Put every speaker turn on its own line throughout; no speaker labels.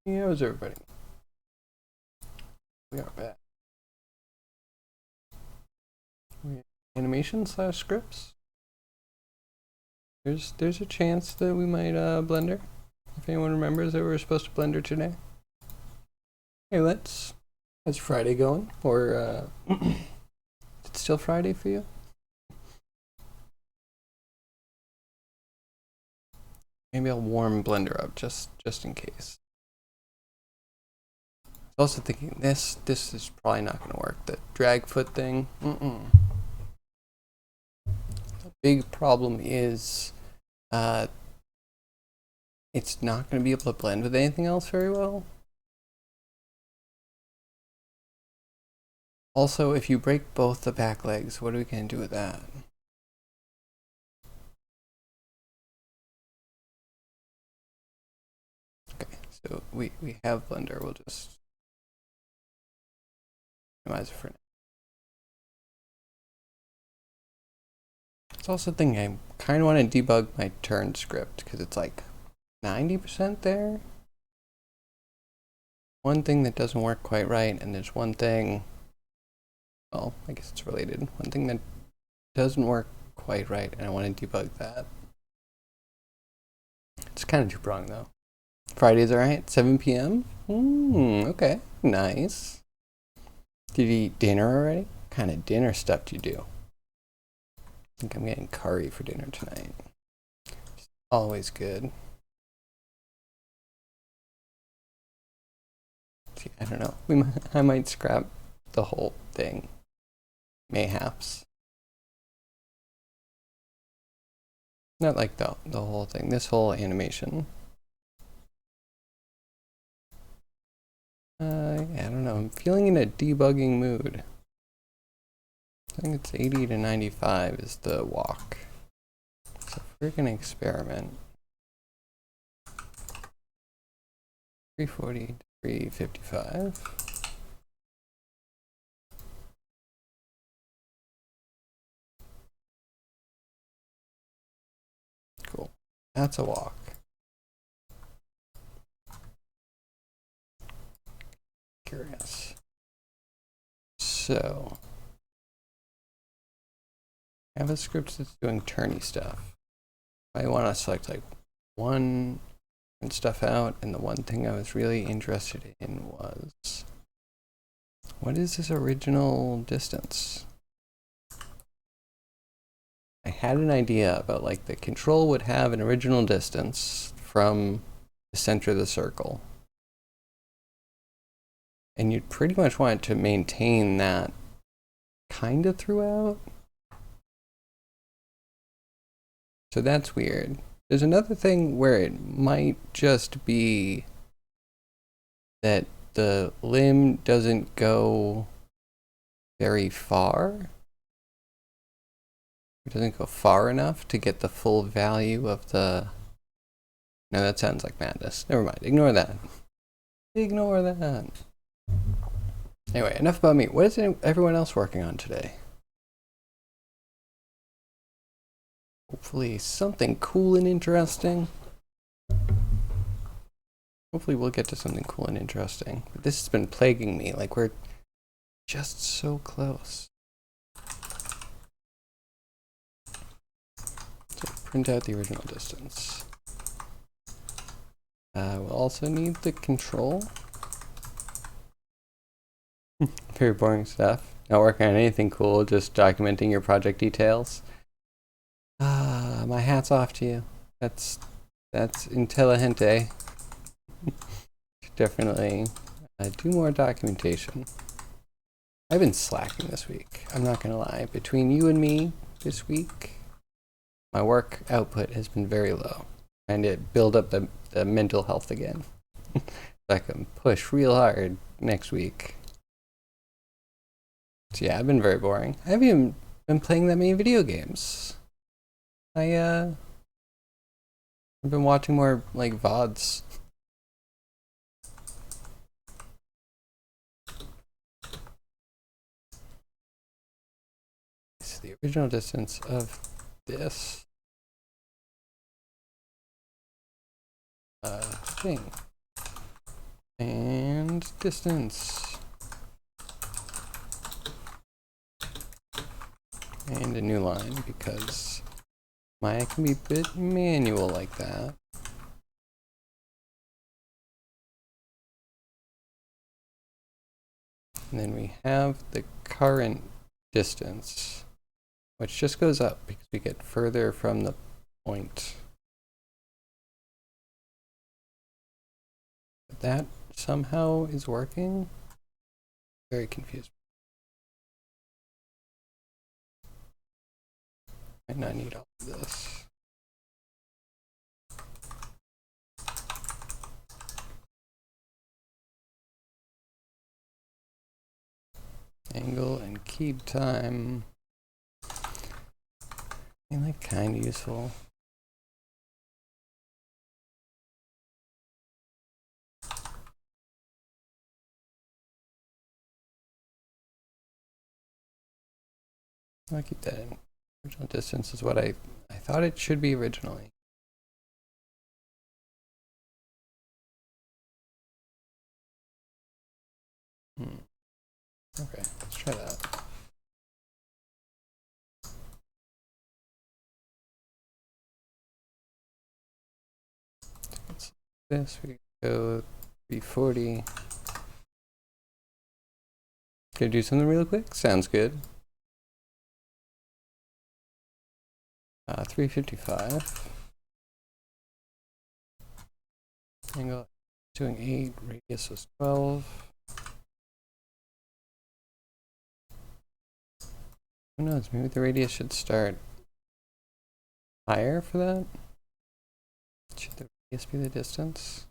Yeah, how's everybody? We are back. Animation slash scripts. There's a chance that we might blender. If anyone remembers that we were supposed to blender today. Hey, how's Friday going? Or it's still Friday for you? Maybe I'll warm blender up just in case. I was also thinking this is probably not going to work. The drag foot thing. The big problem is it's not going to be able to blend with anything else very well. Also, if you break both the back legs, what are we going to do with that? Okay, so we have Blender. We'll just minimize it for now. It's also a thing I kind of want to debug my turn script because it's like 90% there. One thing that doesn't work quite right, and there's one thing, well, I guess it's related. One thing that doesn't work quite right, and I want to debug that. It's kind of two-pronged though. Friday's alright, 7 p.m. Okay, nice. Did you eat dinner already? What kind of dinner stuff do you do? I think I'm getting curry for dinner tonight. It's always good. See, I don't know. I might scrap the whole thing. Mayhaps. Not like the whole thing. This whole animation. Yeah, I don't know. I'm feeling in a debugging mood. I think it's 80 to 95 is the walk. So if we're gonna experiment, 340 to 355. Cool. That's a walk. Curious. So I have a script that's doing turny stuff. I want to select like one and stuff out, and the one thing I was really interested in was, what is this original distance? I had an idea about like the control would have an original distance from the center of the circle. And you'd pretty much want it to maintain that kind of throughout. So that's weird. There's another thing where it might just be that the limb doesn't go very far. It doesn't go far enough to get the full value of the... No, that sounds like madness. Never mind. Ignore that. Ignore that. Anyway, enough about me. What is everyone else working on today? Hopefully something cool and interesting. Hopefully we'll get to something cool and interesting. But this has been plaguing me. Like, we're just so close. So print out the original distance. We'll also need the control. Very boring stuff. Not working on anything cool, just documenting your project details. My hat's off to you. That's intelligente. Definitely do more documentation. I've been slacking this week. I'm not gonna lie. Between you and me this week, my work output has been very low. Trying to build up the mental health again. So I can push real hard next week. So yeah, I've been very boring. I haven't even been playing that many video games. I've been watching more like VODs. This is the original distance of this thing. And distance. And a new line because Maya can be a bit manual like that. And then we have the current distance, which just goes up because we get further from the point. But that somehow is working. Very confused. Might not need all of this. Angle and keep time. And like kind of useful. I'll keep that in. Original distance is what I thought it should be originally. Okay, let's try that. This we go 340. Gonna do something real quick? Sounds good. 355. Angle doing 8, radius was 12. Who knows, maybe the radius should start higher for that? Should the radius be the distance?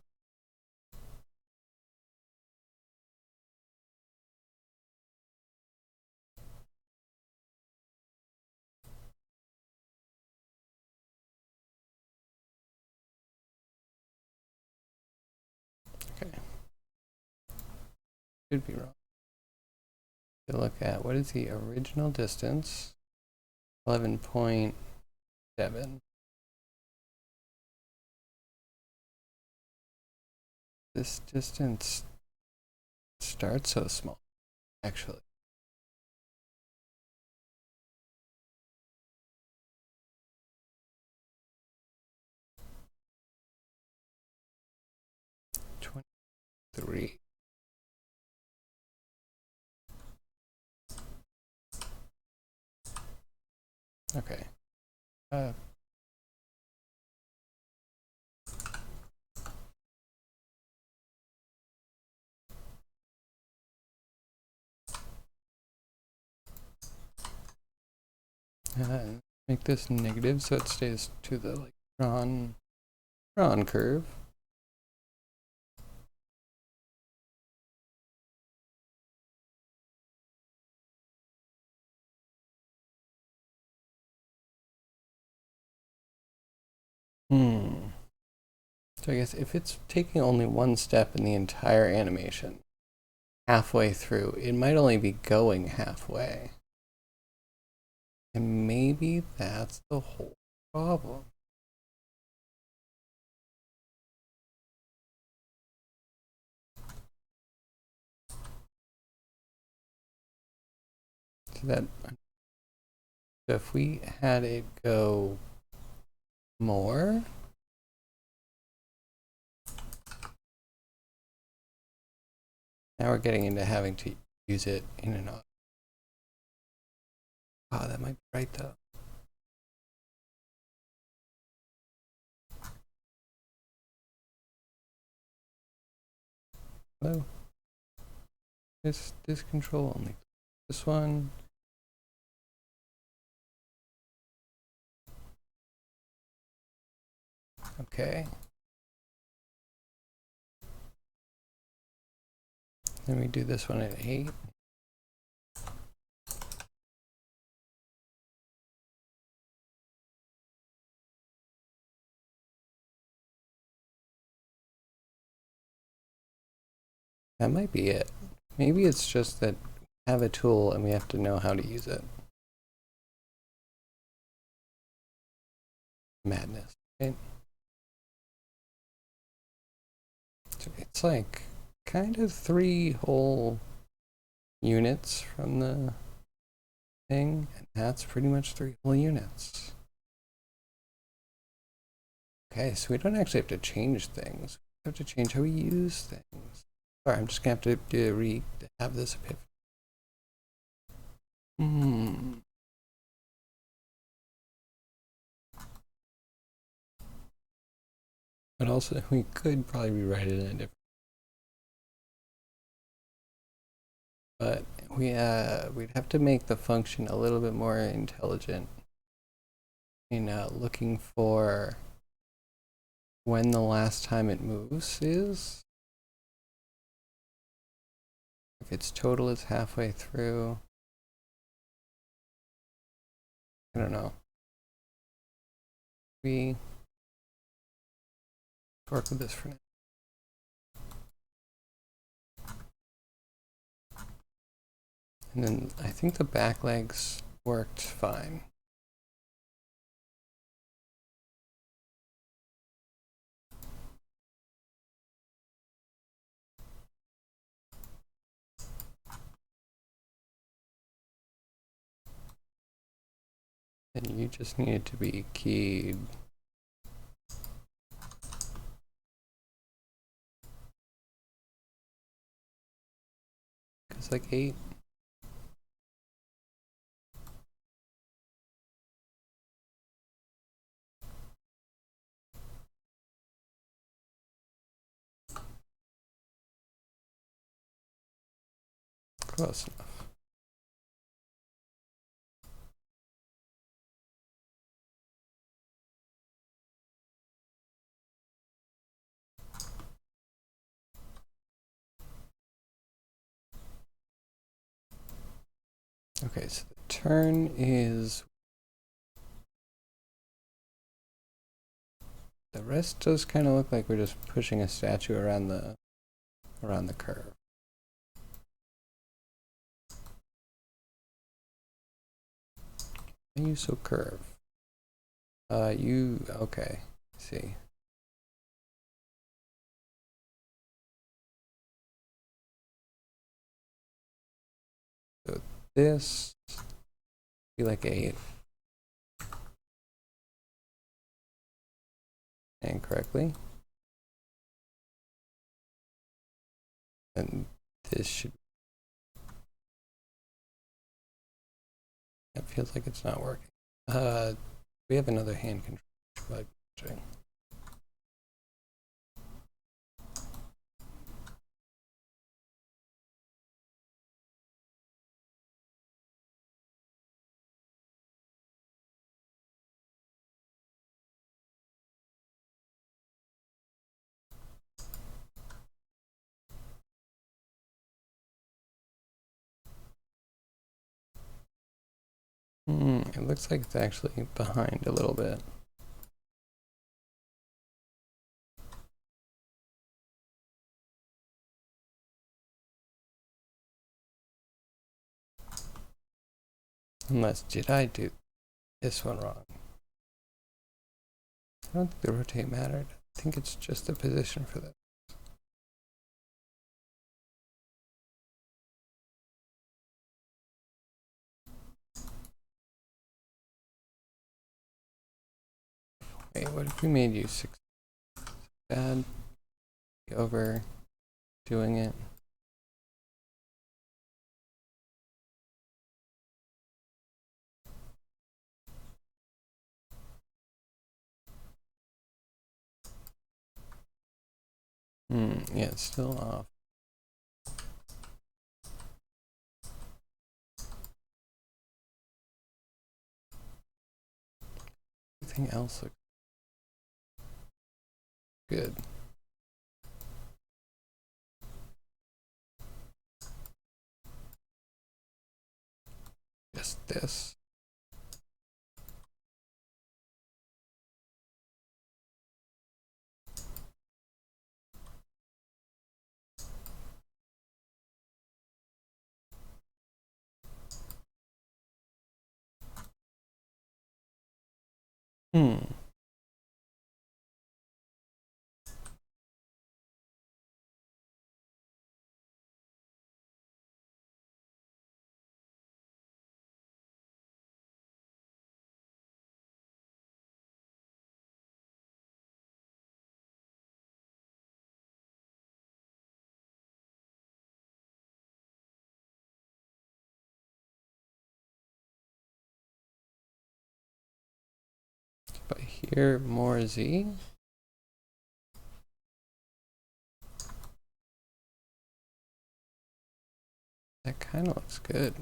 Okay. Could be wrong. To look at what is the original distance? 11.7. This distance starts so small, actually. Three. Okay. Make this negative so it stays to the like drawn curve. So I guess if it's taking only one step in the entire animation, halfway through, it might only be going halfway. And maybe that's the whole problem. So if we had it go more, now we're getting into having to use it in and out. Oh, that might be right though. Hello. This control only. This one. Okay. Then we do this one at 8. That might be it. Maybe it's just that we have a tool and we have to know how to use it. Madness, right? So it's like kind of 3 whole units from the thing, and that's pretty much 3 whole units. Okay, so we don't actually have to change things. We have to change how we use things. Sorry, I'm just gonna have to have this epiphany. But also, we could probably rewrite it in a different. But we'd have to make the function a little bit more intelligent in looking for when the last time it moves is. If its total is halfway through. I don't know. We work with this for now. And then I think the back legs worked fine. And you just needed to be keyed. It's like 8. Close enough. Okay, so the turn is. The rest does kind of look like we're just pushing a statue around the curve. You so curve. Okay. See. So this be like 8. Incorrectly. And this should. It feels like it's not working. We have another hand control. It looks like it's actually behind a little bit. Unless, did I do this one wrong? I don't think the rotate mattered. I think it's just the position for this. Wait, what if we made you 6 bad? Over doing it. Yeah, it's still off. Everything else looks good. Just this. I hear more Z. That kind of looks good.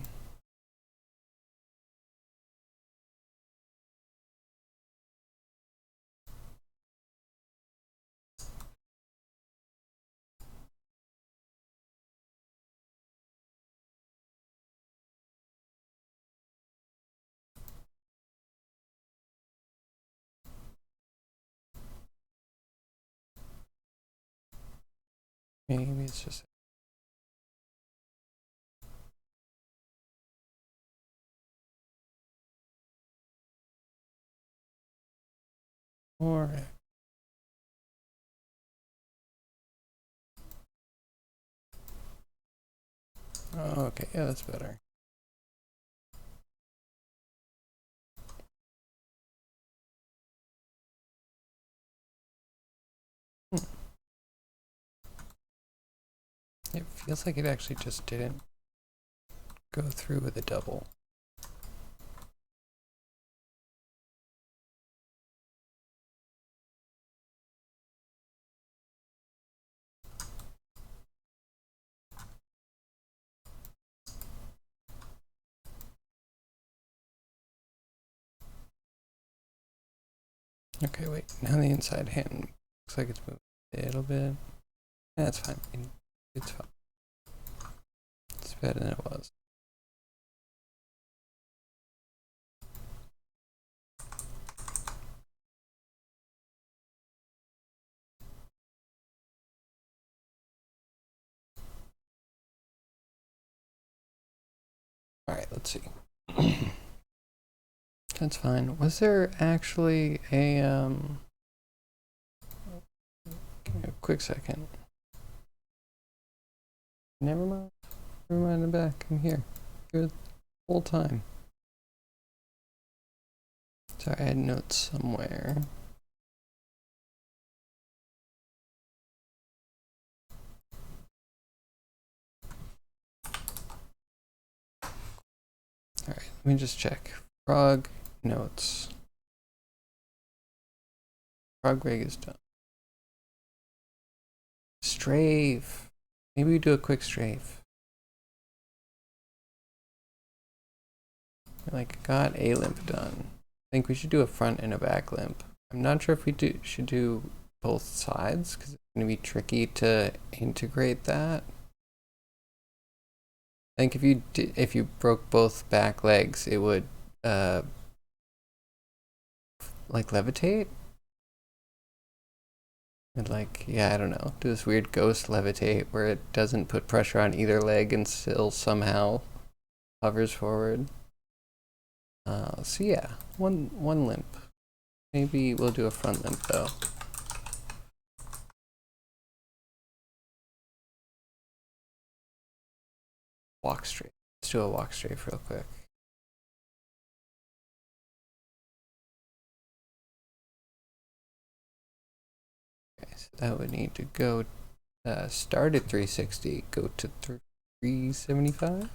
Maybe it's just more. Oh, okay, yeah, that's better. It feels like it actually just didn't go through with a double. Okay, wait, now the inside hand looks like it's moving a little bit. Yeah, that's fine. It's fine. It's better than it was. All right, let's see. That's fine. Was there actually a give me a quick second. Never mind. Never mind the back. I'm here. Here the whole time. Sorry, I had notes somewhere. All right, let me just check. Frog notes. Frog rig is done. Strafe. Maybe we do a quick strafe. Like, got a limp done. I think we should do a front and a back limp. I'm not sure if we should do both sides because it's going to be tricky to integrate that. I think if you broke both back legs, it would like levitate. And like, yeah, I don't know, do this weird ghost levitate where it doesn't put pressure on either leg and still somehow hovers forward. So yeah, one limp. Maybe we'll do a front limp though. Walk straight. Let's do a walk straight real quick. Okay, so that would need to go start at 360, go to 375.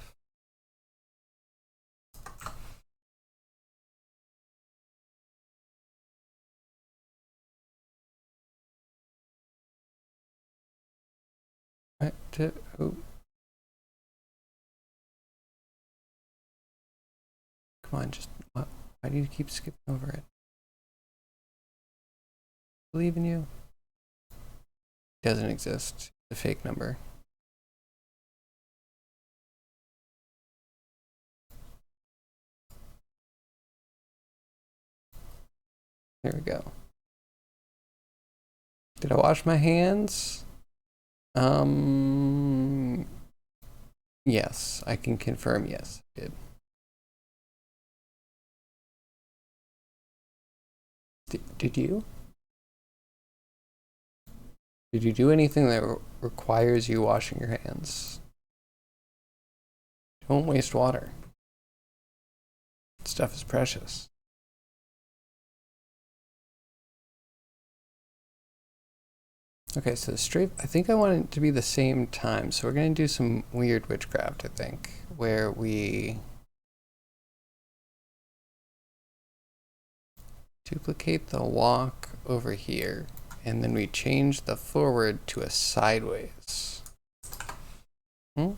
Right to, oh. Come on, just, why do you keep skipping over it? Believe in you. Doesn't exist. The fake number. There we go. Did I wash my hands? Yes, I can confirm yes, I did. Did you? Did you do anything that requires you washing your hands? Don't waste water. Stuff is precious. Okay, so the strafe, I think I want it to be the same time. So we're going to do some weird witchcraft, I think, where we Duplicate the walk over here, and then we change the forward to a sideways. Because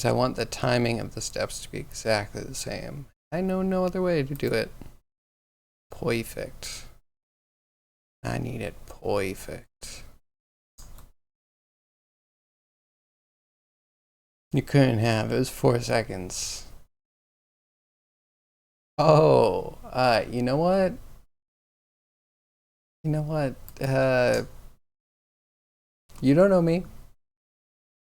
I want the timing of the steps to be exactly the same. I know no other way to do it. Perfect. I need it perfect. You couldn't have. It was 4 seconds. Oh, you know what? You know what? You don't know me.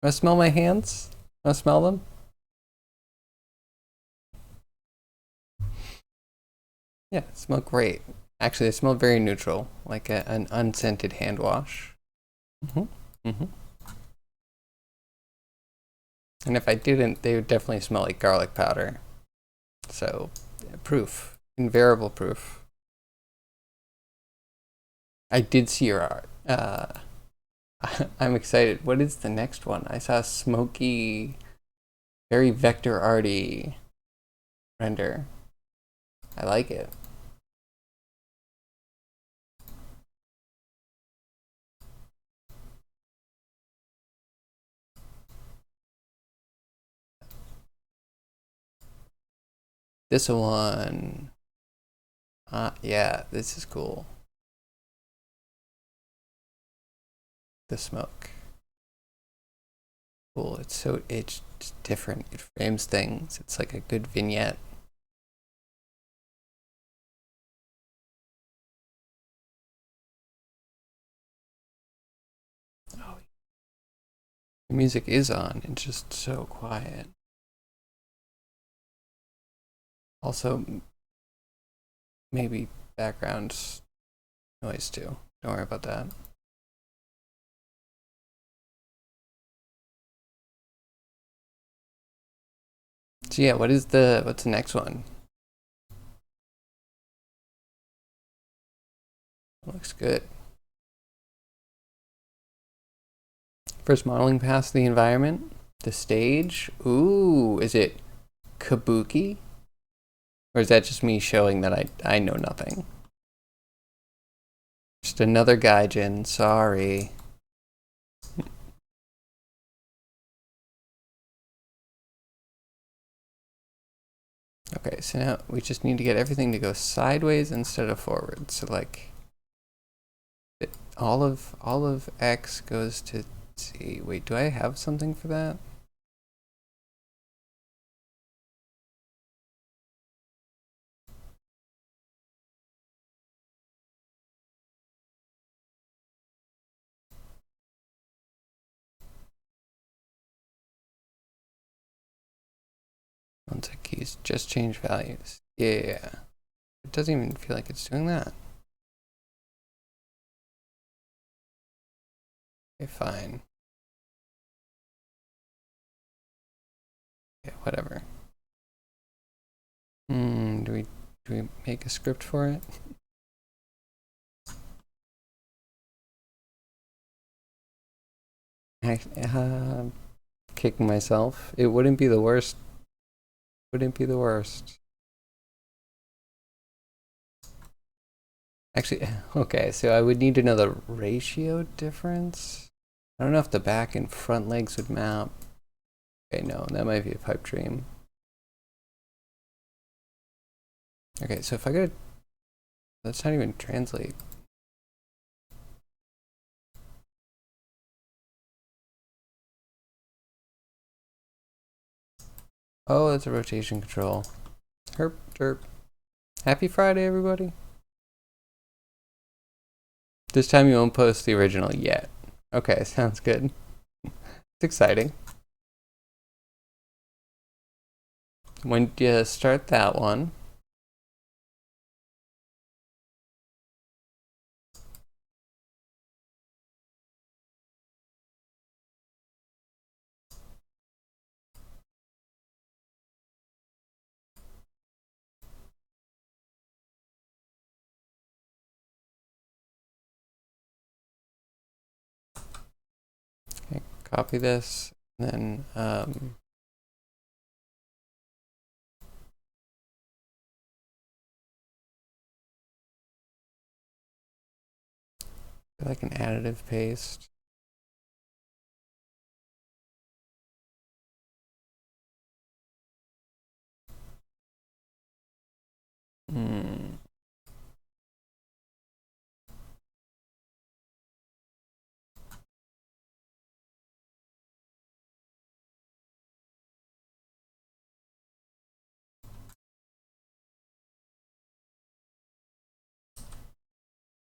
Wanna smell my hands? Wanna smell them? Yeah, smell great. Actually, they smell very neutral, like an unscented hand wash. And if I didn't, they would definitely smell like garlic powder. So, proof. Invariable proof. I did see your art. I'm excited. What is the next one? I saw a smoky, very vector arty render. I like it. This one. Yeah, this is cool. The smoke. Cool. It's different. It frames things. It's like a good vignette. Oh, the music is on. It's just so quiet. Also, maybe background noise too. Don't worry about that. So yeah, what's the next one? Looks good. First modeling past the environment, the stage. Ooh, is it kabuki? Or is that just me showing that I know nothing? Just another gaijin, sorry. Okay, so now we just need to get everything to go sideways instead of forward. So like all of X goes to Z. Wait, do I have something for that? One sec, keys, just change values. Yeah. It doesn't even feel like it's doing that. Okay, fine. Yeah, whatever. Do we make a script for it? Kicking myself. It wouldn't be the worst. Wouldn't be the worst. Actually, okay, so I would need to know the ratio difference. I don't know if the back and front legs would map. Okay, no, that might be a pipe dream. Okay, so if I go to, let's not even translate. Oh, that's a rotation control. Herp, derp. Happy Friday, everybody. This time you won't post the original yet. Okay, sounds good. It's exciting. When you start that one, okay, copy this, and then Like an additive paste. Hmm.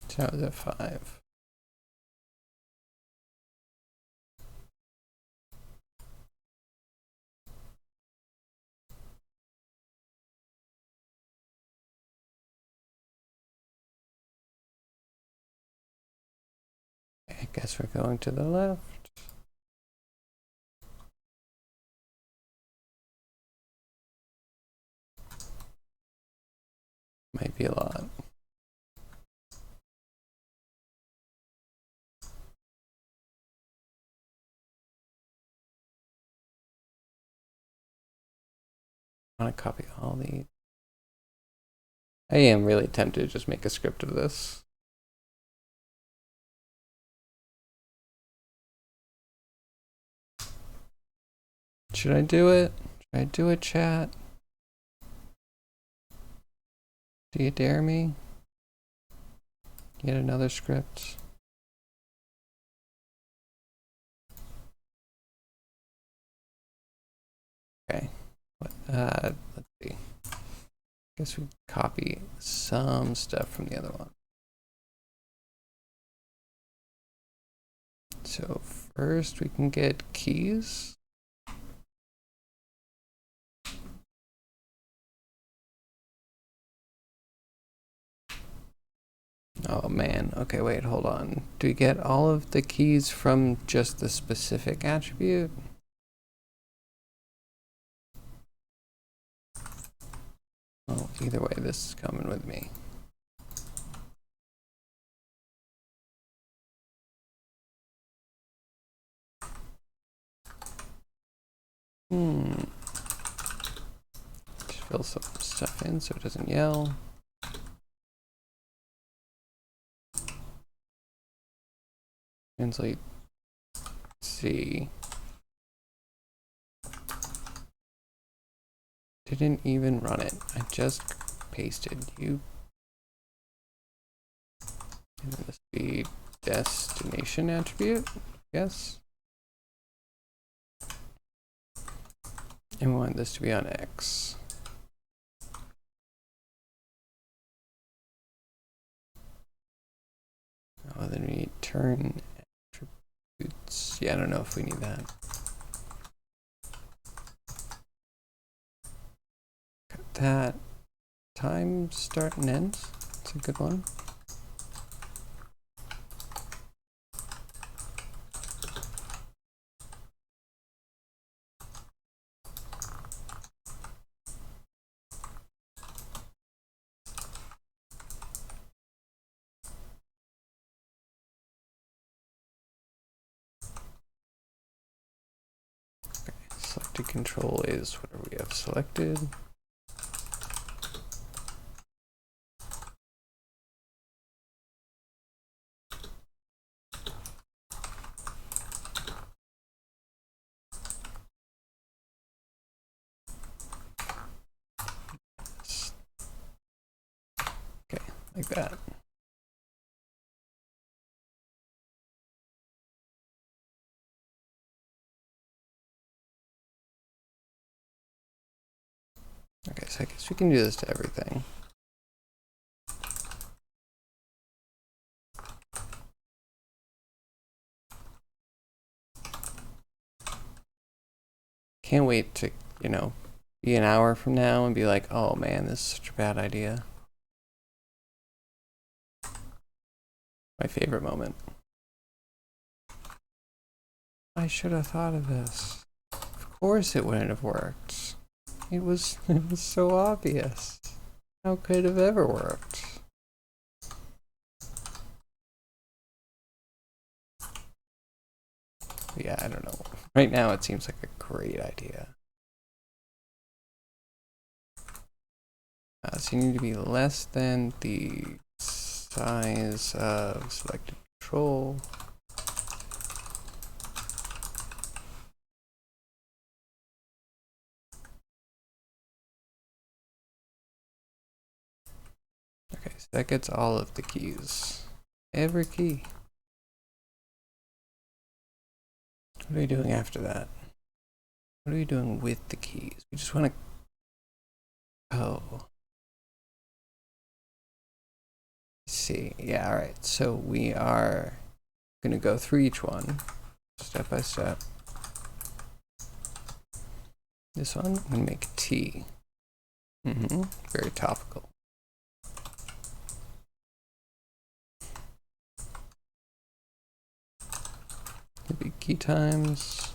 So that was at 5. I guess we're going to the left. Might be a lot. I want to copy all these. I am really tempted to just make a script of this. Should I do it? Should I do it, chat? Do you dare me? Yet another script. Okay. Let's see. Guess we copy some stuff from the other one. So first we can get keys. Oh man, okay, wait, hold on. Do we get all of the keys from just the specific attribute? Well, either way, this is coming with me. Just fill some stuff in so it doesn't yell. Translate C. Didn't even run it. I just pasted you. And then this be destination attribute, yes. And we want this to be on X. Oh, then we need turn attributes. Yeah, I don't know if we need that. Cut that. Time, start, and end. It's a good one. Selected control is whatever we have selected. Okay, like that. Okay, so I guess we can do this to everything. Can't wait to, be an hour from now and be like, oh man, this is such a bad idea. My favorite moment. I should have thought of this. Of course it wouldn't have worked. It was so obvious. How could it have ever worked? Yeah, I don't know. Right now it seems like a great idea. So you need to be less than the size of selected control. Okay, so that gets all of the keys. Every key. What are we doing after that? What are we doing with the keys? We just want to... Oh. Let's see. Yeah, alright. So we are going to go through each one, step by step. This one, I'm going to make a T. Very topical. It'll be key times.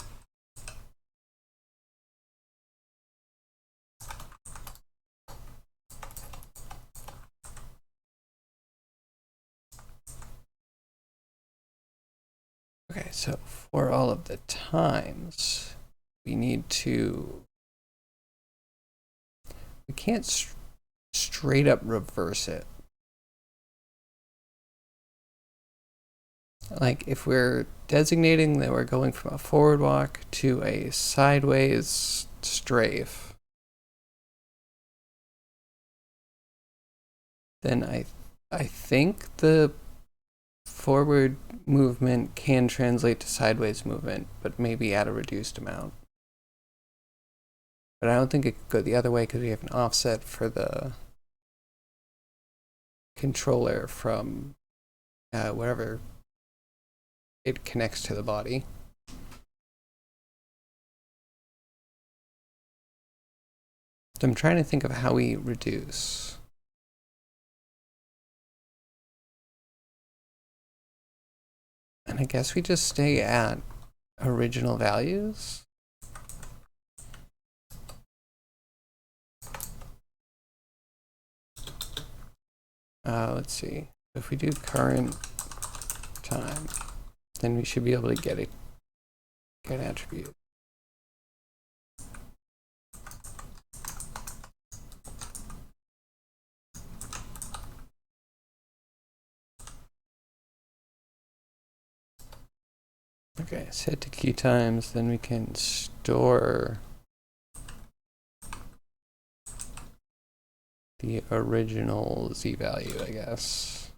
Okay, so for all of the times, we need to... We can't straight up reverse it. Like if we're designating that we're going from a forward walk to a sideways strafe, then I think the forward movement can translate to sideways movement, but maybe at a reduced amount. But I don't think it could go the other way because we have an offset for the controller from whatever it connects to the body. So I'm trying to think of how we reduce. And I guess we just stay at original values. Let's see. If we do current time, then we should be able to get an attribute. Okay, set to key times, then we can store the original Z value, I guess.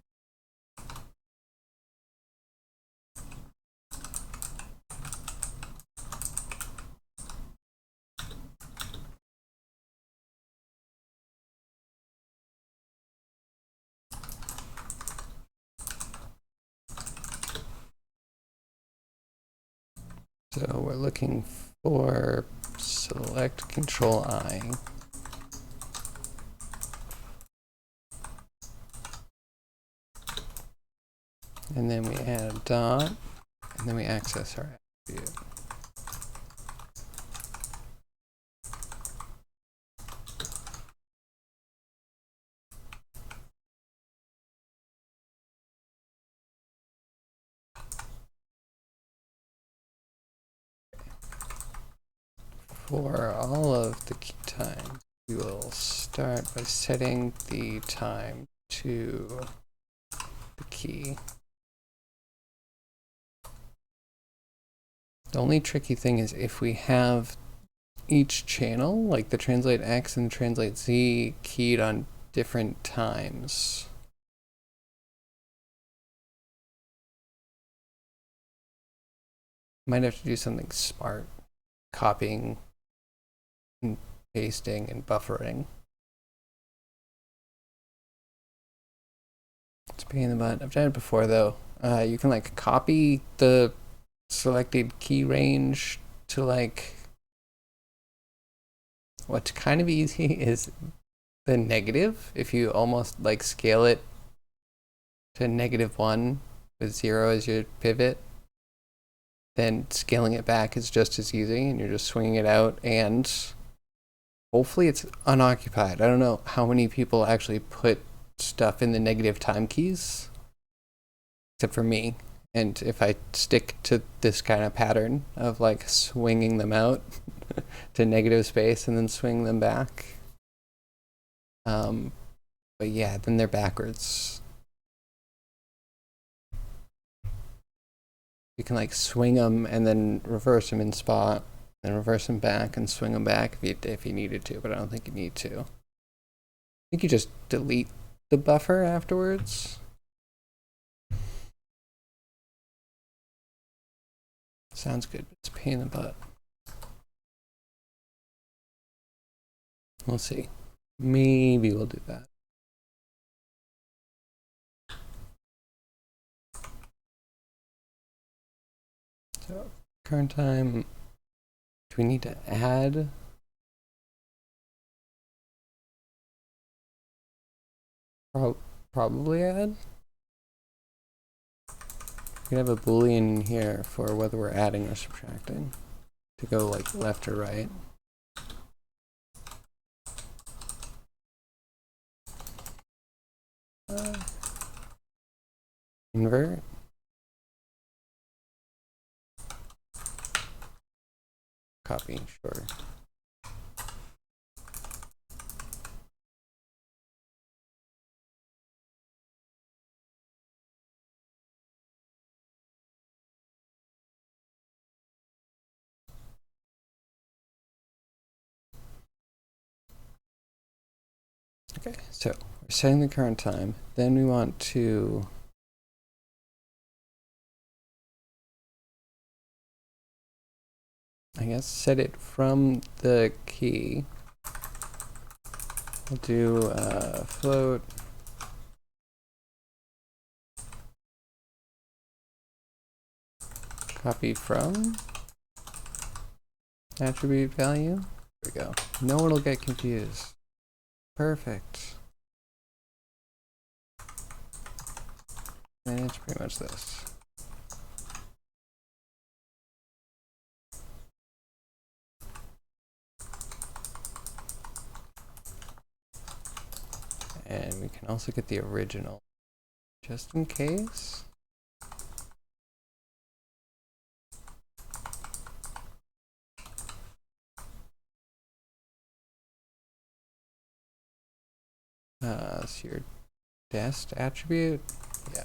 So we're looking for select control I. And then we add a dot, and then we access our attribute. For all of the key time, we will start by setting the time to the key. The only tricky thing is if we have each channel, like the translate X and translate Z, keyed on different times. Might have to do something smart, copying and pasting and buffering. It's a pain in the butt. I've done it before though. You can like copy the selected key range to like, what's kind of easy is the negative. If you almost like scale it to -1 with 0 as your pivot, then scaling it back is just as easy and you're just swinging it out and hopefully it's unoccupied. I don't know how many people actually put stuff in the negative time keys, except for me. And if I stick to this kind of pattern of like swinging them out to negative space and then swing them back. But yeah, then they're backwards. You can like swing them and then reverse them in spot, then reverse them back and swing them back if you needed to, but I don't think you need to. I think you just delete the buffer afterwards. Sounds good, but it's a pain in the butt. We'll see. Maybe we'll do that. So current time, do we need to add? Probably add. We can have a Boolean in here for whether we're adding or subtracting to go like left or right. Invert. Copy, sure. Okay, so we're setting the current time. Then we want to I guess set it from the key. We'll do float copy from attribute value. There we go. No one will get confused. Perfect. And it's pretty much this. And we can also get the original, just in case. So your dest attribute, yeah.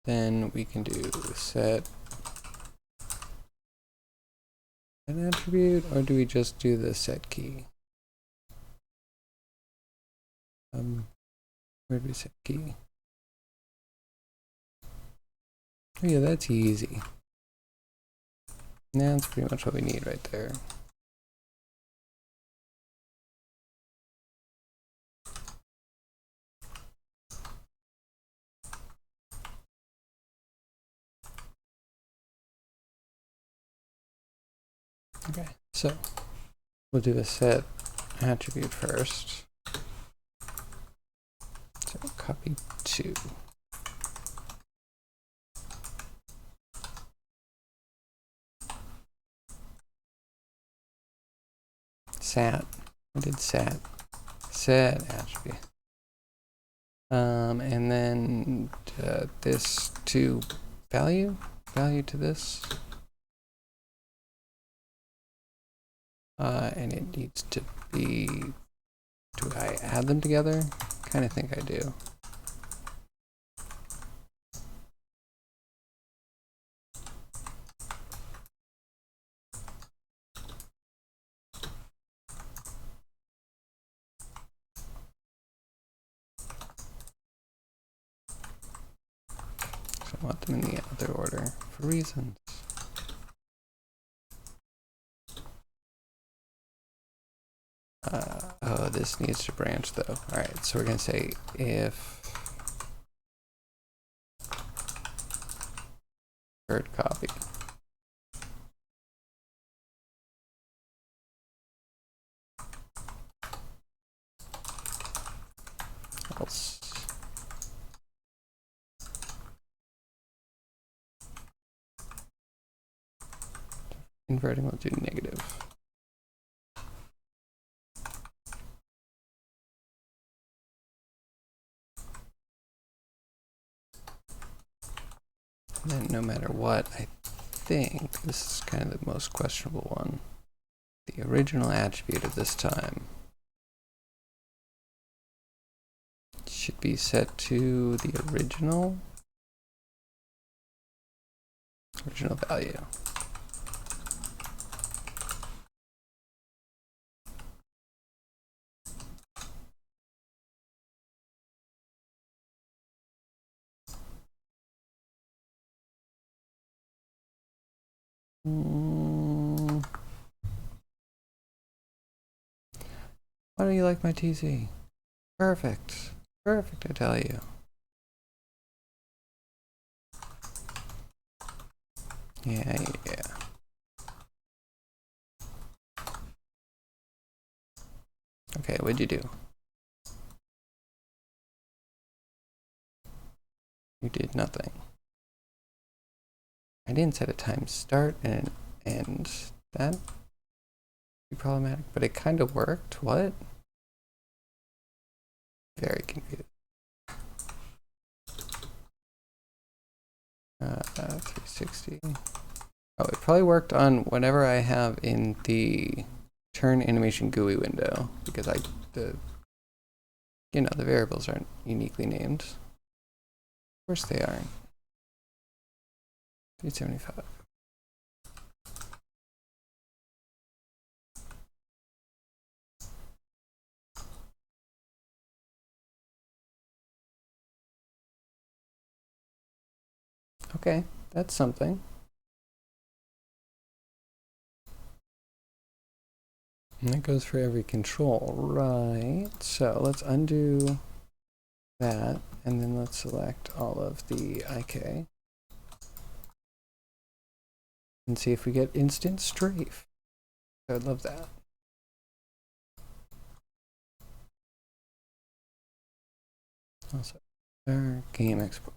Then we can do set an attribute, or do we just do the set key? Where do we set key? Oh yeah, that's easy. That's pretty much what we need right there. Okay, so we'll do the set attribute first. So copy 2. Sat. I did sat. Set attribute. And then this to value to this. And it needs to be, do I add them together? Kind of think I do. So I want them in the other order for reasons. Oh, this needs to branch though. All right, so we're gonna say if third copy. Else. Inverting, we'll do negative. And then no matter what, I think this is kind of the most questionable one. The the original attribute of this time. Should be set to the original value. Why don't you like my TC? Perfect. Perfect, I tell you. Yeah. Okay, what'd you do? You did nothing. I didn't set a time start and end. That'd be problematic, but it kind of worked. What? Very confused. 360. Oh, it probably worked on whatever I have in the turn animation GUI window, because the variables aren't uniquely named. Of course they aren't. 375. Okay, that's something. And that goes for every control, right? So let's undo that, and then let's select all of the IK. And see if we get instant strafe. I'd love that. Also, our game export.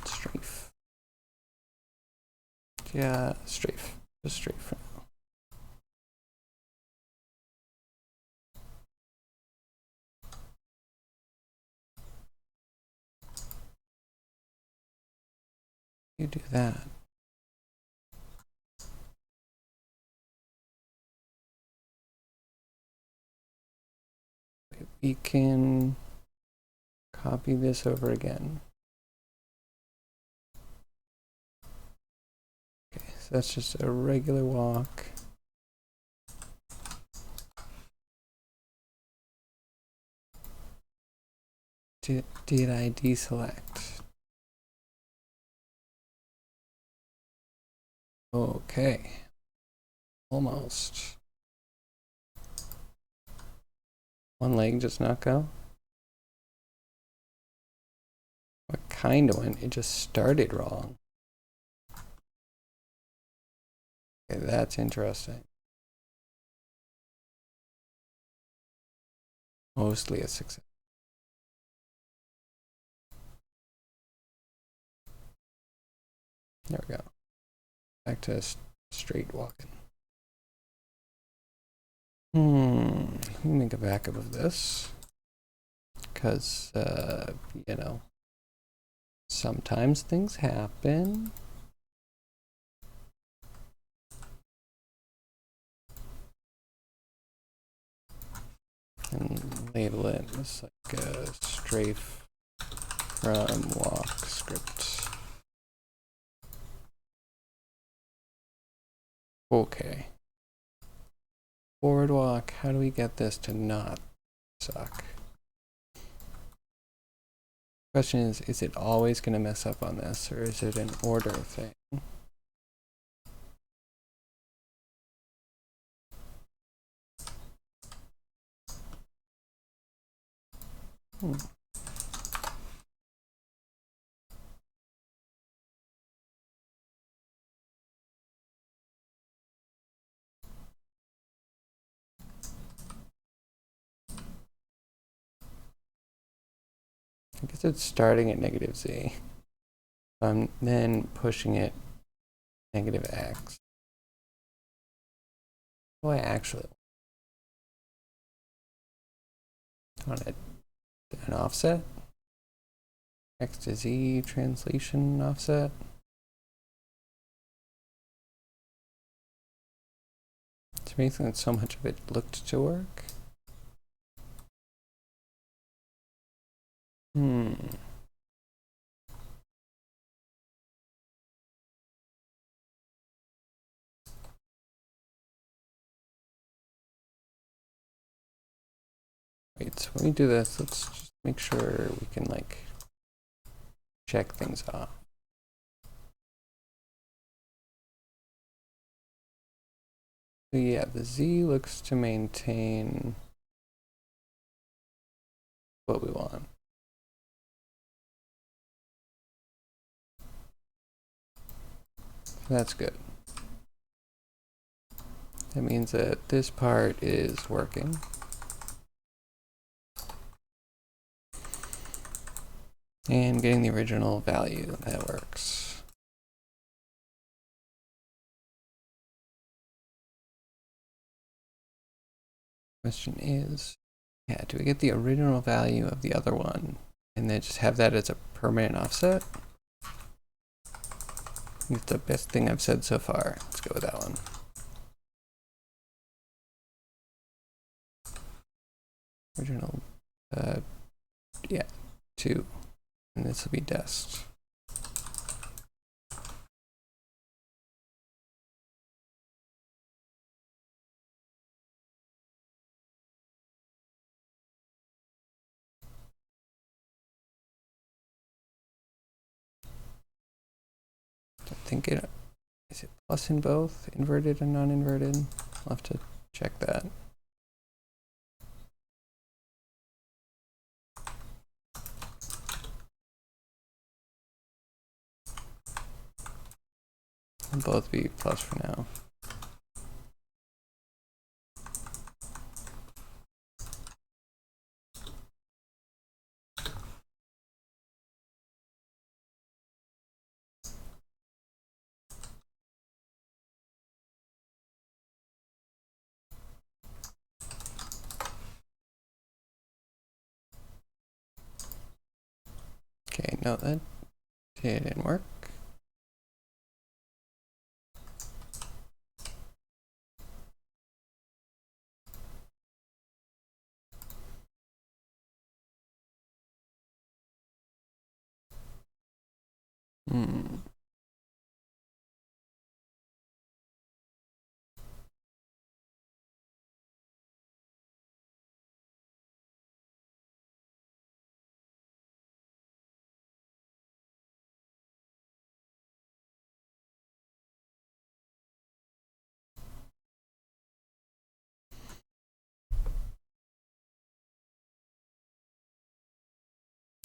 Strafe. Yeah, strafe. Just strafe for now. You do that. We can copy this over again. Okay, so that's just a regular walk. Did I deselect? Okay. Almost. One leg does not go? What kind of went? It just started wrong. Okay, that's interesting. Mostly a success. There we go. Back to straight walking. Let me make a backup of this. Because, sometimes things happen. And label it as like a strafe from walk script. Okay. Forward walk, how do we get this to not suck? Question is it always going to mess up on this, or is it an order thing? I guess it's starting at negative z. Then pushing it negative x. Oh, I actually On an offset. X to Z translation offset. It's amazing that so much of it looked to work. Wait, so when we do this, let's just make sure we can like check things off. So yeah, the Z looks to maintain what we want. So that's good. That means that this part is working. And getting the original value, that works. Question is, yeah, do we get the original value of the other one and then just have that as a permanent offset? It's the best thing I've said so far. Let's go with that one. Original, yeah, 2. And this will be dest. I think is it plus in both, inverted and non-inverted? I'll have to check that. They'll both be plus for now. Okay, no, that didn't work.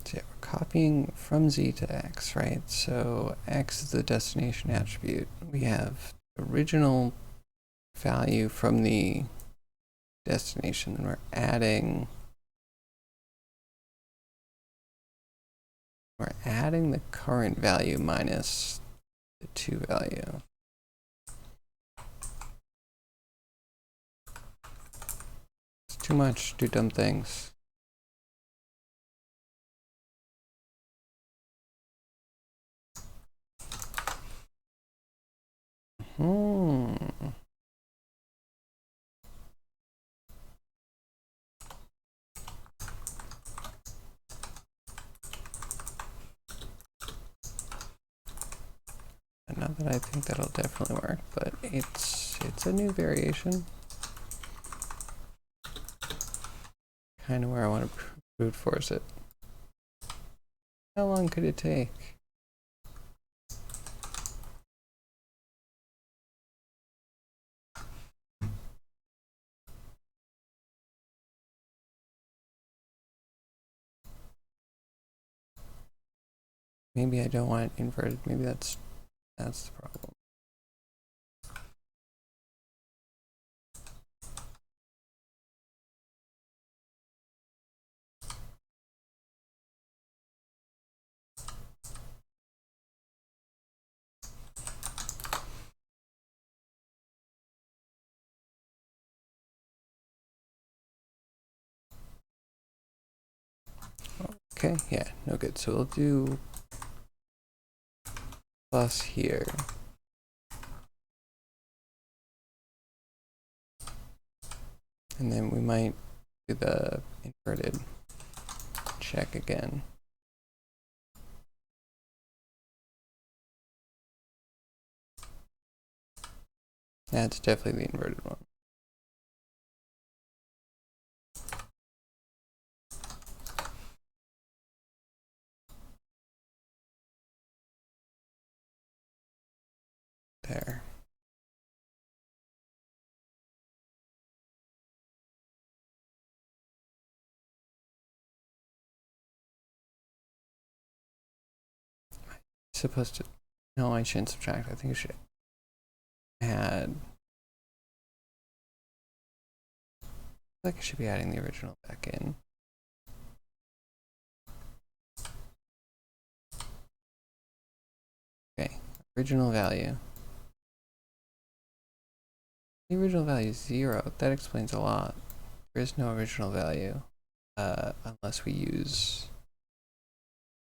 So yeah, we're copying from Z to X, right? So X is the destination attribute. We have original value from the destination, and we're adding the current value minus the 2 value. It's too much, do dumb things. And not that I think that'll definitely work, but it's a new variation. Kind of where I want to brute force it. How long could it take? Maybe I don't want it inverted. Maybe that's the problem. Okay, yeah, no good. So we'll do plus here. And then we might do the inverted check again. That's definitely the inverted one. There. Supposed to, no, I shouldn't subtract. I think I should add. Like I should be adding the original back in. Okay, original value. The original value is 0. That explains a lot. There is no original value unless we use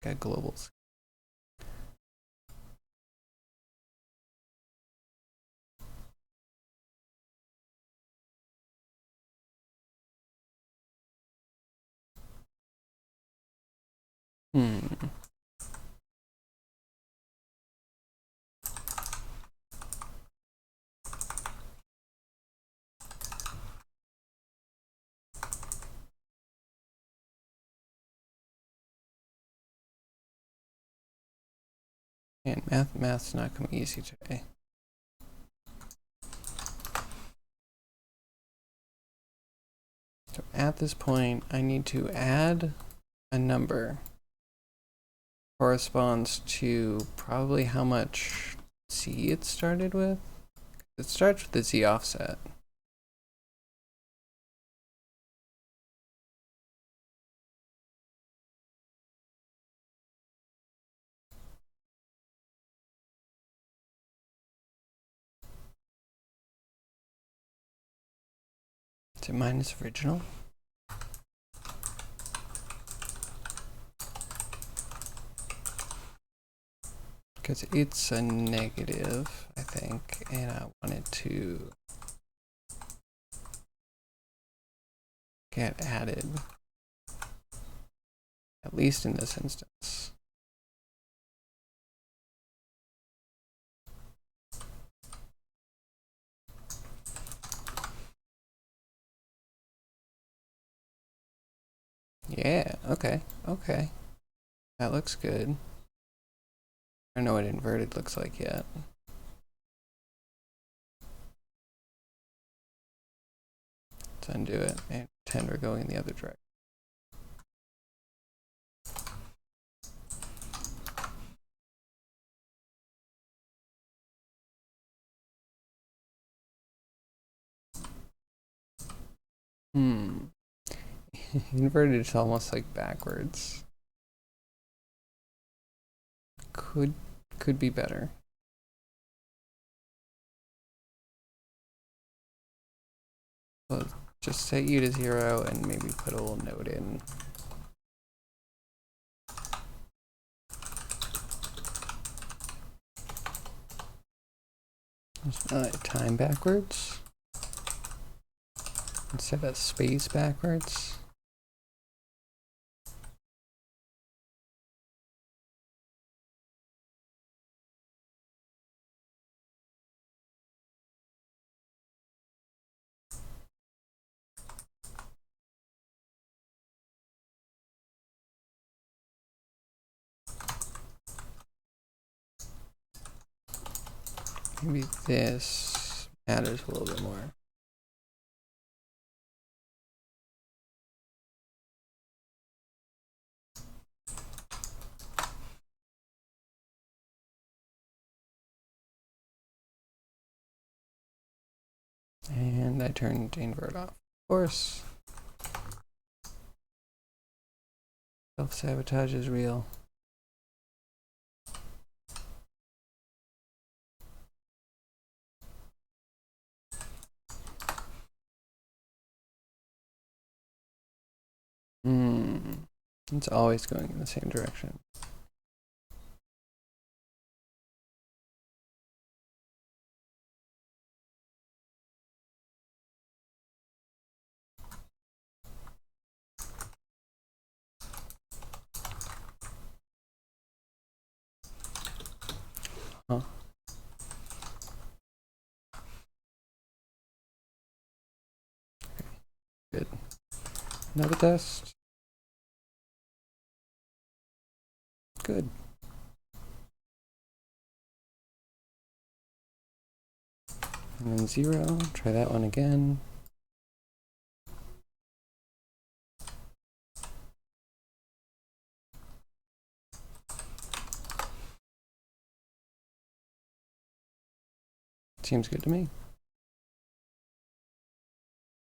globals. And math's not coming easy today. So at this point, I need to add a number corresponds to probably how much z it started with. It starts with the z offset. Is it minus original? Because it's a negative, I think, and I want it to get added, at least in this instance. Yeah, okay, okay. That looks good. I don't know what inverted looks like yet. Let's undo it and pretend we're going in the other direction. Inverted is almost like backwards. Could be better. Well, just set u to 0 and maybe put a little note in. Time backwards instead of space backwards. Maybe this matters a little bit more. And I turned invert off. Of course. Self-sabotage is real. It's always going in the same direction. Huh? Good. Another test. Good. And then 0. Try that one again. Seems good to me.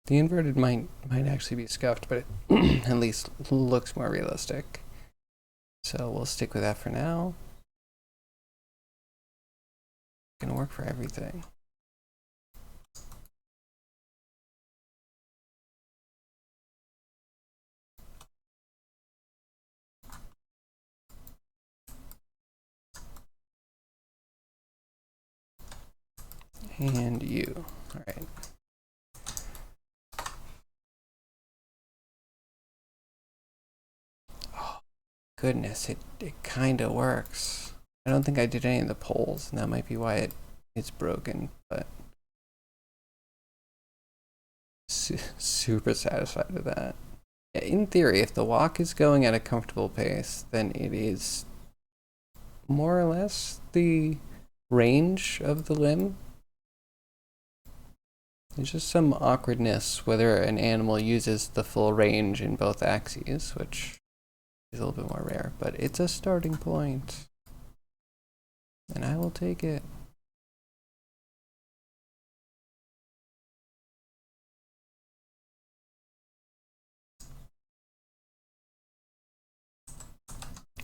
The inverted might actually be scuffed, but it at least looks more realistic. So we'll stick with that for now. Gonna work for everything. And you. All right. Oh, goodness, it kind of works. I don't think I did any of the polls, and that might be why it's broken, but super satisfied with that. In theory, if the walk is going at a comfortable pace, then it is more or less the range of the limb. There's just some awkwardness whether an animal uses the full range in both axes, which is a little bit more rare, but it's a starting point. And I will take it.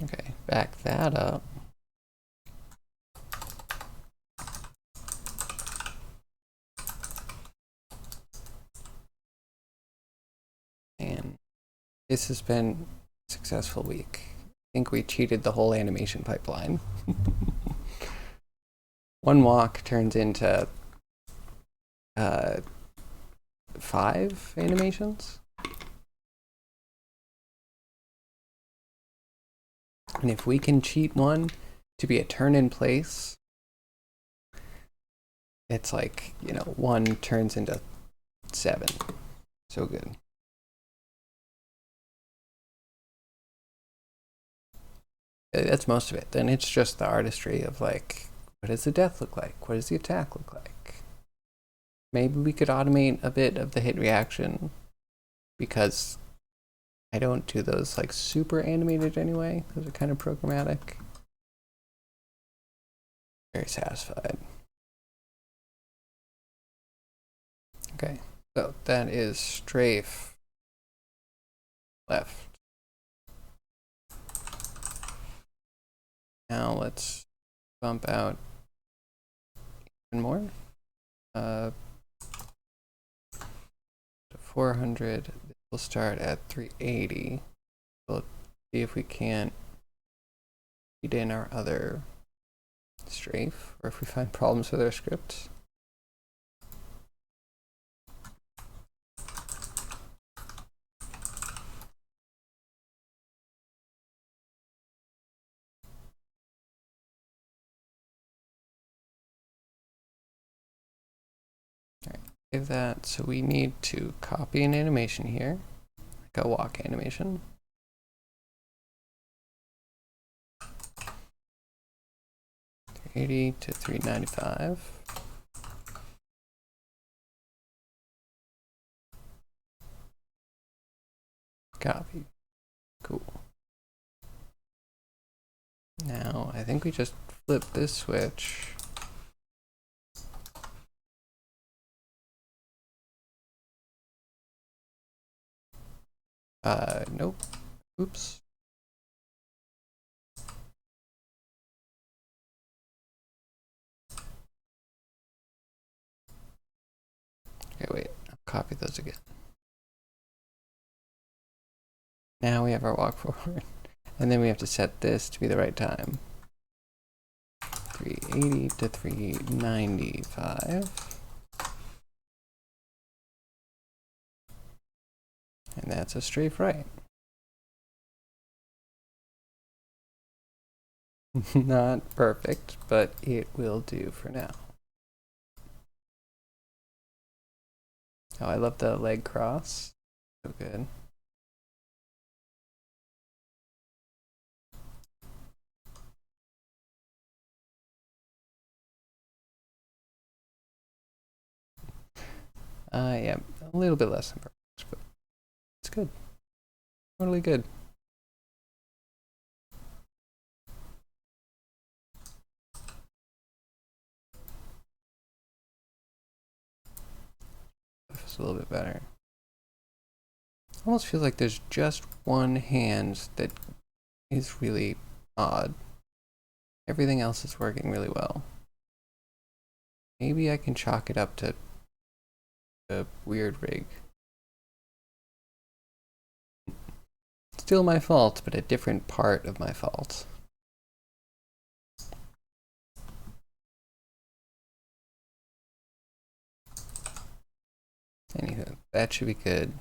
Okay, back that up. And this has been a successful week. I think we cheated the whole animation pipeline. One walk turns into 5 animations. And if we can cheat one to be a turn in place, it's like, 1 turns into 7. So good. That's most of it. Then it's just the artistry of like, what does the death look like? What does the attack look like? Maybe we could automate a bit of the hit reaction because I don't do those like super animated anyway. Those are kind of programmatic. Very satisfied. Okay, so that is strafe left. Now let's bump out even more. 400. We'll start at 380. We'll see if we can't feed in our other strafe, or if we find problems with our scripts. Save that. So we need to copy an animation here, like a walk animation. $380 to $395. Copy. Cool. Now I think we just flip this switch. Nope. Oops. Okay, wait. I'll copy those again. Now we have our walk forward. And then we have to set this to be the right time. 380 to 395. And that's a strafe right. Not perfect, but it will do for now. Oh, I love the leg cross. So good. Yeah, a little bit less than perfect, but it's good. Totally good. It's a little bit better. Almost feels like there's just one hand that is really odd. Everything else is working really well. Maybe I can chalk it up to a weird rig. Still my fault, but a different part of my fault. Anywho, that should be good.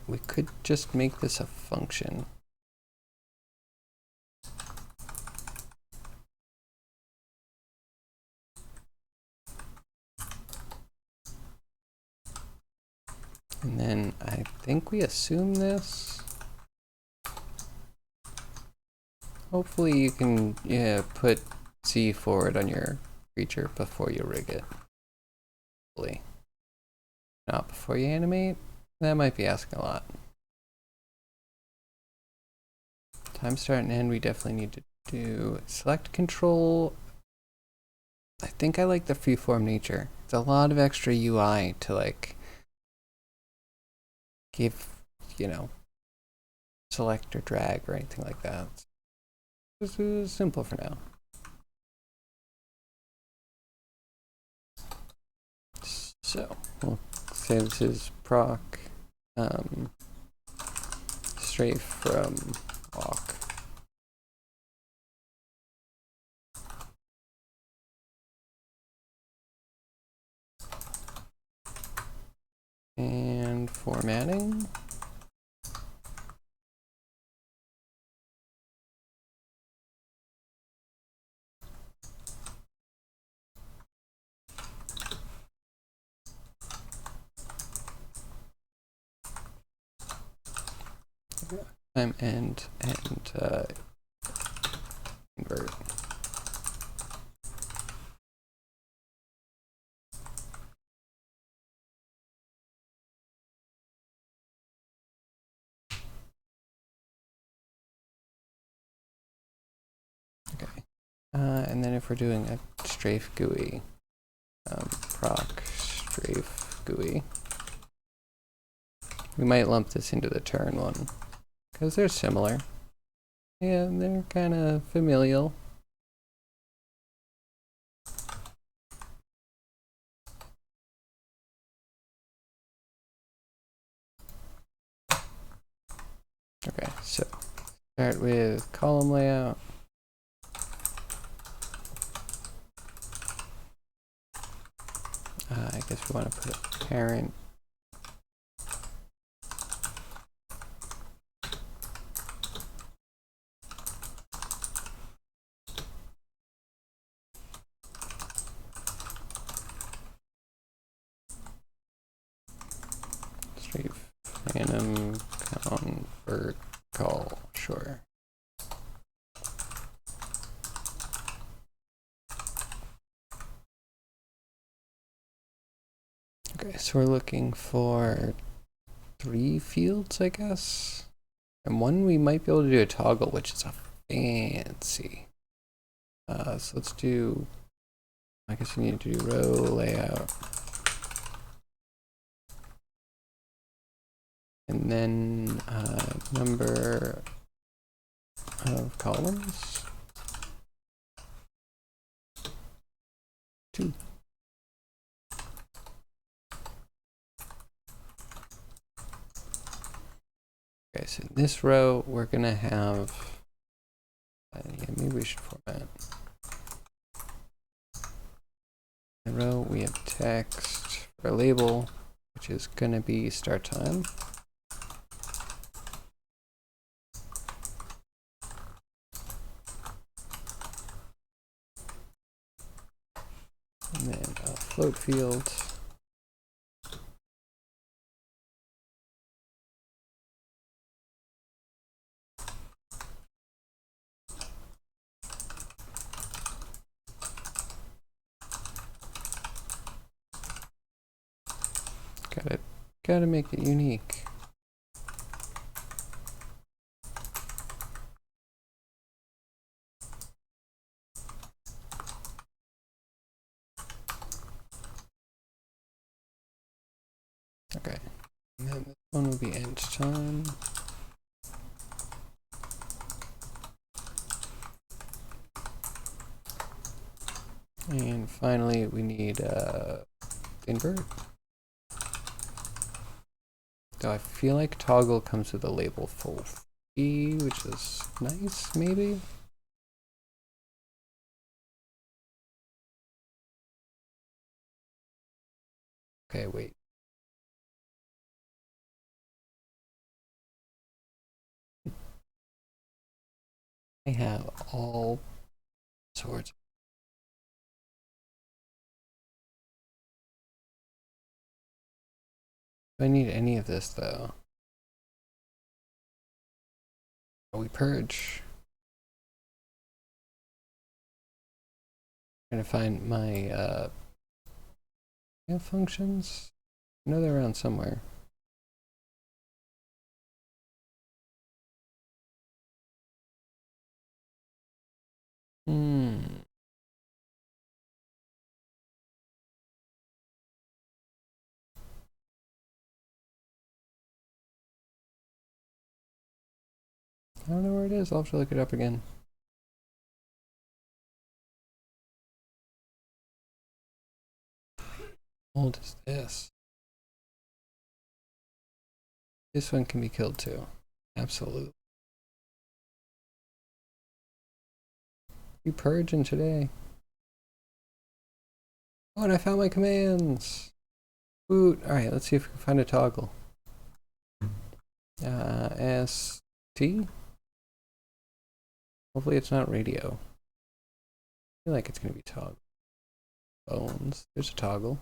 We could just make this a function. And then I think we assume this. Hopefully you can put C forward on your creature before you rig it. Hopefully. Not before you animate. That might be asking a lot. Time start and end we definitely need to do. Select control. I think I like the freeform nature. It's a lot of extra UI to like give, select or drag or anything like that. This is simple for now. So we'll say this is proc strafe from walk. And formatting. Time end and invert. Okay. And then if we're doing a strafe GUI, proc strafe GUI, we might lump this into the turn one because they're similar. Yeah, they're kind of familial. Okay, so start with column layout. I guess we want to put a parent. Strafe random convert call, sure. Okay, so we're looking for 3 fields, I guess. And one we might be able to do a toggle, which is a fancy. So let's do, I guess we need to do row layout. And then number of columns. Okay, so in this row, we're gonna have, yeah, maybe we should format. In the row, we have text for a label, which is gonna be start time. And then a float field. Gotta make it unique. Okay, and then this one will be end time. And finally, we need invert. So I feel like toggle comes with a label full fee, which is nice, maybe? Okay, wait. I have all sorts. Do I need any of this, though? Oh, we purge. Trying to find my functions. I know they're around somewhere. Hmm. I don't know where it is. I'll have to look it up again. How old is this? This one can be killed too. Absolutely. We purging today. Oh, and I found my commands. Woot. Alright, let's see if we can find a toggle. ST? Hopefully it's not radio. I feel like it's gonna be toggle. Bones. There's a toggle.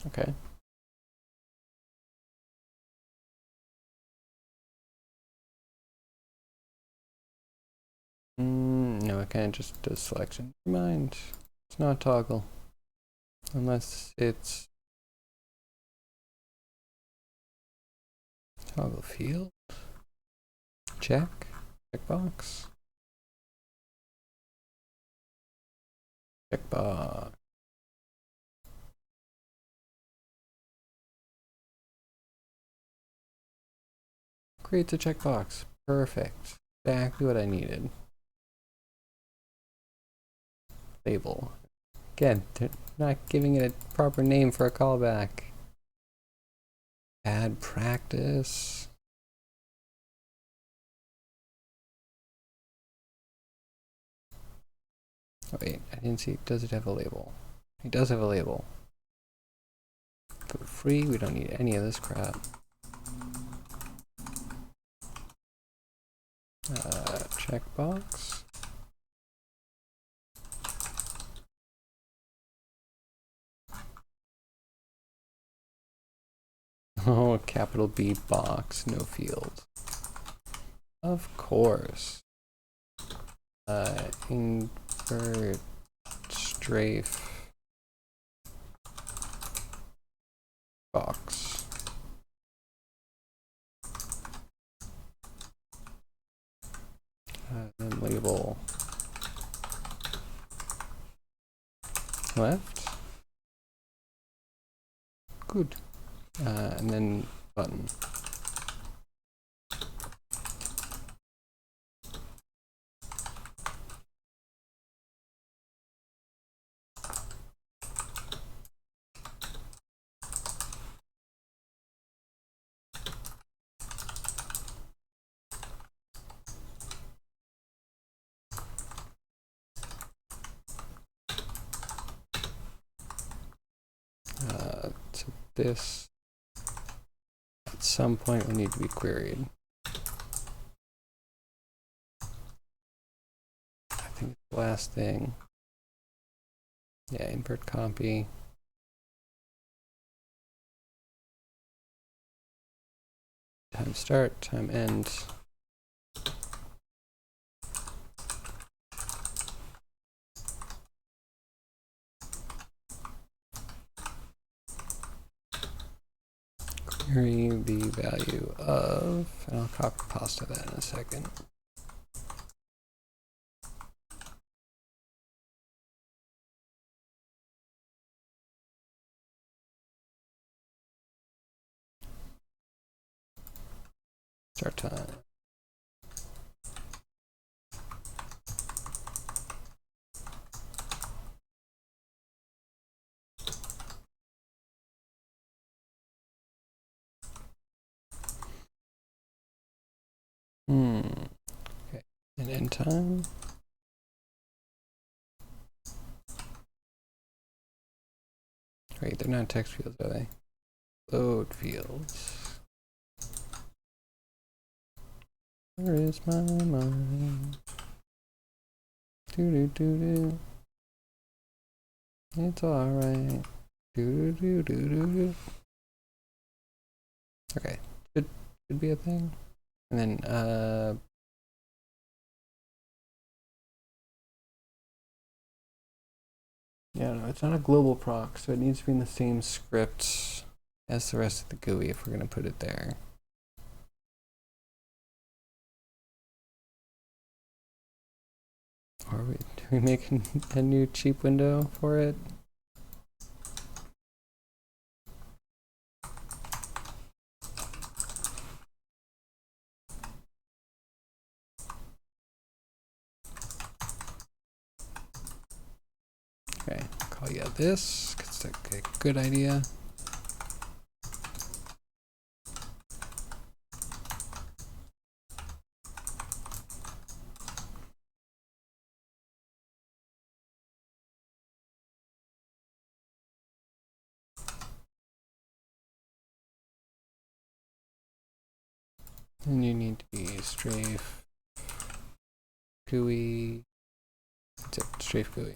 Okay. No, it kind of just does selection. Never mind. It's not toggle. Unless it's toggle field. Check. Checkbox. Checkbox. Creates a checkbox. Perfect. Exactly what I needed. Label. Again, they're not giving it a proper name for a callback. Bad practice. Oh wait, I didn't see. Does it have a label? It does have a label. Put free. We don't need any of this crap. Checkbox. Oh, capital B box, no field. Of course. Invert strafe box. Then label left. Good. And then button. this at some point will need to be queried. I think the last thing. Yeah, invert copy. Time start, time end. Query the value of, and I'll copy pasta that in a second. Start time. Okay, and end time. Wait, they're not text fields, are they? Load fields. Where is my mind? Do do do do. It's alright. Do do do do do do. Okay, should be a thing. And then yeah, no, it's not a global proc, so it needs to be in the same script as the rest of the GUI if we're gonna put it there. Or do we make a new cheap window for it? Okay, I'll call you this, because it's a good idea. And you need to be strafe GUI. That's it, strafe GUI.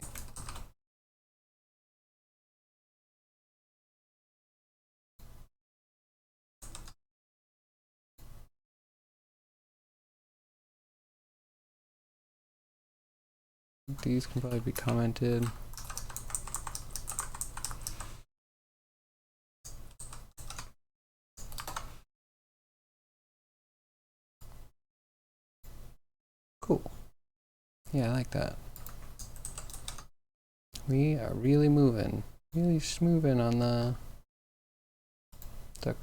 These can probably be commented. Cool. Yeah, I like that. We are really moving. Really smoothing on the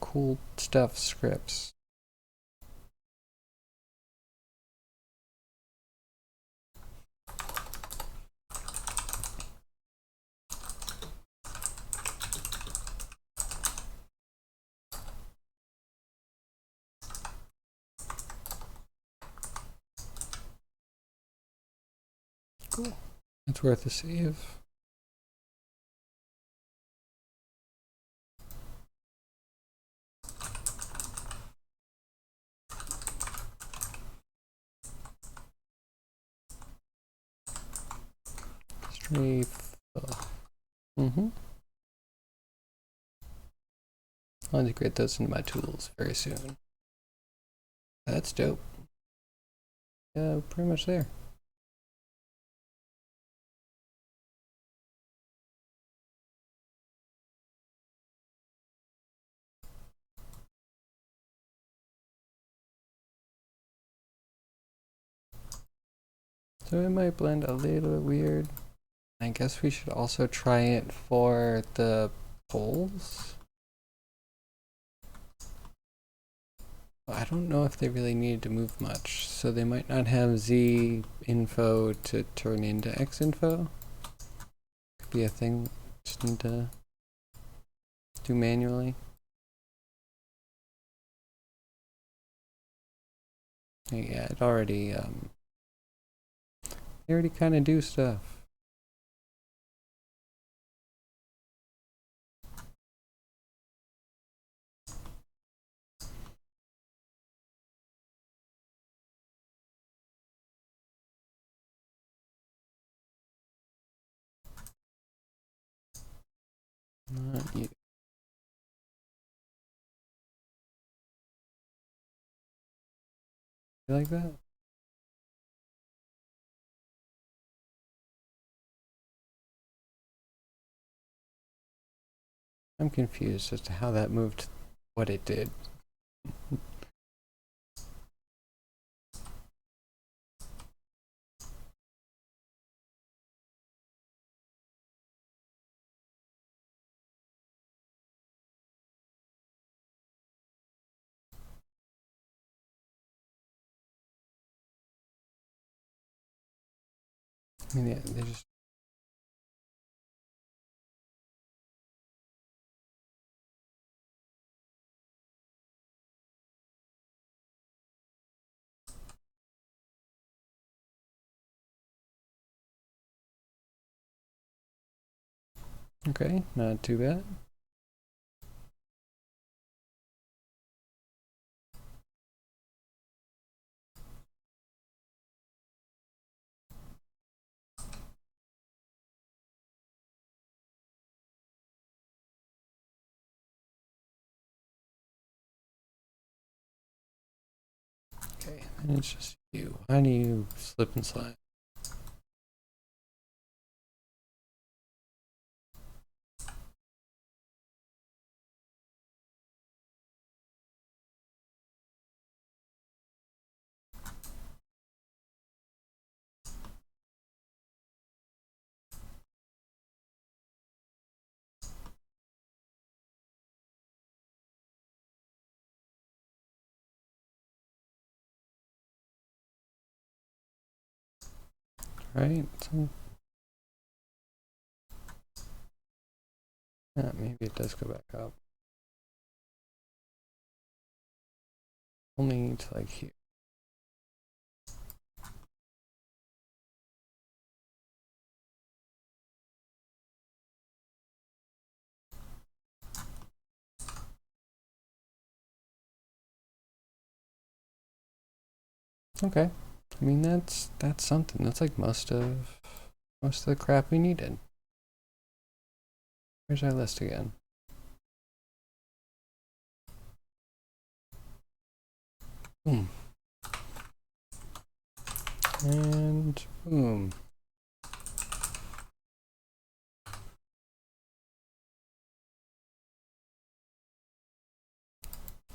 cool stuff scripts. Cool. It's worth a save. Strafe. I'll integrate those into my tools very soon. That's dope. Yeah, pretty much there. So it might blend a little bit weird. I guess we should also try it for the polls. I don't know if they really needed to move much, so they might not have Z info to turn into X info. Could be a thing just need to do manually. Yeah, it already they already kind of do stuff. Not you. You like that? I'm confused as to how that moved what it did. I mean, yeah, they just. Okay, not too bad. Okay, and it's just you. How do you slip and slide? Right? So, yeah, maybe it does go back up. Only to like here. Okay. I mean that's something. That's like most of the crap we needed. Where's our list again? Boom. And boom.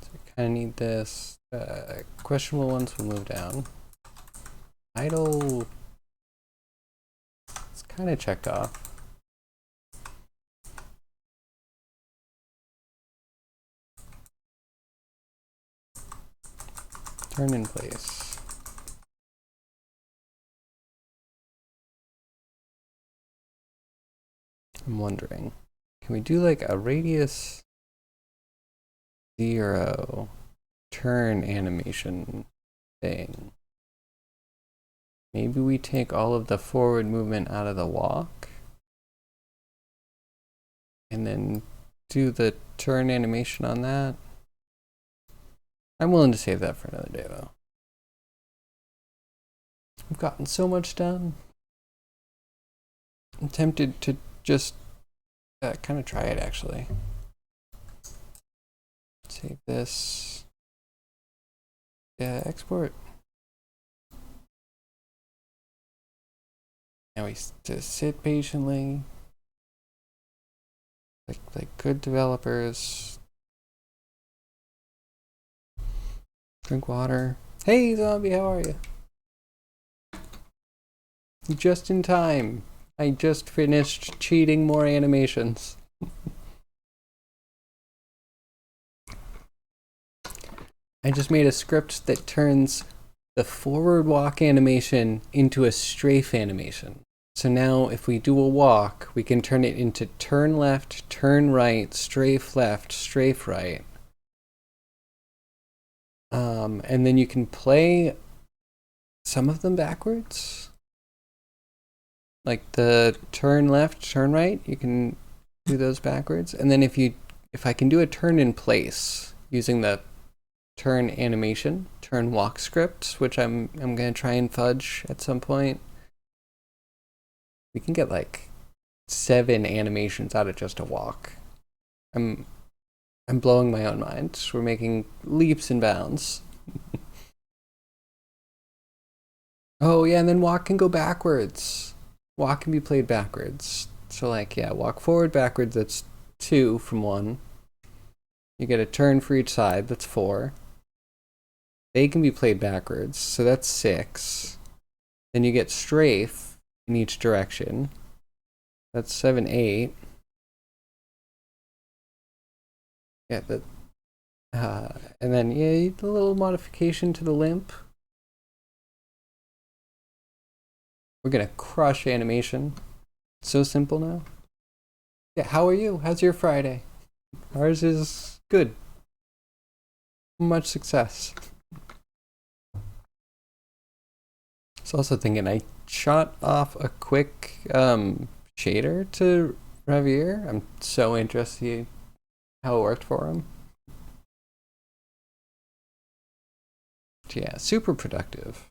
So we kind of need this. Questionable ones will move down. Idle. It's kind of checked off. Turn in place. I'm wondering, can we do like a radius 0 turn animation thing? Maybe we take all of the forward movement out of the walk and then do the turn animation on that. I'm willing to save that for another day though. I've gotten so much done. I'm tempted to just kind of try it actually. Save this. Yeah, export. Now we just sit patiently, like good developers. Drink water. Hey zombie, how are you? Just in time. I just finished cheating more animations. I just made a script that turns the forward walk animation into a strafe animation. So now if we do a walk, we can turn it into turn left, turn right, strafe left, strafe right. And then you can play some of them backwards. Like the turn left, turn right, you can do those backwards. And then if I can do a turn in place using the turn animation, turn walk script, which I'm gonna try and fudge at some point, we can get like 7 animations out of just a walk. I'm I'm blowing my own mind. We're making leaps and bounds. Oh yeah, and then walk can go backwards. Walk can be played backwards. So like yeah, walk forward, backwards. That's 2 from 1. You get a turn for each side. That's 4. They can be played backwards. So that's 6. Then you get strafe in each direction. That's 7, 8. Yeah, that. And then yeah, a little modification to the limp. We're gonna crush animation. So simple now. Yeah, how are you? How's your Friday? Ours is good. Much success. I was also thinking I shot off a quick shader to Ravier. I'm so interested in how it worked for him. Yeah, super productive.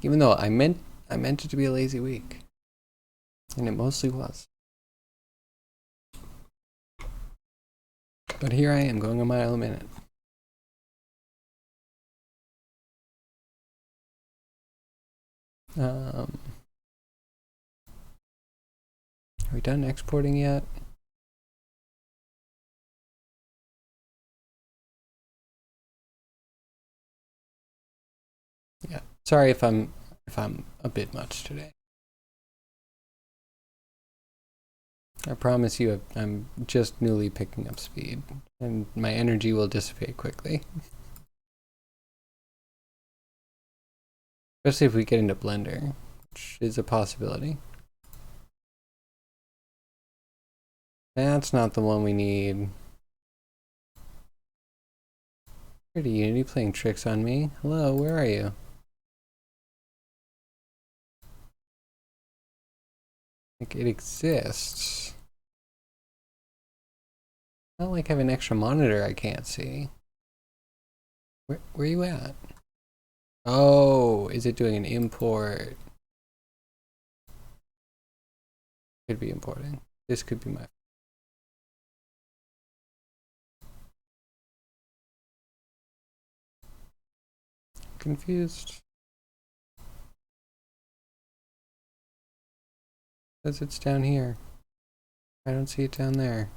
Even though I meant it to be a lazy week. And it mostly was. But here I am going a mile a minute. Are we done exporting yet? Yeah. Sorry if I'm a bit much today. I promise you I'm just newly picking up speed and my energy will dissipate quickly. Especially if we get into Blender, which is a possibility. That's not the one we need. Pretty Unity playing tricks on me. Hello, where are you? Like it exists. Not like I have an extra monitor I can't see. Where are you at? Oh, is it doing an import? Could be importing. This could be my. Confused. Says it's down here. I don't see it down there.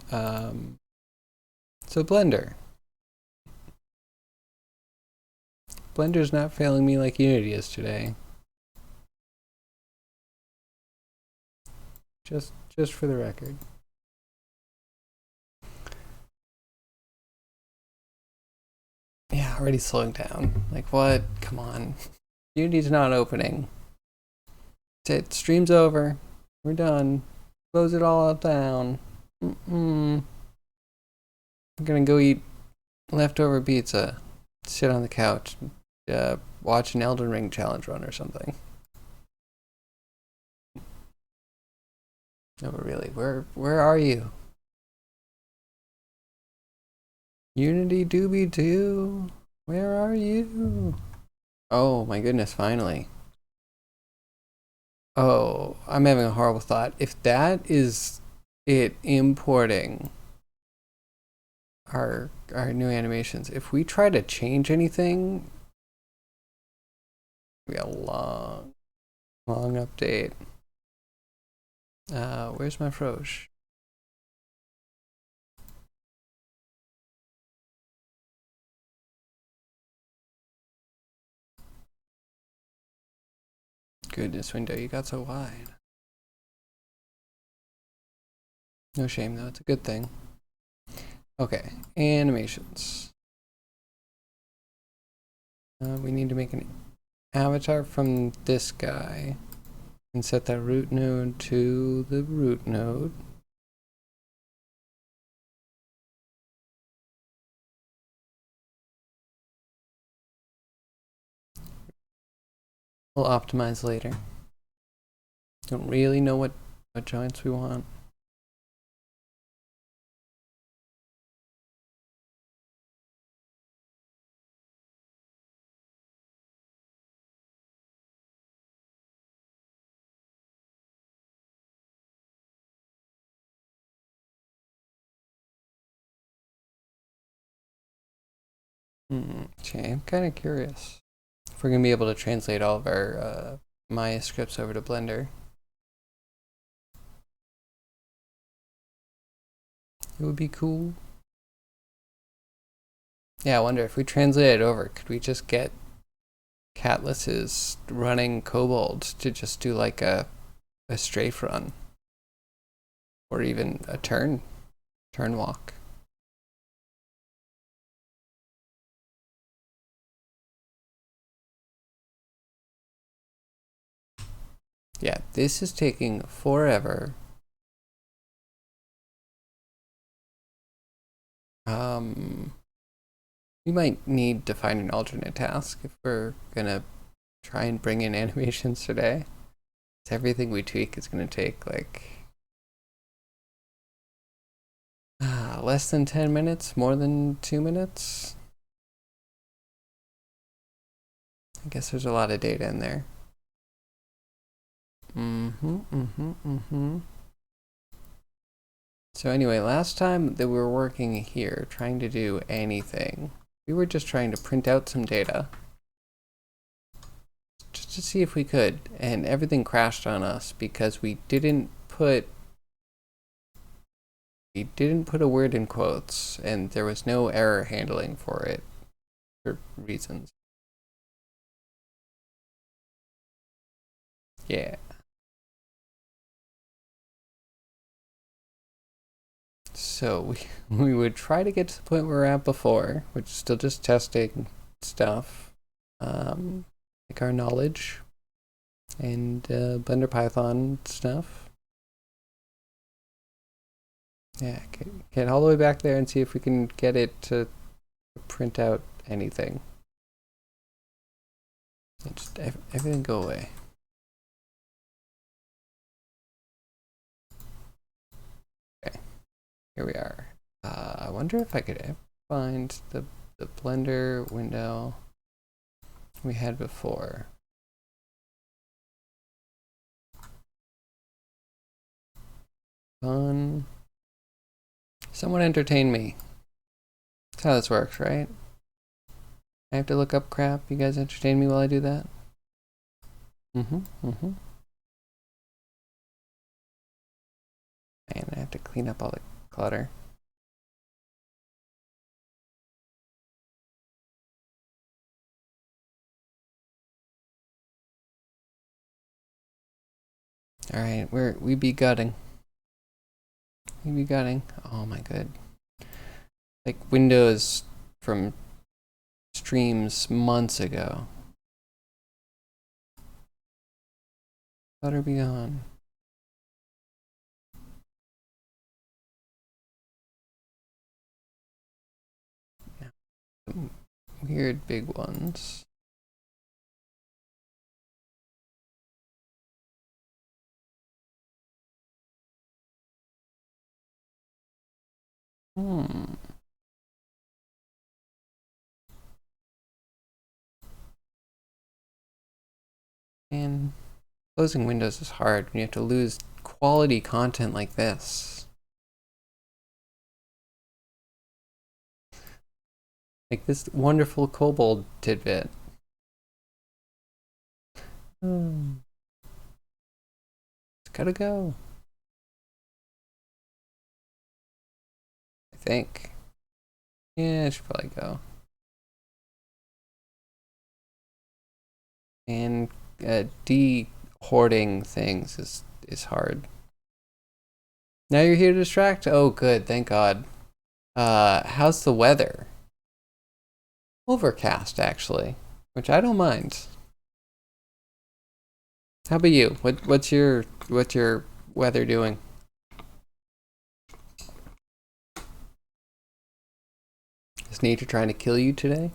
So Blender. Blender's not failing me like Unity is today. Just for the record. Yeah, already slowing down. Like what? Come on. Unity's not opening. It stream's over. We're done. Close it all down. I'm gonna go eat leftover pizza. Sit on the couch. Watch an Elden Ring challenge run or something. No, but really, where are you? Unity Doobie 2? Where are you? Oh my goodness, finally. Oh, I'm having a horrible thought. If that is it importing our new animations, if we try to change anything, we got a long update. Where's my Frosh? Goodness, window, you got so wide. No shame though, it's a good thing. Okay, animations. We need to make an avatar from this guy and set that root node to the root node. We'll optimize later. Don't really know what joints we want. Okay, I'm kind of curious if we're gonna be able to translate all of our Maya scripts over to Blender. It would be cool. Yeah, I wonder if we translate it over, could we just get Catlus's running kobold to just do like a strafe run, or even a turn walk. Yeah, this is taking forever. We might need to find an alternate task if we're gonna try and bring in animations today. Everything we tweak is gonna take like less than 10 minutes, more than 2 minutes. I guess there's a lot of data in there. So anyway, last time that we were working here, trying to do anything, we were just trying to print out some data. Just to see if we could, and everything crashed on us because we didn't put a word in quotes, and there was no error handling for it for reasons. Yeah. So we would try to get to the point we were at before, which is still just testing stuff, like our knowledge and Blender Python stuff. Yeah, get all the way back there and see if we can get it to print out anything. And just everything go away. Okay, here we are. I wonder if I could find the Blender window we had before. Fun. Someone entertain me. That's how this works, right? I have to look up crap. You guys entertain me while I do that? And I have to clean up all the clutter. Alright, we be gutting. We be gutting. Oh my god. Like Windows from streams months ago. Let her be gone. Yeah. Some weird big ones. And closing windows is hard when you have to lose quality content like this. Like this wonderful kobold tidbit. It's gotta go. I think. Yeah, I should probably go. And de-hoarding things is hard. Now you're here to distract? Oh, good. Thank God. How's the weather? Overcast, actually, which I don't mind. How about you? What's your weather doing? Is nature trying to kill you today?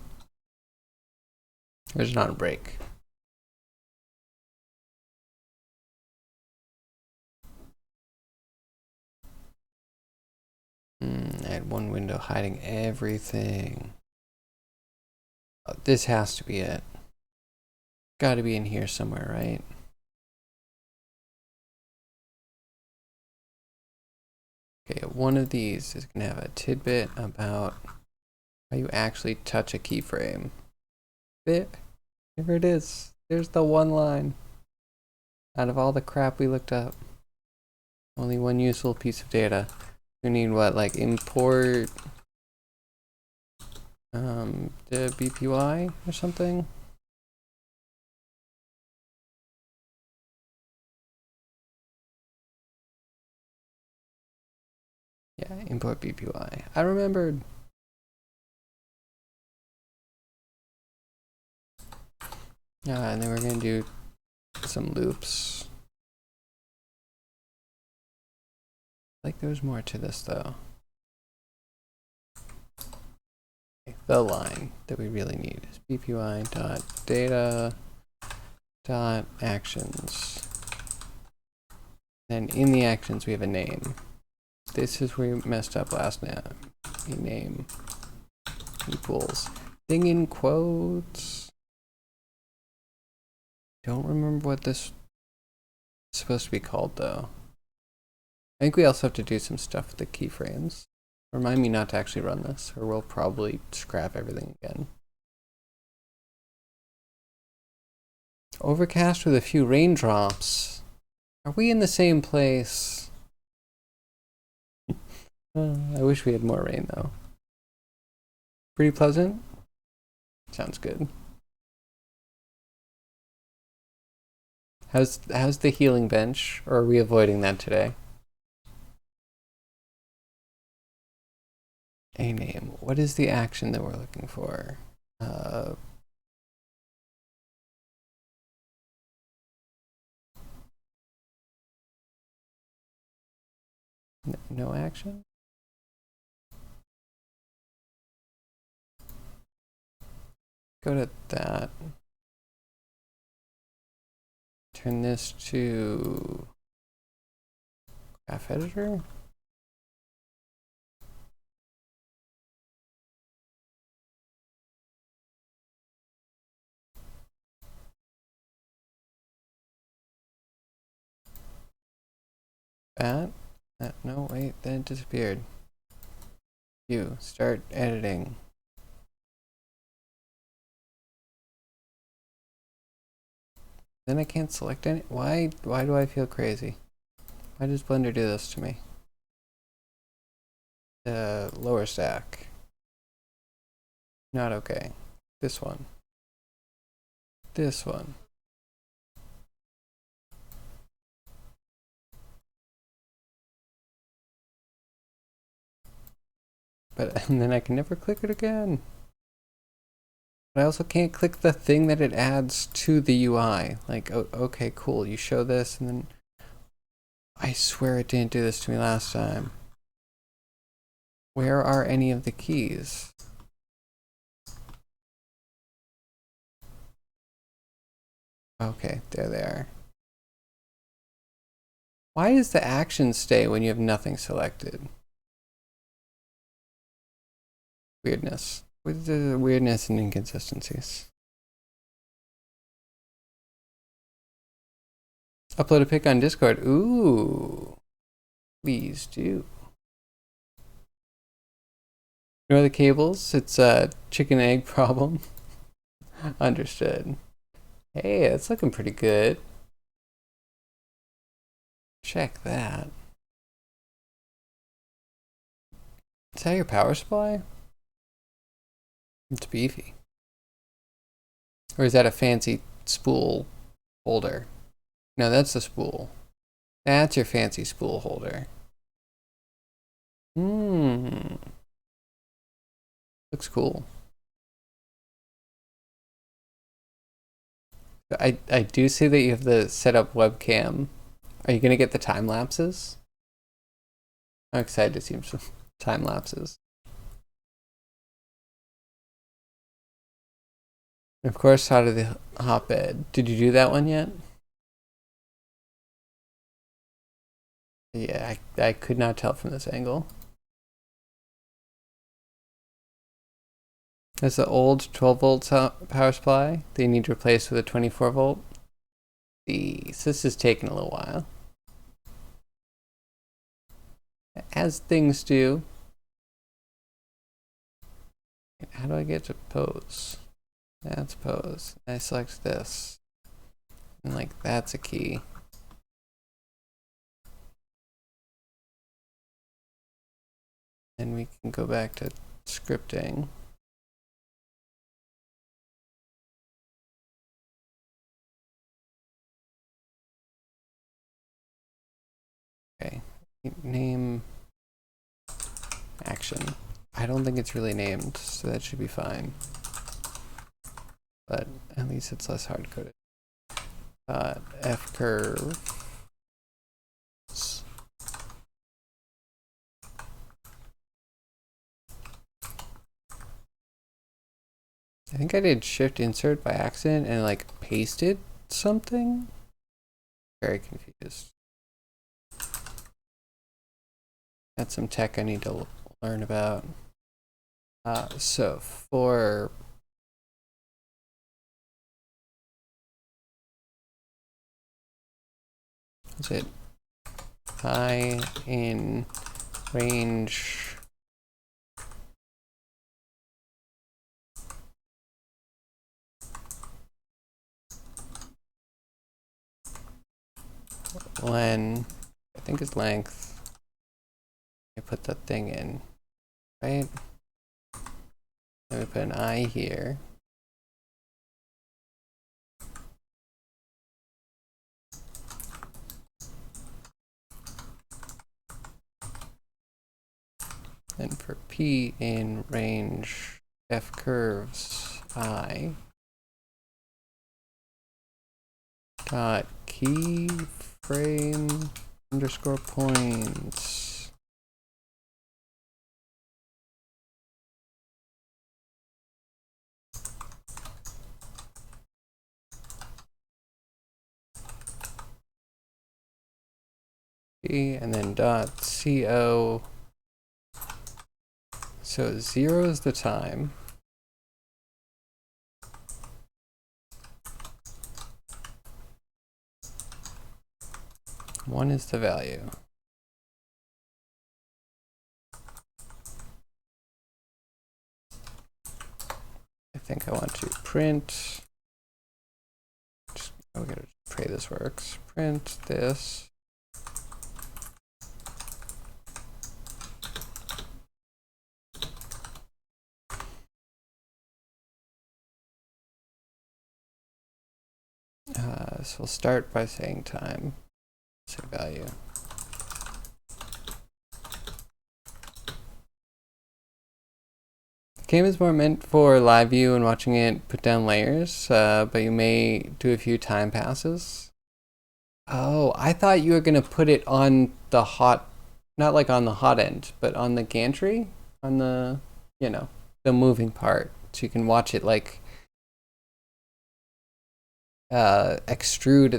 Or is it on a break? I had one window hiding everything. Oh, this has to be it. Gotta be in here somewhere, right? Okay, one of these is gonna have a tidbit about How you actually touch a keyframe. There it is. There's the one line. Out of all the crap we looked up, only one useful piece of data. We need what, like import the BPY or something? Yeah, import BPY. I remembered. And then we're gonna do some loops. Like there was more to this though. Okay, the line that we really need is BPY dot data dot actions. And in the actions we have a name. This is where we messed up last now. A name equals thing in quotes. Don't remember what this is supposed to be called though. I think we also have to do some stuff with the keyframes. Remind me not to actually run this, or we'll probably scrap everything again. Overcast with a few raindrops. Are we in the same place? I wish we had more rain though. Pretty pleasant? Sounds good. How's the healing bench? Or are we avoiding that today? A name. What is the action that we're looking for? No action? Go to that. Turn this to graph editor. That. No, wait, then it disappeared. You start editing. Then I can't select any. Why do I feel crazy? Why does Blender do this to me? The lower stack. Not okay. This one. This one. But and then I can never click it again. But I also can't click the thing that it adds to the UI. Like, oh, okay, cool, you show this, and then I swear it didn't do this to me last time. Where are any of the keys? Okay, there they are. Why does the action stay when you have nothing selected? Weirdness. With the weirdness and inconsistencies. Upload a pic on Discord. Ooh. Please do. You know the cables? It's a chicken egg problem. Understood. Hey, it's looking pretty good. Check that. Is that your power supply? It's beefy. Or is that a fancy spool holder? No, that's the spool. That's your fancy spool holder. Looks cool. I do see that you have the set up webcam. Are you gonna get the time lapses? I'm excited to see some time lapses. Of course, out of the hotbed. Did you do that one yet? Yeah, I could not tell from this angle. That's the old 12 volt power supply they need to replace with a 24 volt. Jeez, this is taking a little while. As things do. how do I get to pose? That's pose. I select this. And like that's a key. And we can go back to scripting. Okay, name action. I don't think it's really named, so that should be fine. But at least it's less hard coded. F curve. I think I did shift insert by accident and like pasted something. Very confused. That's some tech I need to learn about. So for is it high in range len, I think it's length. I put the thing in, right? Then we put an I here. And for P in range F curves I dot keyframe underscore points. And then dot co. So 0 is the time. 1 is the value. I think I want to print. We gotta pray this works. Print this. So we'll start by saying time, say value. The game is more meant for live view and watching it put down layers, but you may do a few time passes. Oh, I thought you were gonna put it on the hot, not like on the hot end, but on the gantry, on the, you know, the moving part, so you can watch it like extrude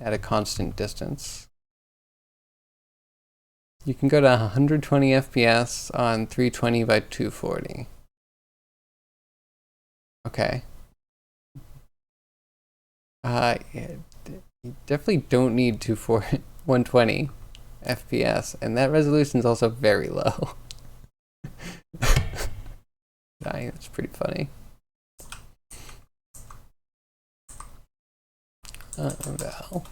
at a constant distance. You can go to 120 FPS on 320 by 240. Okay. You definitely don't need 120 FPS, and that resolution is also very low. Dying, that's pretty funny. Val.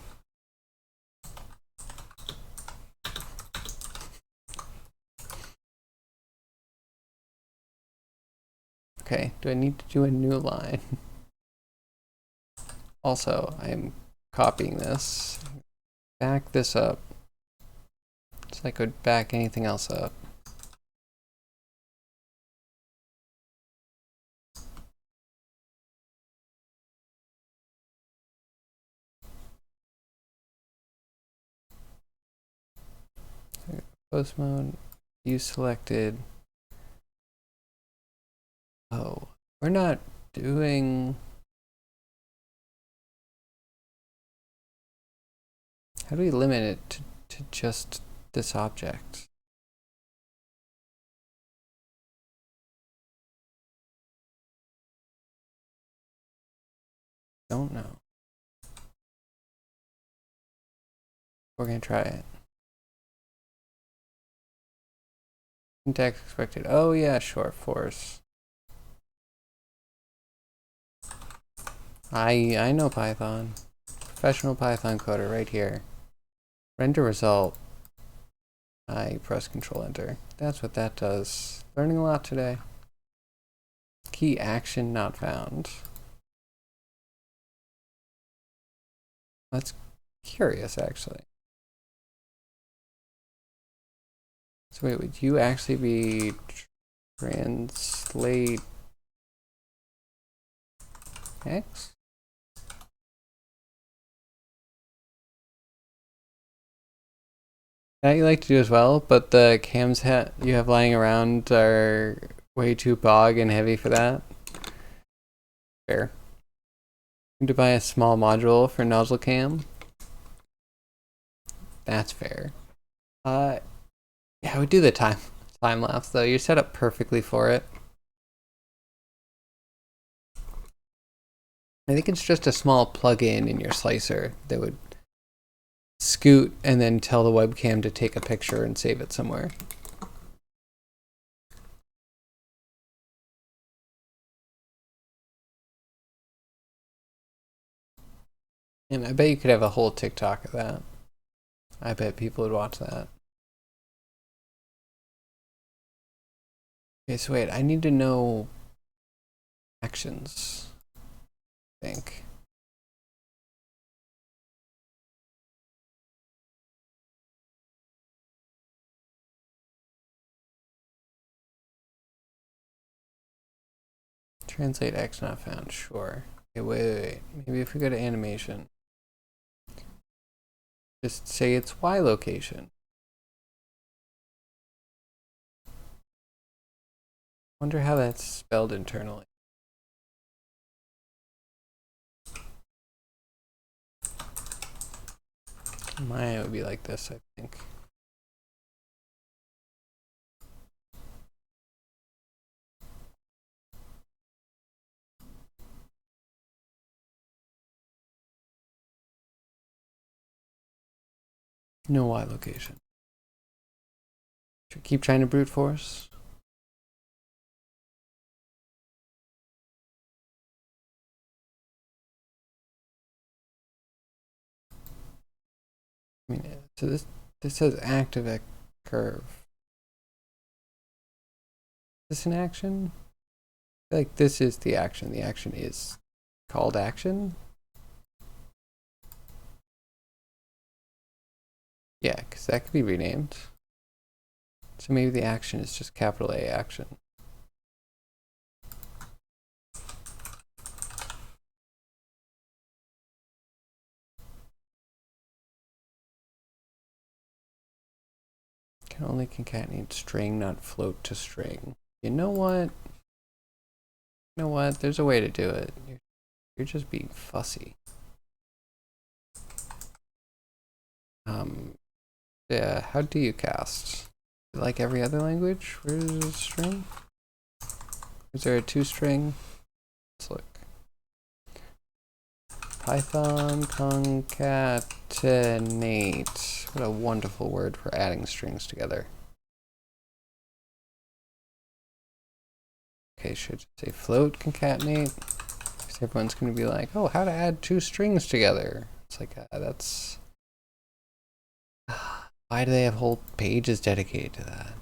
Okay, do I need to do a new line? Also, I'm copying this. Back this up. So I could back anything else up. Post mode, view selected. Oh, we're not doing. How do we limit it to just this object? Don't know. We're gonna try it. Syntax expected. Oh yeah, sure, force. I know Python. Professional Python coder right here. Render result. I press Control Enter. That's what that does. Learning a lot today. Key action not found. That's curious, actually. So wait, would you actually be translate X? That you like to do as well, but the cams you have lying around are way too bog and heavy for that. Fair. Need to buy a small module for nozzle cam. That's fair. Yeah, I would do the time lapse though. You're set up perfectly for it. I think it's just a small plug-in in your slicer that would scoot and then tell the webcam to take a picture and save it somewhere. And I bet you could have a whole TikTok of that. I bet people would watch that. Okay, so wait, I need to know actions, I think. Translate X not found, sure. Okay, wait. Maybe if we go to animation, just say it's Y location. Wonder how that's spelled internally. Mine would be like this, I think. No Y location. Should we keep trying to brute force? I mean, so this says active curve. Is this an action? I feel like this is the action. The action is called action. Yeah, because that could be renamed. So maybe the action is just capital A action. Can only concatenate string, not float to string. You know what? You know what? There's a way to do it. You're just being fussy. Yeah, how do you cast? Like every other language? Where's the string? Is there a two-string? Let's look. Python concatenate. What a wonderful word for adding strings together. Okay, should say float concatenate. Because everyone's going to be like, oh, how to add two strings together. It's like, that's... Why do they have whole pages dedicated to that?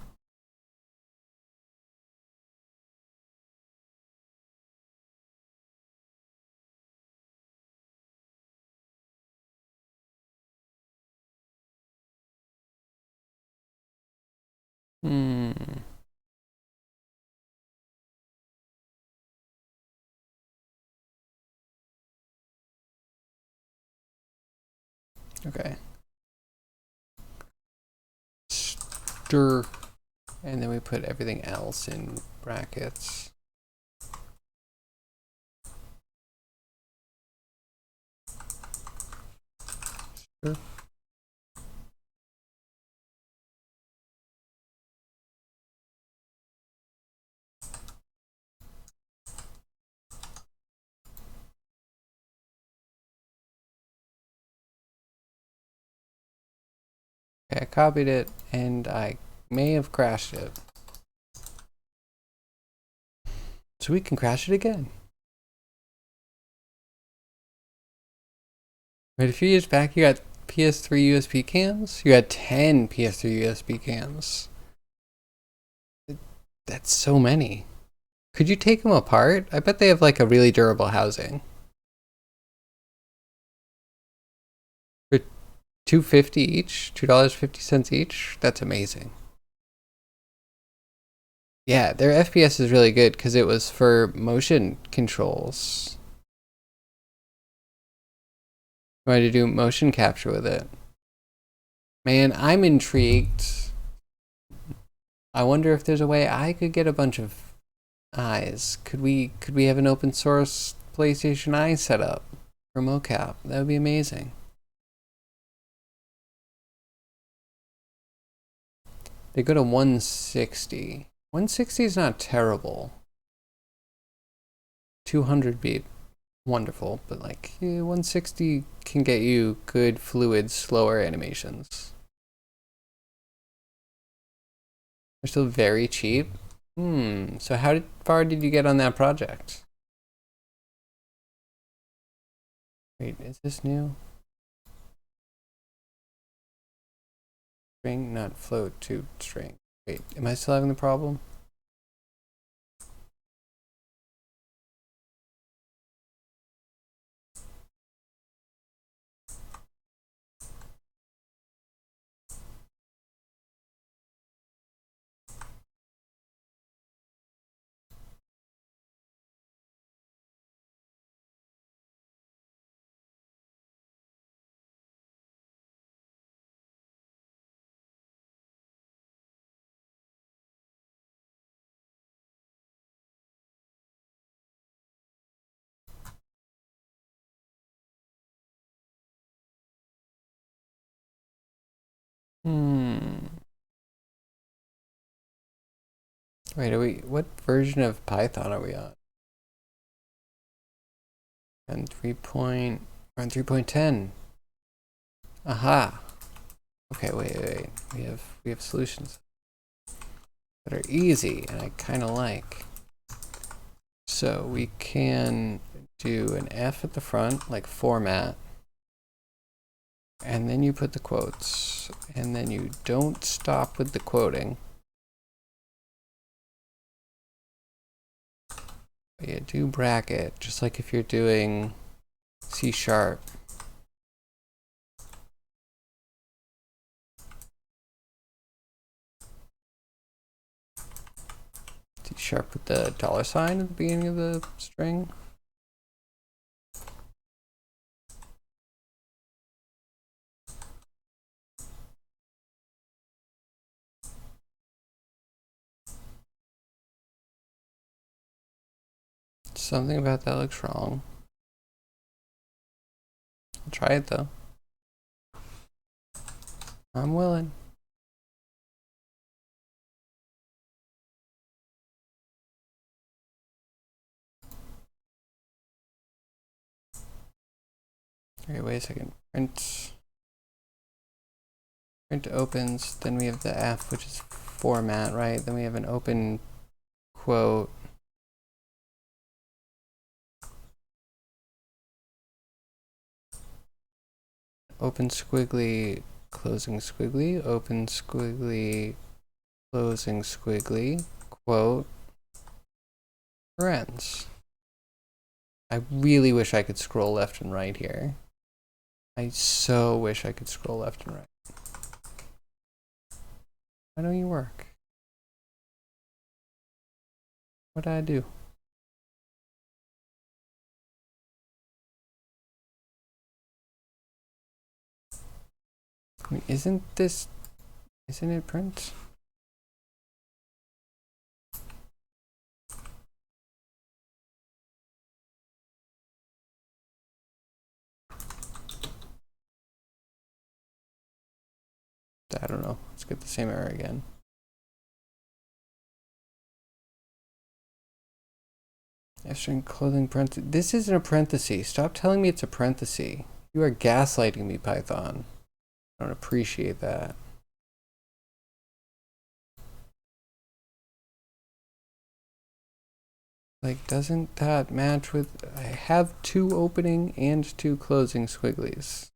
Okay. Stir. And then we put everything else in brackets. Stir. Okay, I copied it and I may have crashed it. So we can crash it again. Right, a few years back, you got PS3 USB cams. You had 10 PS3 USB cams. That's so many. Could you take them apart? I bet they have like a really durable housing. For $2.50 each, $2.50 each. That's amazing. Yeah, their FPS is really good because it was for motion controls. I wanted to do motion capture with it. Man, I'm intrigued. I wonder if there's a way I could get a bunch of eyes. Could we have an open source PlayStation Eye set up for mocap? That would be amazing. They go to 160. 160 is not terrible. 200 be wonderful, but like 160 can get you good, fluid, slower animations. They're still very cheap. So how far did you get on that project? Wait, is this new? String, not float to string. Wait, am I still having the problem? Wait, what version of Python are we on? And 3.10. Aha. Okay, wait. We have solutions that are easy and I kind of like. So we can do an F at the front, like format, and then you put the quotes, and then you don't stop with the quoting. But you do bracket, just like if you're doing C#. C# with the $sign at the beginning of the string. Something about that looks wrong. I'll try it though. I'm willing. Okay, wait a second. Print opens, then we have the F, which is format, right? Then we have an open quote. Open squiggly, closing squiggly, open squiggly, closing squiggly, quote, parens. I really wish I could scroll left and right here. I so wish I could scroll left and right. Why don't you work? What did I do? I mean, isn't it print? I don't know. Let's get the same error again. F-string clothing parenthesis. This isn't a parenthesis. Stop telling me it's a parenthesis. You are gaslighting me, Python. I don't appreciate that. Like, doesn't that match with... I have 2 opening and 2 closing squigglies.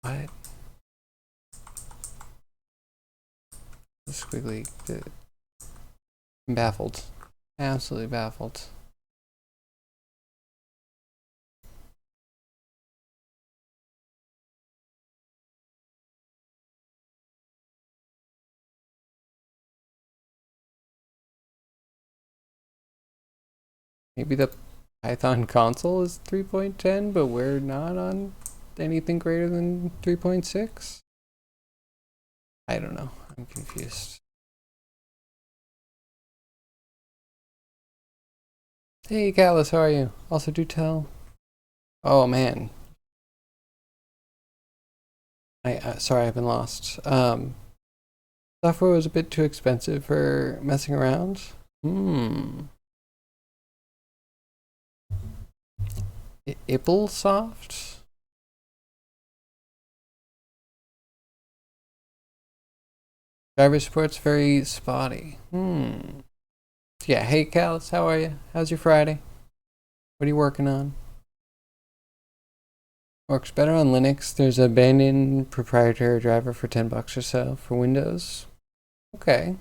What? The squiggly... I'm baffled. Absolutely baffled. Maybe the Python console is 3.10, but we're not on anything greater than 3.6? I don't know. I'm confused. Hey, Callus, how are you? Also, do tell. Oh, man. Sorry, I've been lost. Software was a bit too expensive for messing around. Ipplesoft? Driver support's very spotty. Yeah, hey Callus, how are you? How's your Friday? What are you working on? Works better on Linux. There's a banned-in proprietary driver for $10 or so for Windows. Okay.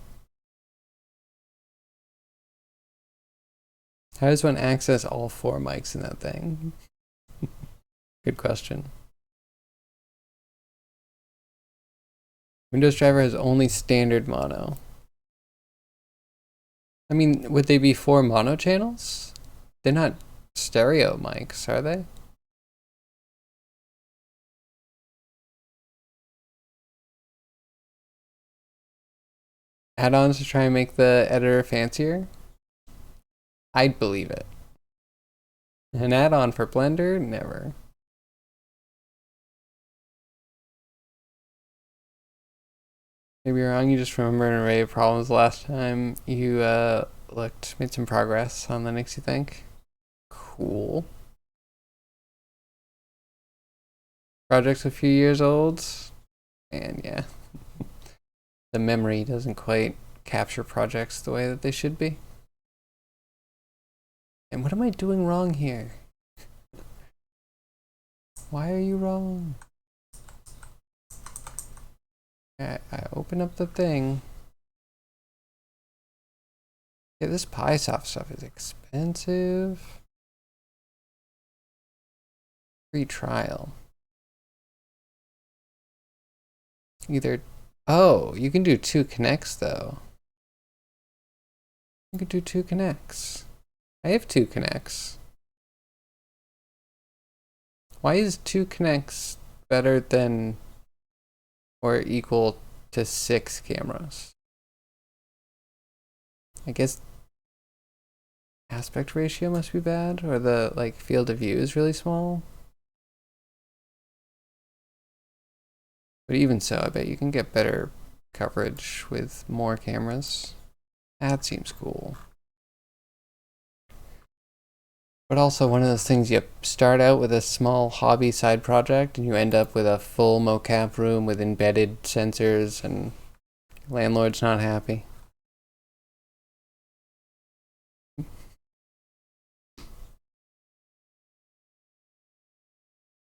How does one access all 4 mics in that thing? Good question. Windows driver has only standard mono. I mean, would they be 4 mono channels? They're not stereo mics, are they? Add-ons to try and make the editor fancier? I'd believe it. An add-on for Blender? Never. Maybe you're wrong, you just remember an array of problems last time you made some progress on Linux, you think? Cool. Project's a few years old, and yeah, the memory doesn't quite capture projects the way that they should be. And what am I doing wrong here? Why are you wrong? I open up the thing. Yeah, this PySoft stuff is expensive. Free trial. Either... Oh, you can do 2 connects though. You can do 2 connects. I have 2 connects. Why is 2 connects better than or equal to 6 cameras? I guess aspect ratio must be bad, or the field of view is really small. But even so, I bet you can get better coverage with more cameras. That seems cool. But also one of those things, you start out with a small hobby side project and you end up with a full mocap room with embedded sensors and landlord's not happy.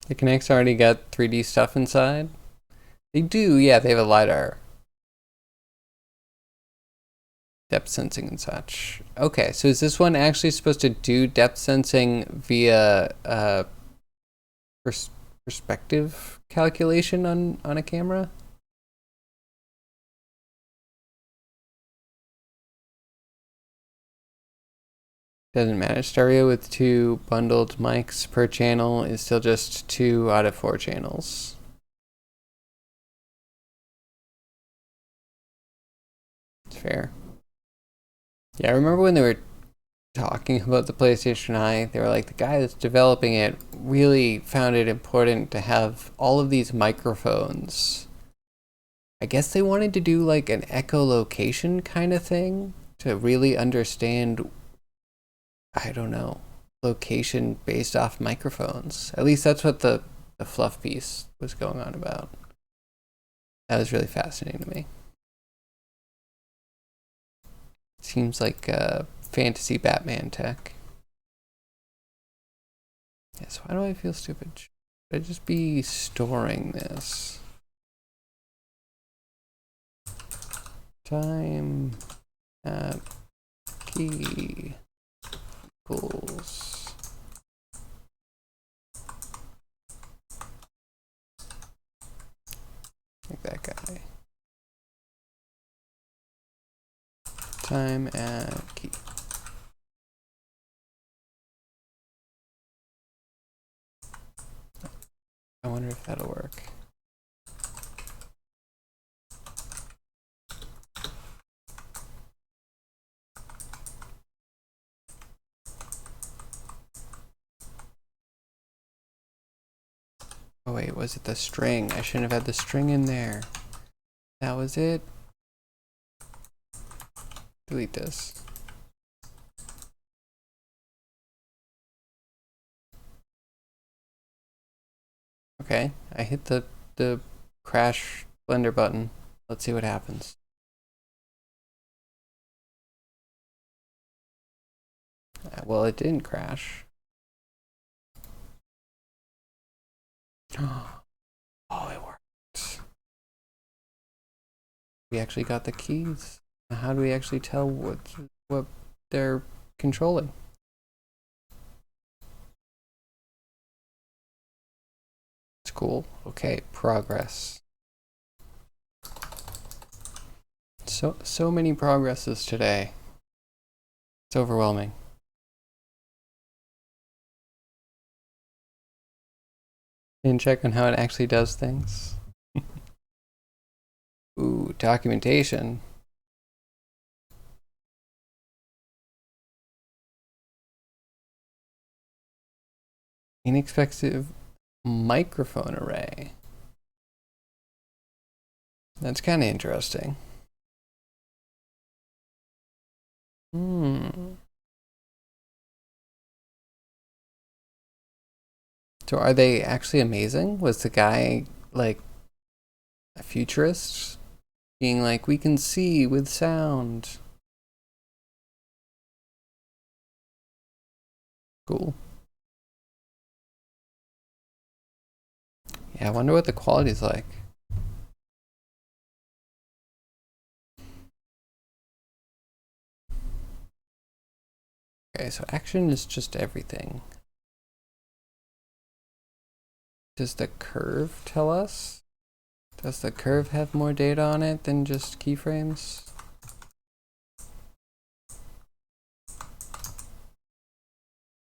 The Kinect's already got 3D stuff inside. They do, yeah, they have a LiDAR. Depth sensing and such. Okay, so is this one actually supposed to do depth sensing via perspective calculation on a camera? Doesn't matter. Stereo with 2 bundled mics per channel is still just 2 out of 4 channels. It's fair. Yeah, I remember when they were talking about the PlayStation Eye, they were like, the guy that's developing it really found it important to have all of these microphones. I guess they wanted to do like an echolocation kind of thing to really understand, I don't know, location based off microphones. At least that's what the the fluff piece was going on about. That was really fascinating to me. Seems like fantasy Batman tech. Yes, why do I feel stupid? Should I just be storing this? Time at key equals like that guy. Time at key. I wonder if that'll work. Oh wait, was it the string? I shouldn't have had the string in there. That was it. Delete this. Okay, I hit the crash Blender button. Let's see what happens. Well, it didn't crash. Oh, it worked. We actually got the keys. How do we actually tell what they're controlling? It's cool. Okay, progress. So many progresses today. It's overwhelming. And check on how it actually does things. Ooh, documentation. Inexpensive microphone array. That's kind of interesting. So are they actually amazing? Was the guy like a futurist? Being like, we can see with sound. Cool. Yeah, I wonder what the quality's like. Okay, so action is just everything. Does the curve tell us? Does the curve have more data on it than just keyframes?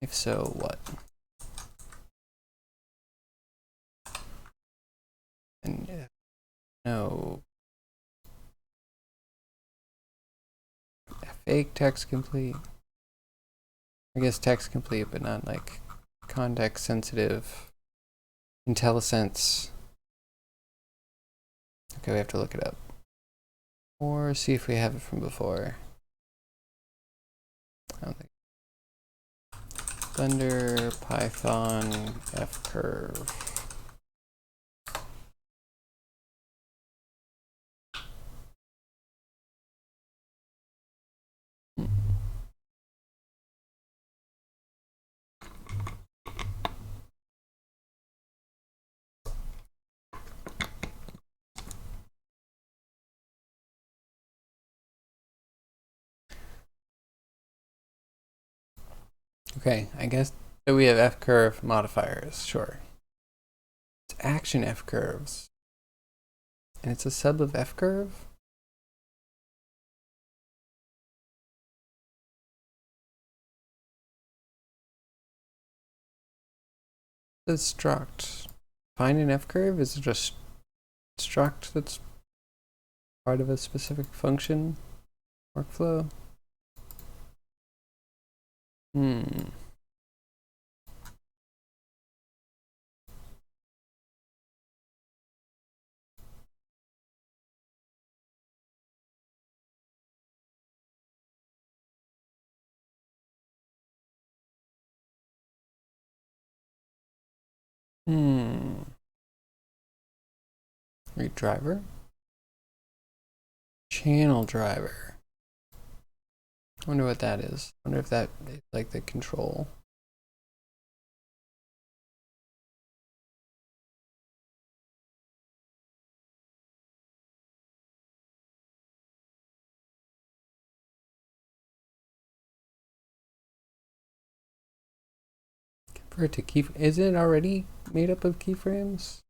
If so, what? And no. Fake text complete. I guess text complete, but not like context sensitive. IntelliSense. Okay, we have to look it up. Or see if we have it from before. I don't think. Blender, Python, F-curve. Okay, I guess that we have F-curve modifiers, sure. It's action F-curves. And it's a sub of F-curve? The struct. Find an F-curve? Is it just struct that's part of a specific function workflow? Hmm. Hmm. Read driver. Channel driver. I wonder what that is. I wonder if that is like the control. Convert to key. Is it already made up of keyframes?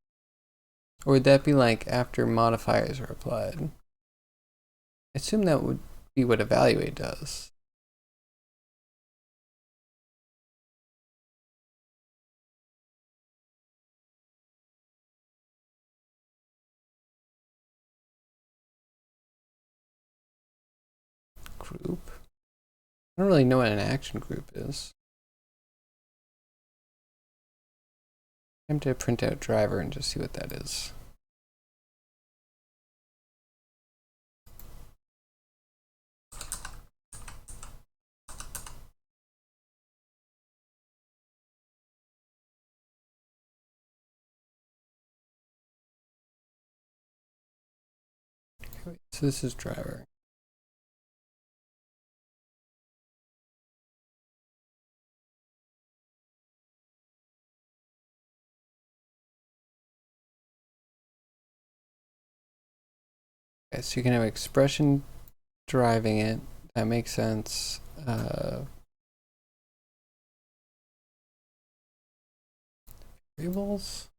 Or would that be like after modifiers are applied? I assume that would be what evaluate does. Group. I don't really know what an action group is. I'm to print out driver and just see what that is. So this is driver. Okay, so you can have expression driving it. That makes sense. Variables?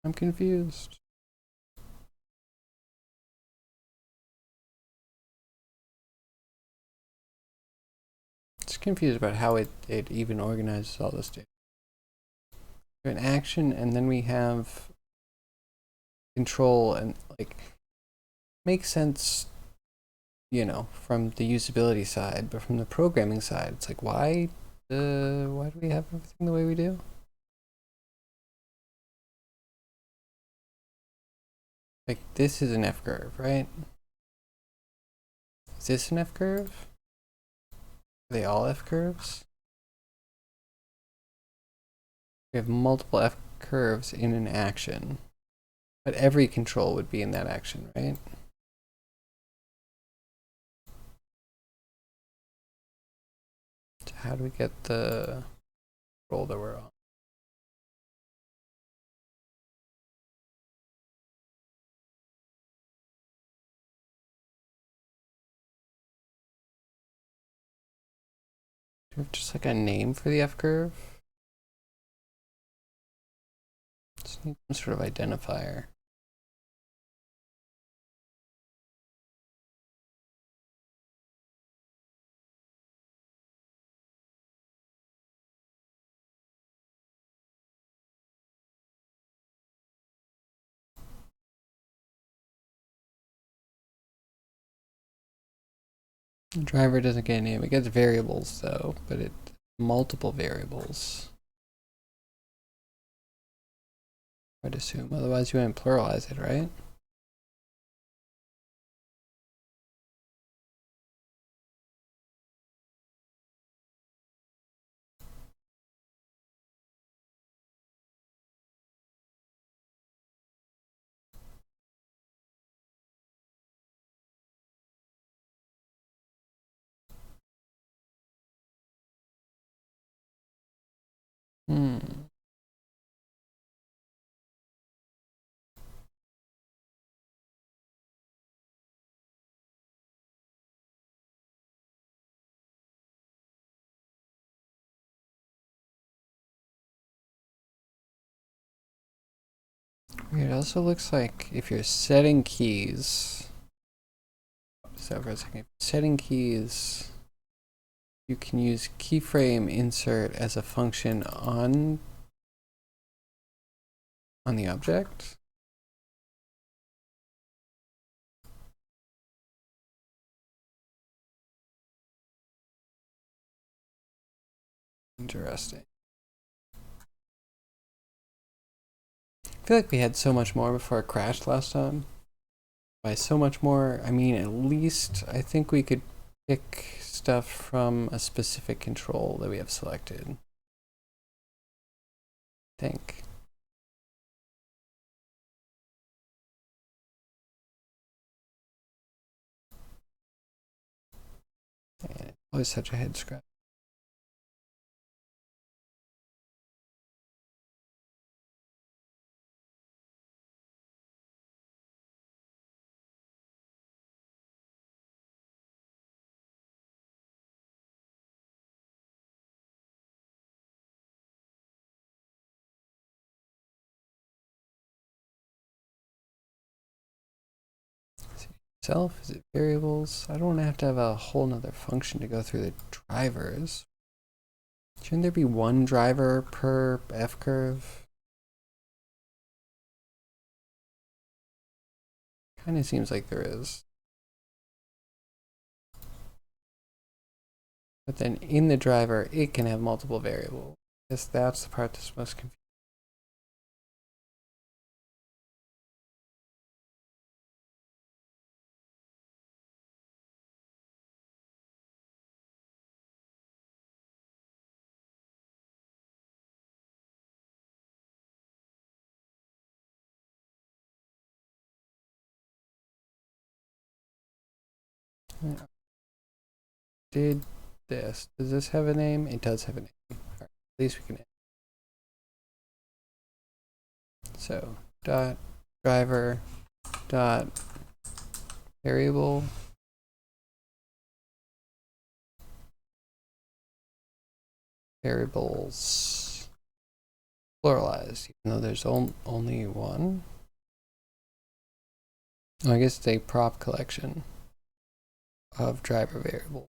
I'm confused. Just confused about how it even organizes all this data. We have an action, and then we have control, and like makes sense, you know, from the usability side, but from the programming side, it's like why do we have everything the way we do? Like this is an F curve, right? Is this an F curve? Are they all F curves? We have multiple F curves in an action, but every control would be in that action, right? So how do we get the roll that we're on? Do we have just like a name for the F curve? Just need some sort of identifier. The driver doesn't get a name. It gets variables though, but it multiple variables. I'd assume. Otherwise you wouldn't pluralize it, right? Hmm. It also looks like if you're setting keys, so for a second, setting keys, you can use keyframe insert as a function on the object. Interesting. I feel like we had so much more before it crashed last time. By so much more, I mean at least I think we could pick stuff from a specific control that we have selected. think. And always such a head scratch. Self, is it variables? I don't have to have a whole nother function to go through the drivers. Shouldn't there be one driver per F curve? Kind of seems like there is. But then in the driver, it can have multiple variables. I guess that's the part that's most confusing. Did this? Does this have a name? It does have a name. Right, at least we can. So dot driver dot variable variables pluralized, even though there's only one. Oh, I guess it's a prop collection of driver variable.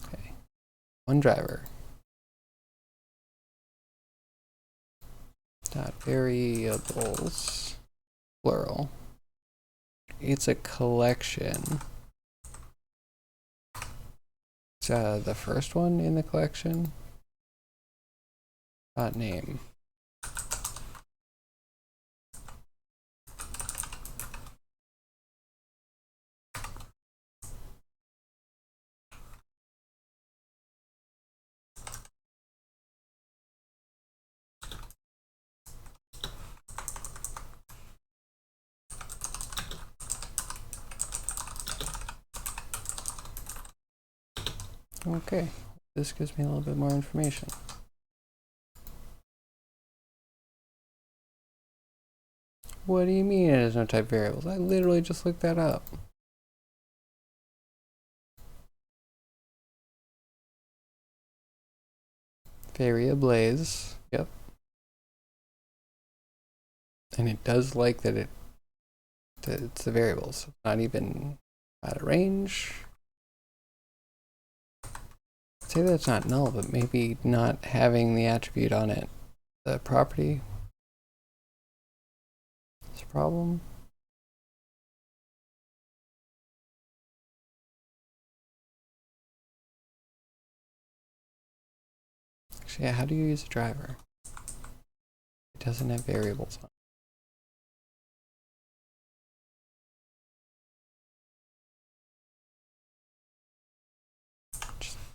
Okay, one driver dot variables plural. It's a collection. It's the first one in the collection. Dot name. Okay, this gives me a little bit more information. What do you mean it has no type variables? I literally just looked that up. Variables, yep. And it does like that it's the variables, not even out of range. I'd say that's not null, but maybe not having the attribute on it, the property, is a problem. Actually, yeah, how do you use a driver? It doesn't have variables on it.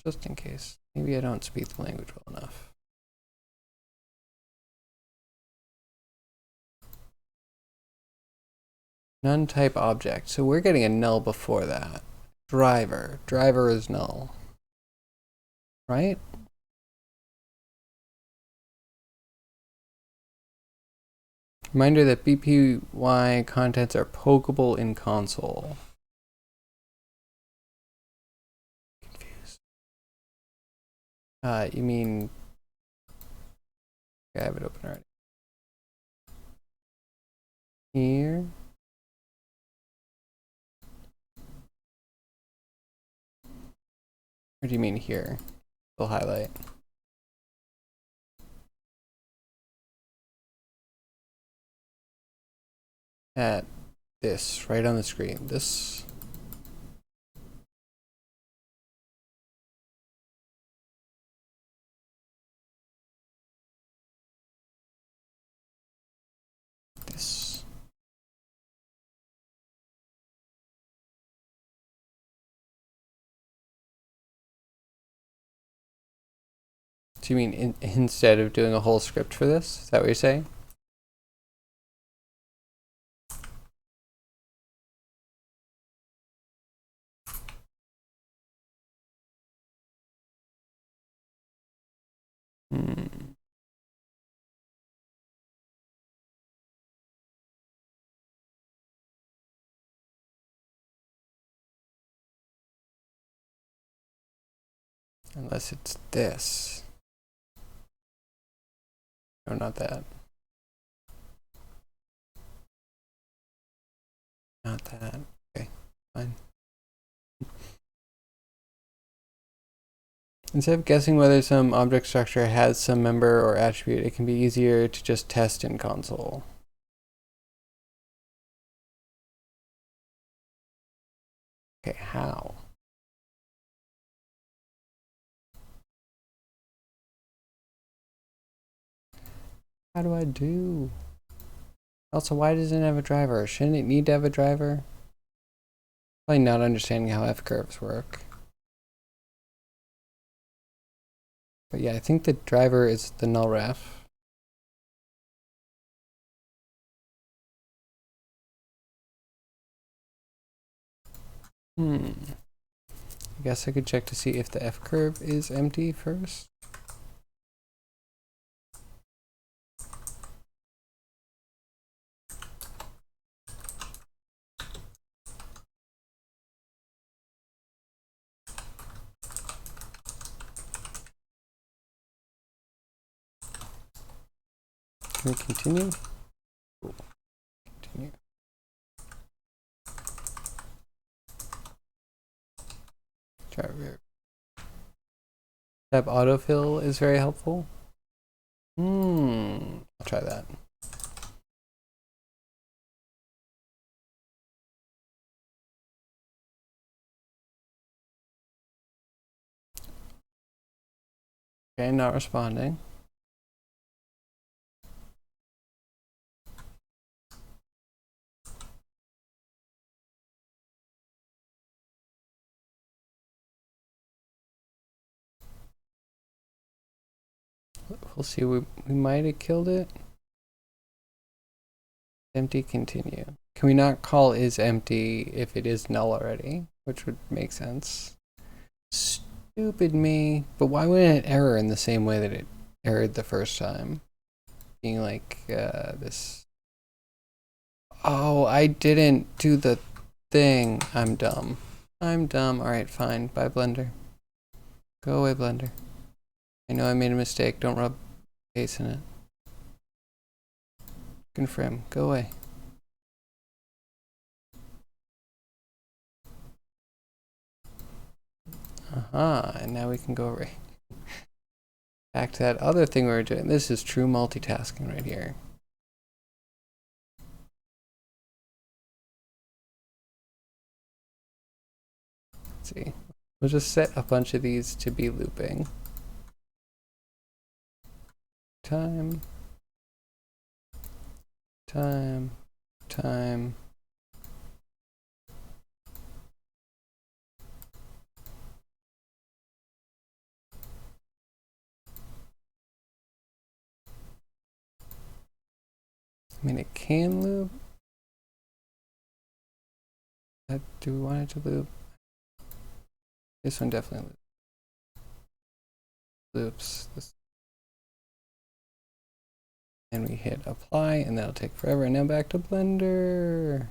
Just in case. Maybe I don't speak the language well enough. None type object. So we're getting a null before that. Driver. Driver is null. Right? Reminder that BPY contents are pokeable in console. Confused. You mean... I have it open already. Here. Or do you mean here? We'll highlight. At this, right on the screen. This. This. Do you mean instead of doing a whole script for this? Is that what you're saying? Unless it's this. No, not that. Not that. Okay, fine. Instead of guessing whether some object structure has some member or attribute, it can be easier to just test in console. Okay, how? How do I do? Also, why doesn't it have a driver? Shouldn't it need to have a driver? Probably not understanding how F-curves work. But yeah, I think the driver is the null ref. I guess I could check to see if the F-curve is empty first. Can we continue? Cool. Continue. Tab autofill is very helpful. I'll try that. Okay, not responding. We'll see. We might have killed it. Empty, continue. Can we not call is empty if it is null already? Which would make sense. Stupid me. But why wouldn't it error in the same way that it errored the first time? Being like this. Oh, I didn't do the thing. I'm dumb. I'm dumb. Alright, fine. Bye, Blender. Go away, Blender. I know I made a mistake. Don't rub face in it. Confirm. Go away. And now we can go right back to that other thing we were doing. This is true multitasking right here. Let's see. We'll just set a bunch of these to be looping. Time. Time. Time. I mean, it can loop. Do we want it to loop? This one definitely loops. This. And we hit apply, and that'll take forever. And now back to Blender.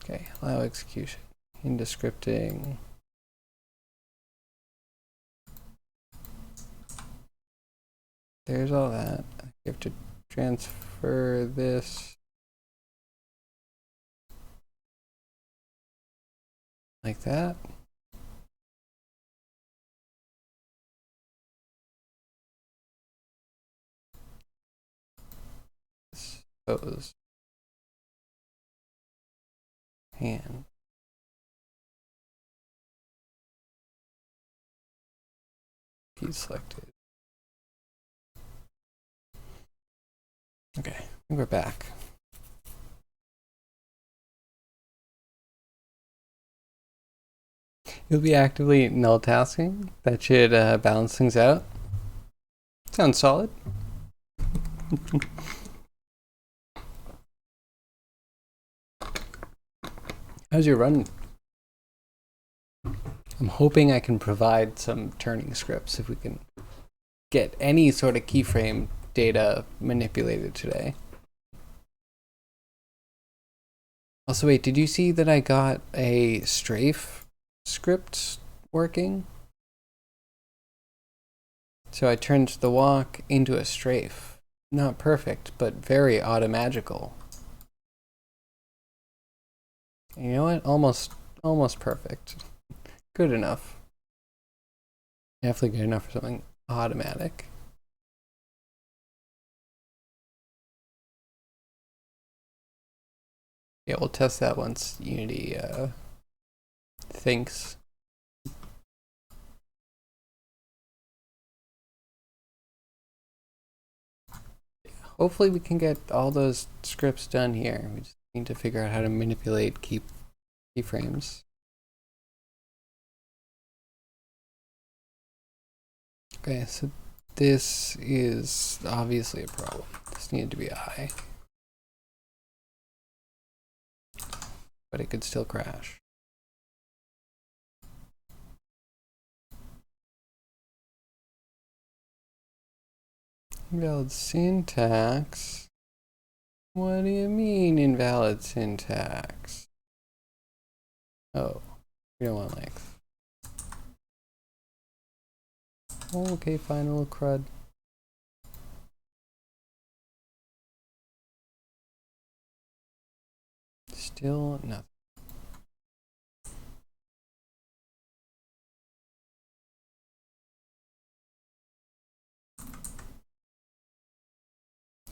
Okay, allow execution. Into scripting. There's all that. You have to transfer this like that. Suppose hand. Key selected. Okay, I think we're back. You'll be actively null tasking. That should balance things out. Sounds solid. How's your run? I'm hoping I can provide some turning scripts if we can get any sort of keyframe data manipulated today. Also, wait, did you see that I got a strafe script working? So I turned the walk into a strafe. Not perfect, but very automagical. And you know what? Almost perfect. Good enough. Definitely good enough for something automatic. Yeah, we'll test that once Unity thinks. Hopefully we can get all those scripts done here. We just need to figure out how to manipulate keyframes. Okay, so this is obviously a problem. This needed to be I. But it could still crash. Invalid syntax? What do you mean invalid syntax? Oh, we don't want length. Okay, final crud. Still nothing.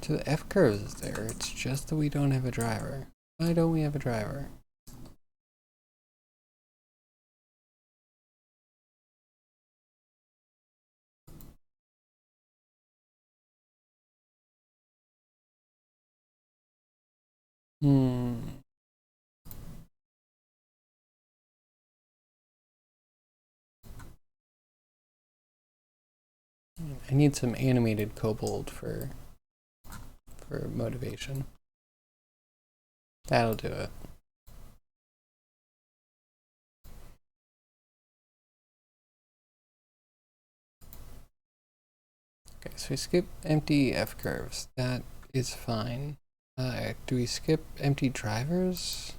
So the F curves is there, it's just that we don't have a driver. Why don't we have a driver? I need some animated kobold for motivation. That'll do it. Okay, so we skip empty F curves. That is fine. Do we skip empty drivers?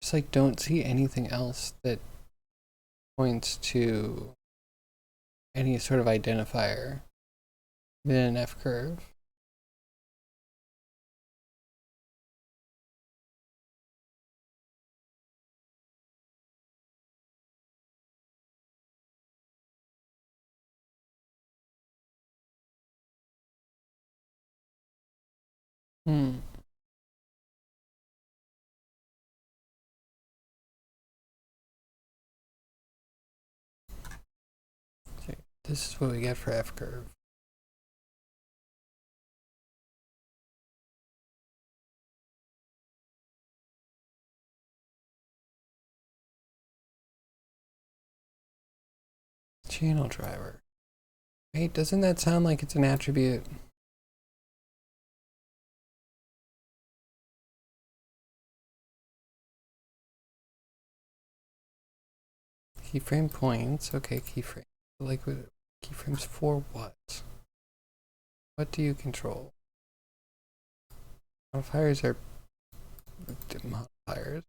Just like don't see anything else that points to any sort of identifier within an F curve. So this is what we get for F curve. Channel driver. Wait, doesn't that sound like it's an attribute? Keyframe points. Okay, keyframe. Like keyframes for what? What do you control? Modifiers are modifiers.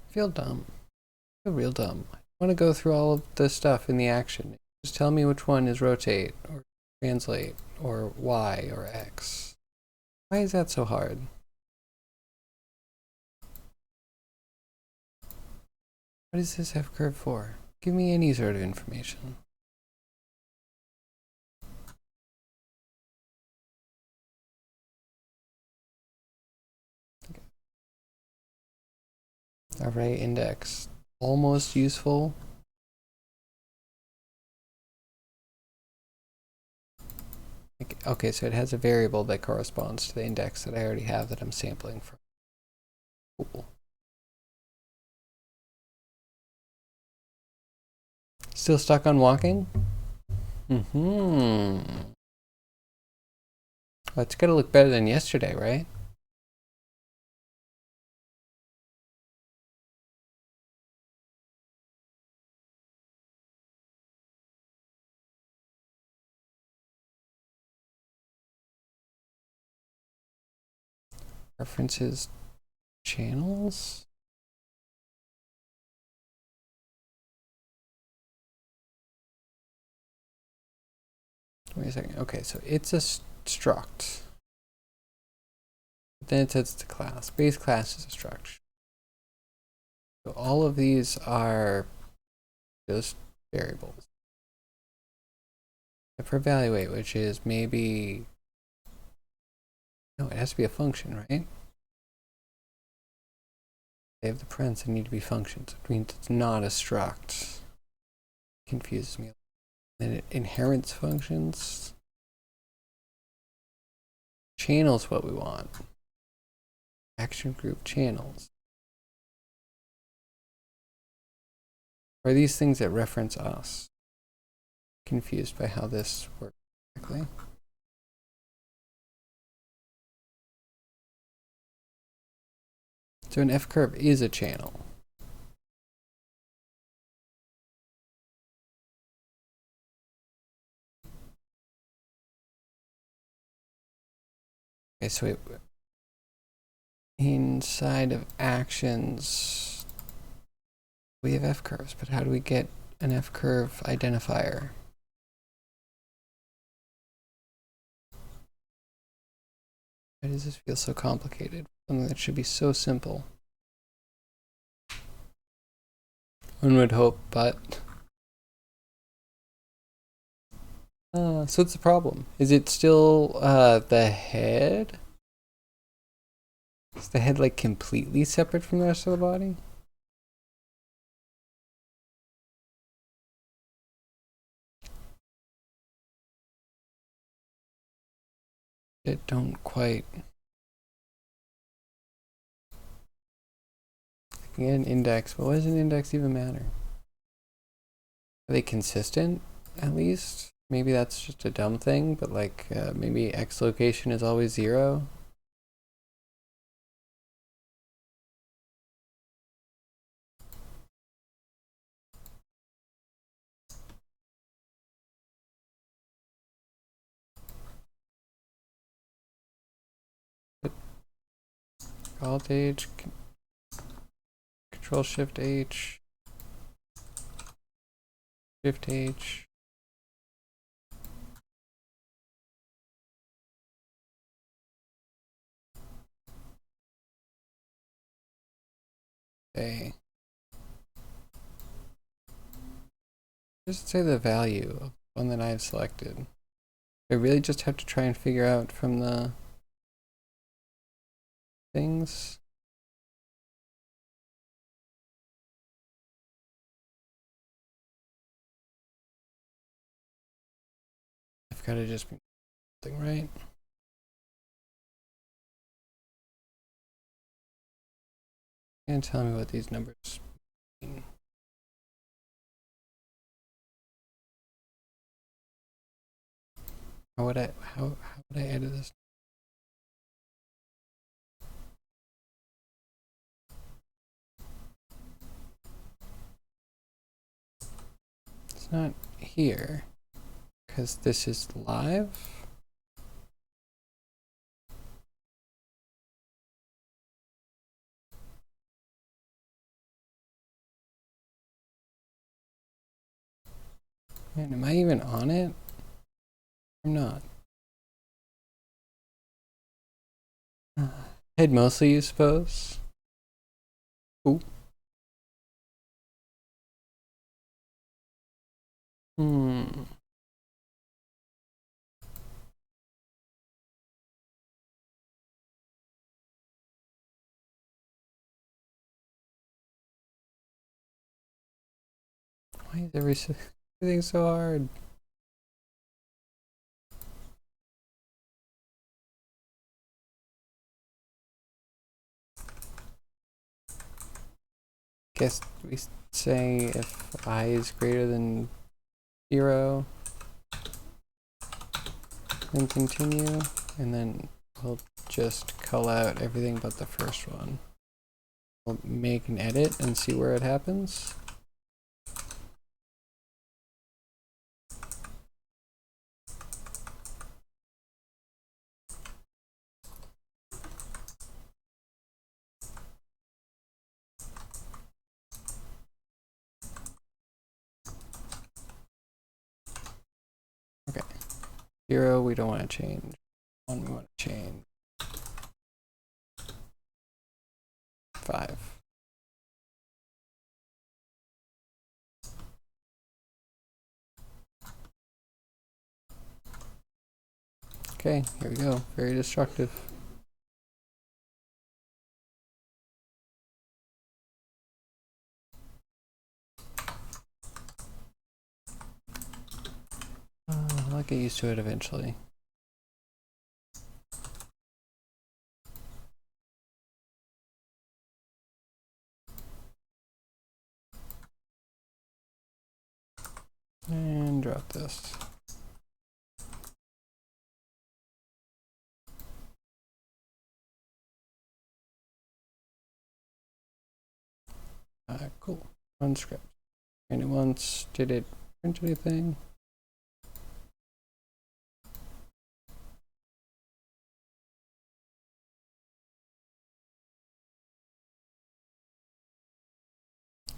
I feel dumb. I feel real dumb. I want to go through all of the stuff in the action. Just tell me which one is rotate or translate or Y or X. Why is that so hard? What is this F curve for? Give me any sort of information. Array index. Almost useful. Okay, so it has a variable that corresponds to the index that I already have that I'm sampling from. Cool. Still stuck on walking? Mm-hmm. Well, it's gotta look better than yesterday, right? References channels? Wait a second. Okay, so it's a struct. Then it says it's a class. Base class is a struct. So all of these are just variables. Except for evaluate, which is maybe... No, it has to be a function, right? They have the parents that need to be functions, which means it's not a struct. Confuses me. Then it inherits functions. Channels what we want. Action group channels. Are these things that reference us? Confused by how this works exactly. So an F curve is a channel. Okay, so inside of actions, we have F curves, but how do we get an F curve identifier? Why does this feel so complicated? Something that should be so simple. One would hope, but... so what's the problem? Is it still the head? Is the head like completely separate from the rest of the body? It don't quite... Again, index, but why does an index even matter? Are they consistent, at least? Maybe that's just a dumb thing, but like maybe X location is always 0. Alt H, Control Shift H, Shift H. Okay. Just say the value of one that I've selected. I really just have to try and figure out from the things. I've got to just be something right. And tell me what these numbers mean. How would I edit this? It's not here because this is live. Man, am I even on it? I'm not. Head mostly, you suppose? Ooh. Hmm. Why is everything so hard? guess we say if I is greater than 0, then continue, and then we'll just cull out everything but the first one. We'll make an edit and see where it happens. Okay, 0 we don't want to change. 1 we want to change. 5. Okay, here we go. Very destructive. I'll get used to it eventually. And drop this. Cool. Run script. Ran it once. Did it print anything?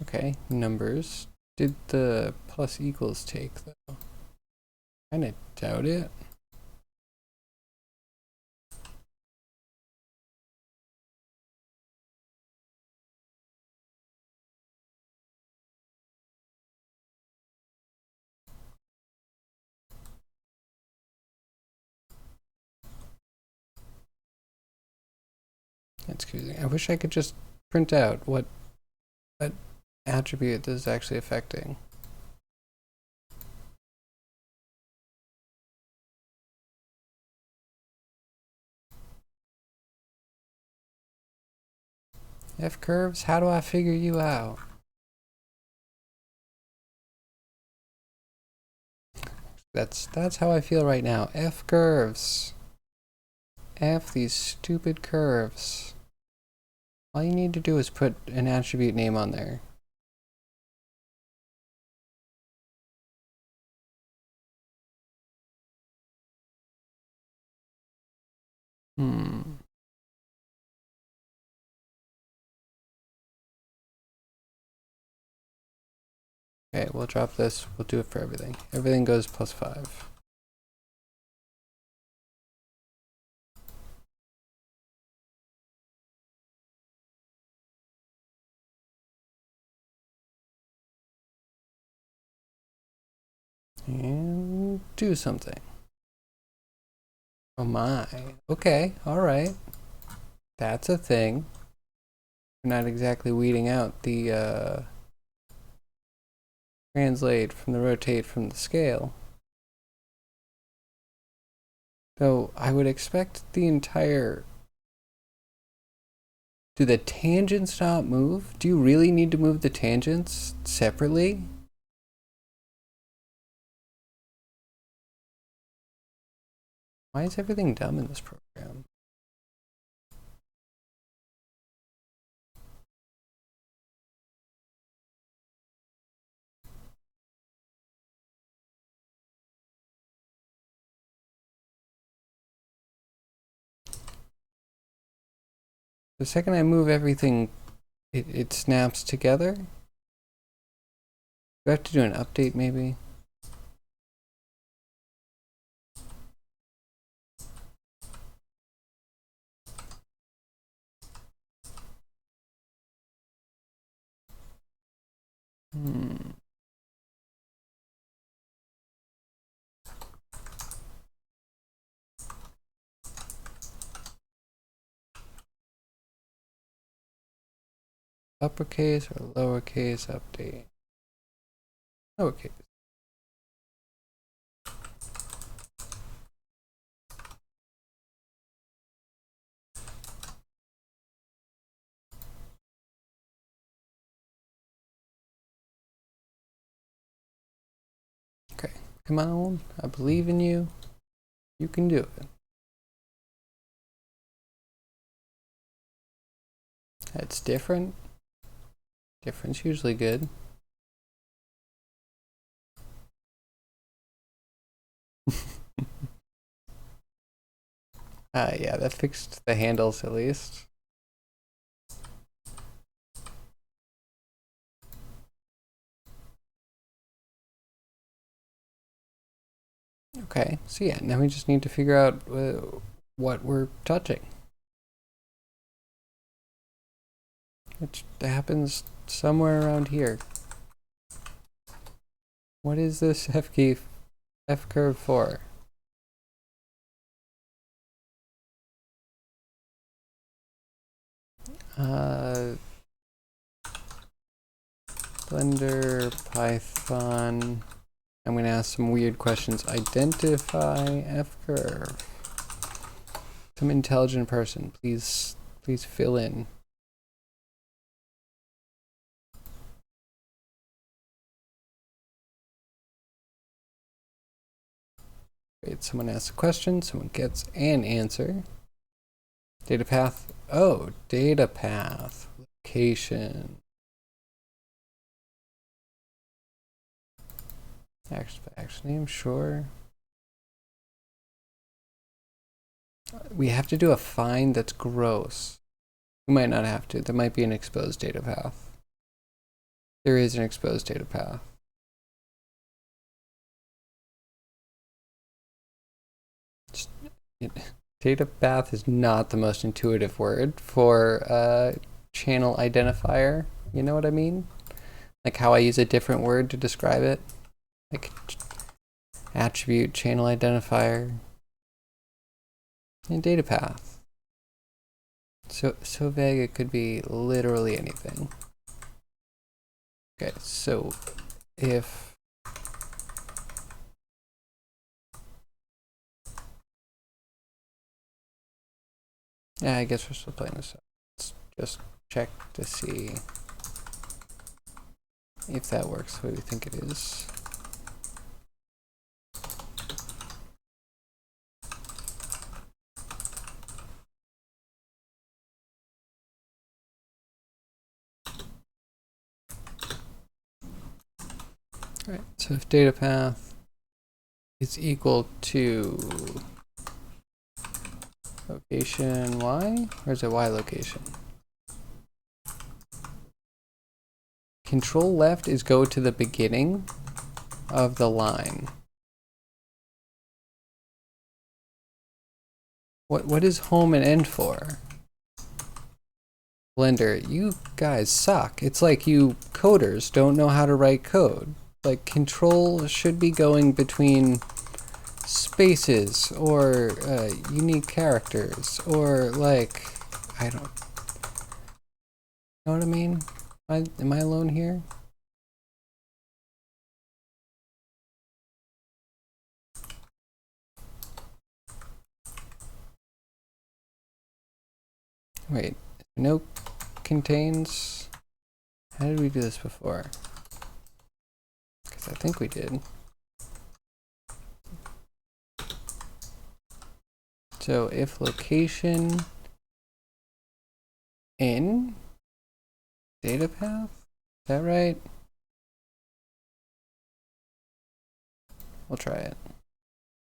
Okay, numbers. Did the plus equals take though? Kinda doubt it. That's confusing. I wish I could just print out what attribute this is actually affecting. F curves, how do I figure you out? That's how I feel right now. F curves. F these stupid curves. All you need to do is put an attribute name on there. Okay, we'll drop this. We'll do it for everything. Everything goes +5. And do something. Oh my. Okay, alright. That's a thing. We're not exactly weeding out the translate from the rotate from the scale. Though I would expect the entire... Do the tangents not move? Do you really need to move the tangents separately? Why is everything dumb in this program? The second I move everything, it snaps together. Do I have to do an update maybe? Uppercase or lowercase update? Lowercase. Come on, I believe in you. You can do it. That's different. Different's usually good. Yeah, that fixed the handles at least. Okay, so yeah, now we just need to figure out what we're touching. Which happens somewhere around here. What is this F curve for? Blender, Python. I'm going to ask some weird questions. Identify F curve. Some intelligent person, please fill in. Wait, someone asks a question, someone gets an answer. Data path. Oh, data path. Location. Action name, sure. We have to do a find that's gross. We might not have to. There might be an exposed data path. There is an exposed data path. Data path is not the most intuitive word for channel identifier. You know what I mean? Like how I use a different word to describe it. Like attribute, channel identifier, and data path. So vague it could be literally anything. Okay, so if yeah, I guess we're still playing this up. Let's just check to see if that works the way we think it is. All right, so if data path is equal to location y, or is it y location? Control left is go to the beginning of the line. What is home and end for? Blender, you guys suck. It's like you coders don't know how to write code. Like control should be going between spaces or unique characters or like, I don't know what I mean? Am I alone here? Wait, no contains. How did we do this before? Because I think we did. So if location in data path, is that right? We'll try it,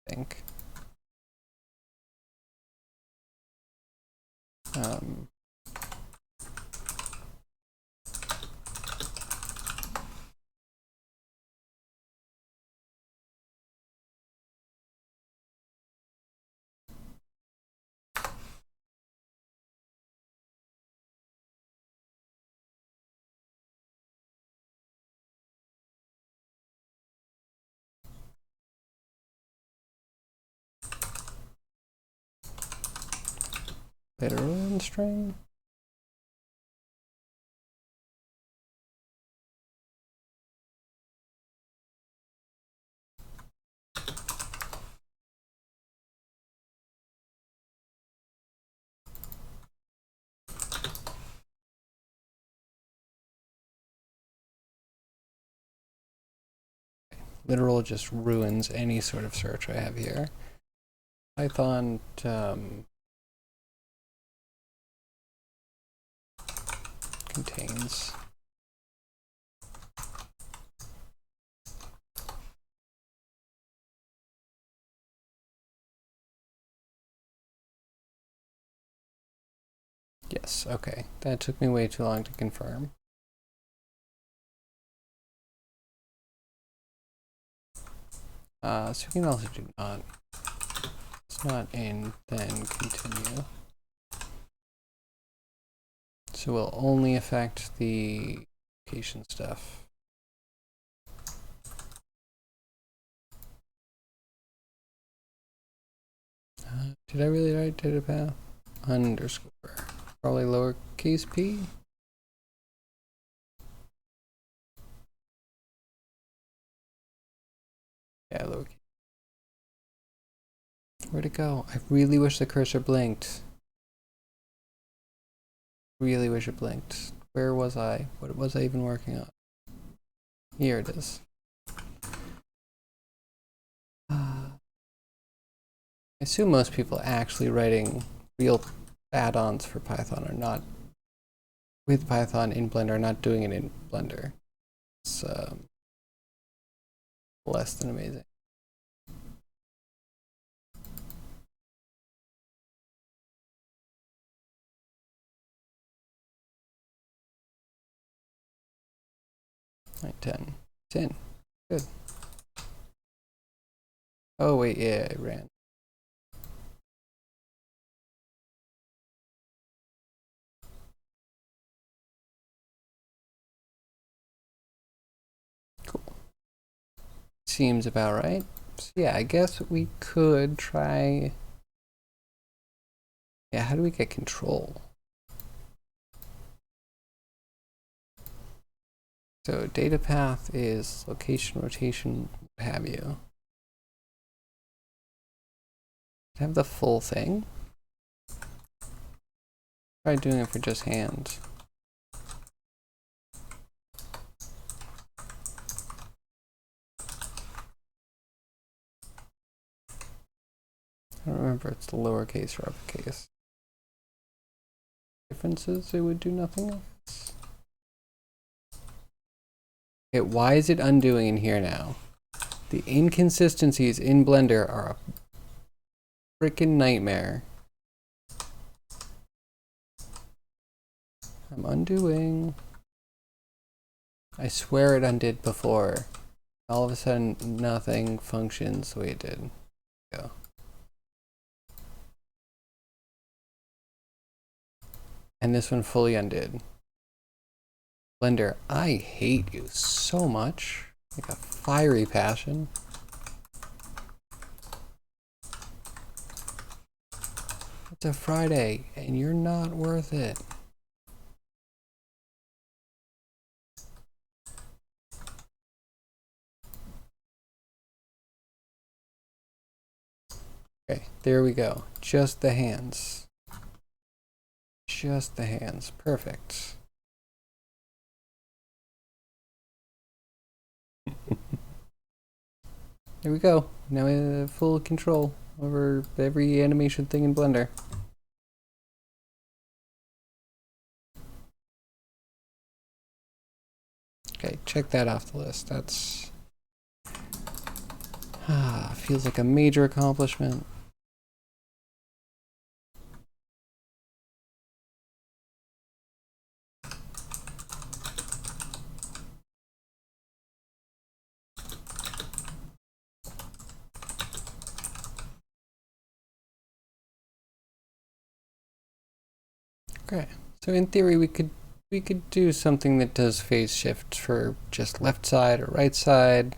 I think. Literal string. Literal just ruins any sort of search I have here. Python contains. Yes, okay. That took me way too long to confirm. So we can also do not. It's not in, then continue. So we'll only affect the location stuff. Did I really write data path? Underscore. Probably lowercase p. Yeah, lowercase. Where'd it go? I really wish the cursor blinked. Really wish it blinked. Where was I? What was I even working on? Here it is. I assume most people actually writing real add-ons for Python are not with Python in Blender, are not doing it in Blender. It's less than amazing. Right, 10. 10. Good. Oh, wait, yeah, I ran. Cool. Seems about right. So yeah, I guess we could try. Yeah, how do we get control? So data path is location, rotation, what have you. Have the full thing. Try doing it for just hands. I don't remember if it's the lowercase or uppercase. Differences, it would do nothing else. Okay, why is it undoing in here now? The inconsistencies in Blender are a freaking nightmare. I'm undoing. I swear it undid before. All of a sudden, nothing functions the way it did. Go. And this one fully undid. Blender, I hate you so much. Like a fiery passion. It's a Friday, and you're not worth it. Okay, there we go. Just the hands. Just the hands. Perfect. There we go. Now we have full control over every animation thing in Blender. Okay, check that off the list. That's feels like a major accomplishment. Okay, so in theory we could do something that does phase shift for just left side or right side.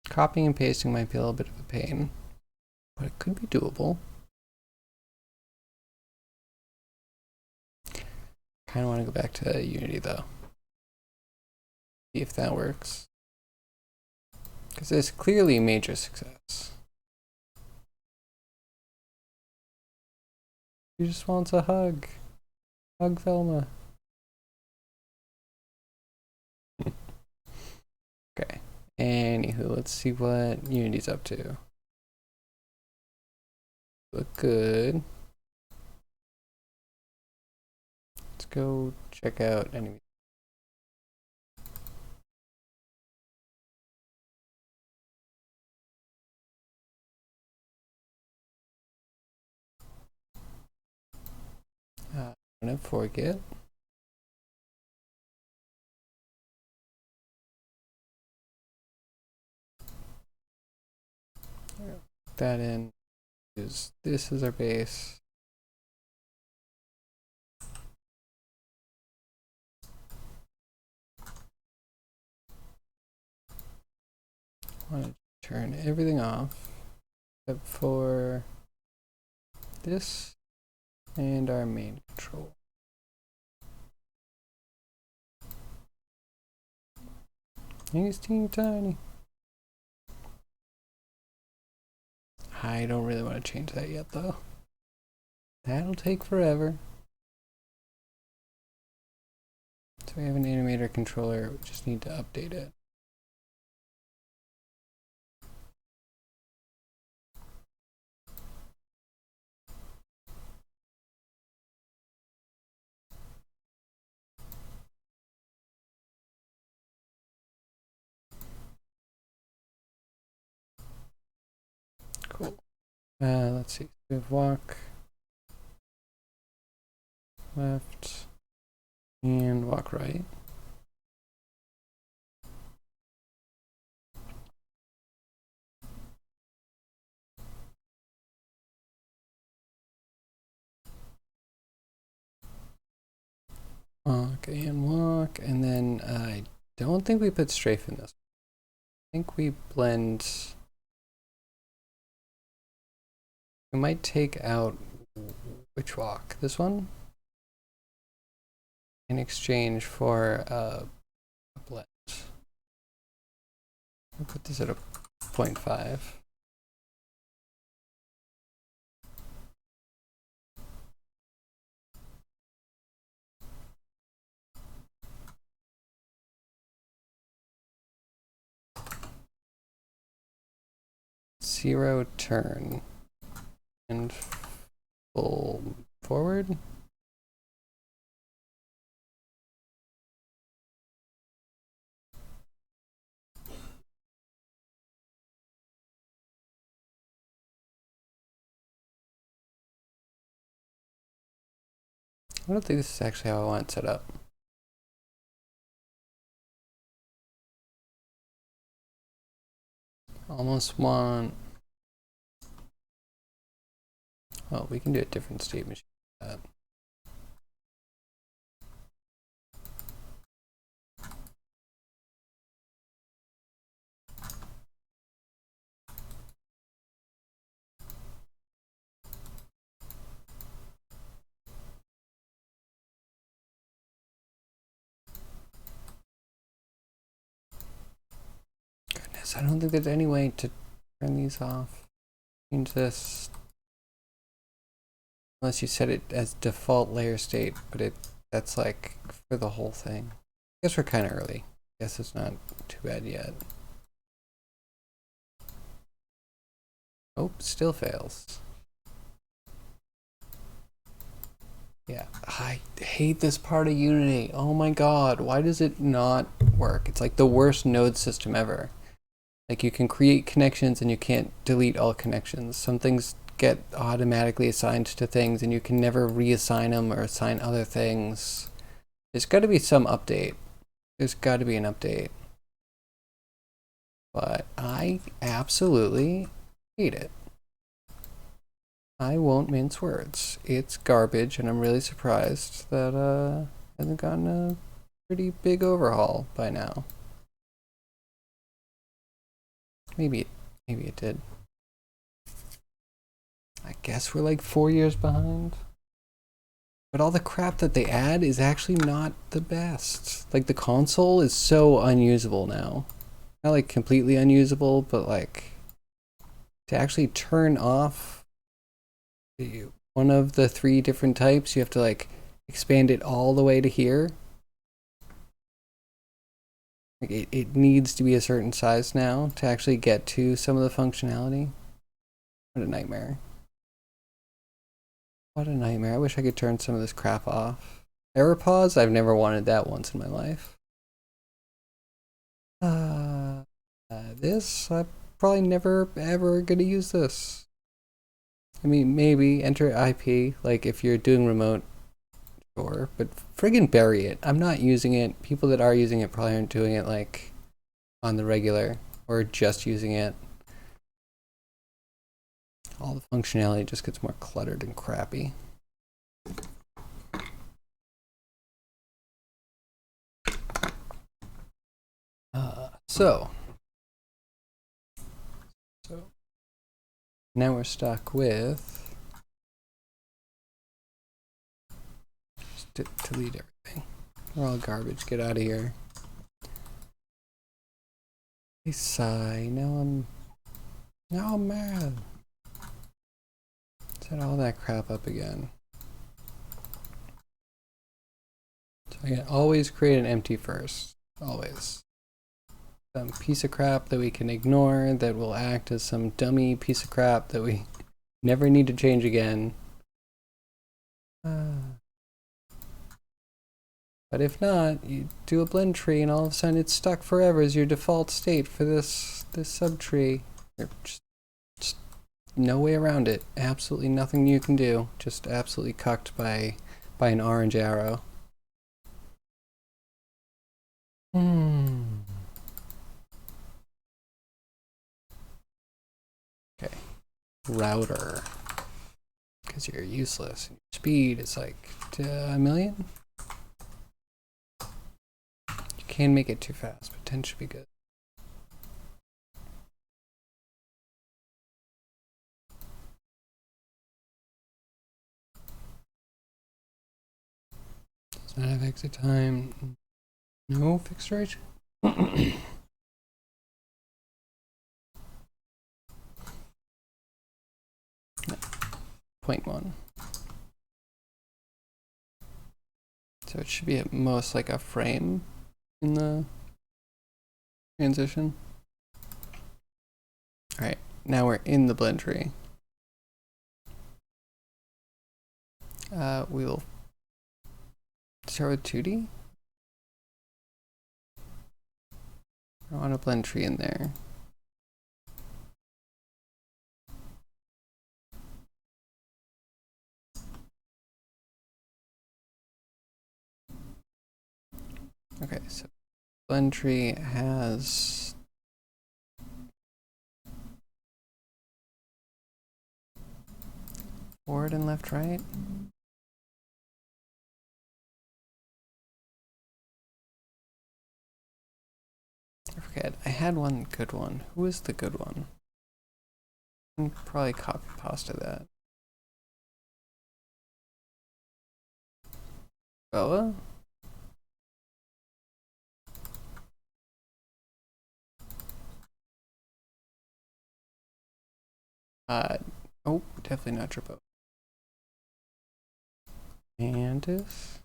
Copying and pasting might be a little bit of a pain, but it could be doable. Kind of want to go back to Unity though. See if that works. Because it's clearly a major success. He just wants a hug. Hug Velma. Anywho, let's see what Unity's up to. Look good. Let's go check out enemy. Don't forget. That in is this is our base. I want to turn everything off except for this and our main control. He's teeny tiny. I don't really want to change that yet though. That'll take forever. So we have an animator controller, we just need to update it. Cool. Let's see. We have walk left and walk right. Walk and walk, and then I don't think we put strafe in this. I think we blend. We might take out which walk? This one? In exchange for a blend. I'll put this at a 0.5. Zero turn and full forward. I don't think this is actually how I want it set up. Almost want. Well, we can do a different state machine. Goodness, I don't think there's any way to turn these off. Change this. Unless you set it as default layer state, but that's like for the whole thing. I guess we're kind of early. I guess it's not too bad yet. Oh, still fails. Yeah, I hate this part of Unity. Oh my god, why does it not work? It's like the worst node system ever. Like you can create connections and you can't delete all connections. Some things get automatically assigned to things and you can never reassign them or assign other things. There's got to be some update. There's got to be an update. But I absolutely hate it. I won't mince words. It's garbage, and I'm really surprised that it hasn't gotten a pretty big overhaul by now. Maybe it did. I guess we're like 4 years behind. But all the crap that they add is actually not the best. Like the console is so unusable now. Not like completely unusable, but like to actually turn off one of the 3 different types, you have to like expand it all the way to here. Like it needs to be a certain size now to actually get to some of the functionality. What a nightmare. What a nightmare. I wish I could turn some of this crap off. Error pause? I've never wanted that once in my life. This? I'm probably never ever gonna use this. I mean, maybe enter IP, like if you're doing remote, sure, but friggin' bury it. I'm not using it. People that are using it probably aren't doing it like on the regular or just using it. All the functionality just gets more cluttered and crappy. So now we're stuck with just delete everything. We're all garbage. Get out of here. I sigh. Now I'm mad. Set all that crap up again. So I can always create an empty first. Always. Some piece of crap that we can ignore that will act as some dummy piece of crap that we never need to change again. But if not, you do a blend tree and all of a sudden it's stuck forever as your default state for this subtree. There's just no way around it. Absolutely nothing you can do. Just absolutely cucked by an orange arrow. Okay. Router. Because you're useless. Speed is like a million. You can make it too fast, but 10 should be good. Does not have exit time. No fixed duration. 0.1. So it should be at most like a frame in the transition. All right, now we're in the blend tree. We will start with 2D. I want a blend tree in there. Okay, so blend tree has forward and left, right. I forget. I had one good one. Who is the good one? I can probably copy pasta that. Boa? Oh, definitely not Turbo. Mantis?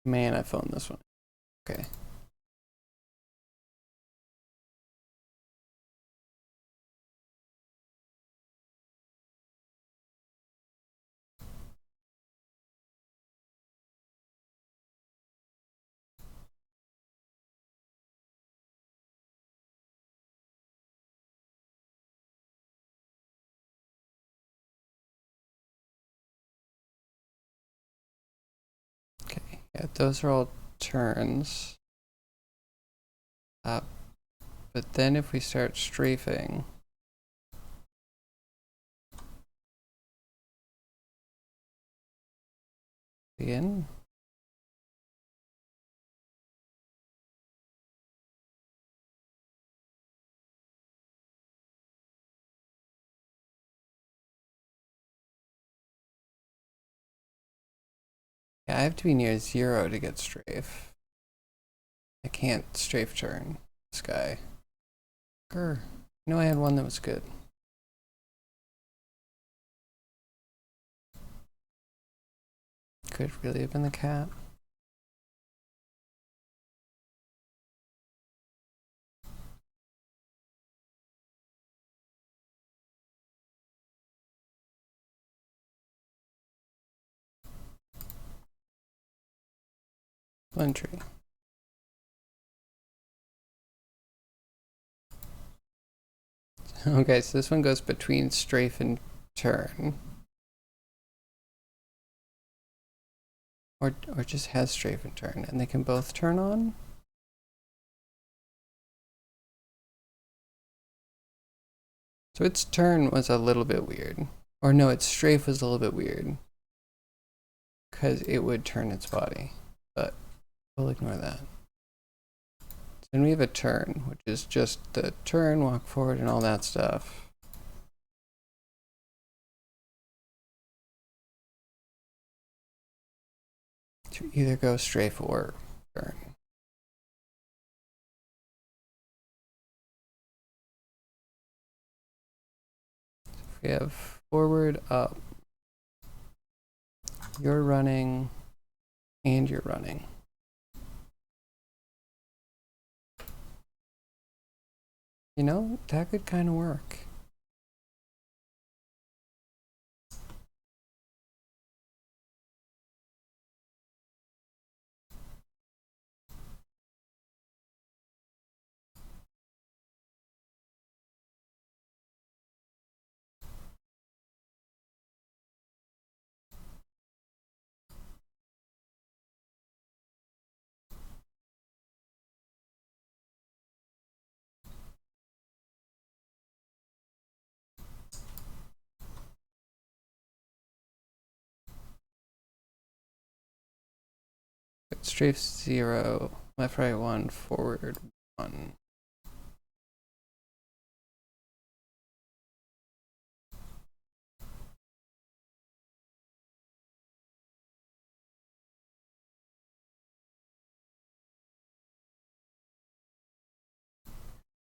Man, I phoned this one. Okay. Okay, yeah, those are all turns. But then if we start strafing, again. Yeah, I have to be near 0 to get strafe. I can't strafe turn this guy. Grr. I know I had one that was good. Could really have been the cat. Blend tree. Okay, so this one goes between strafe and turn. Or just has strafe and turn, and they can both turn on? So its turn was a little bit weird. Or no, its strafe was a little bit weird. Because it would turn its body. But we'll ignore that. Then we have a turn, which is just the turn, walk forward, and all that stuff. To either go strafe or turn. So we have forward, up. You're running, and you're running. You know, that could kind of work. Strafe 0, left, right 1, forward 1.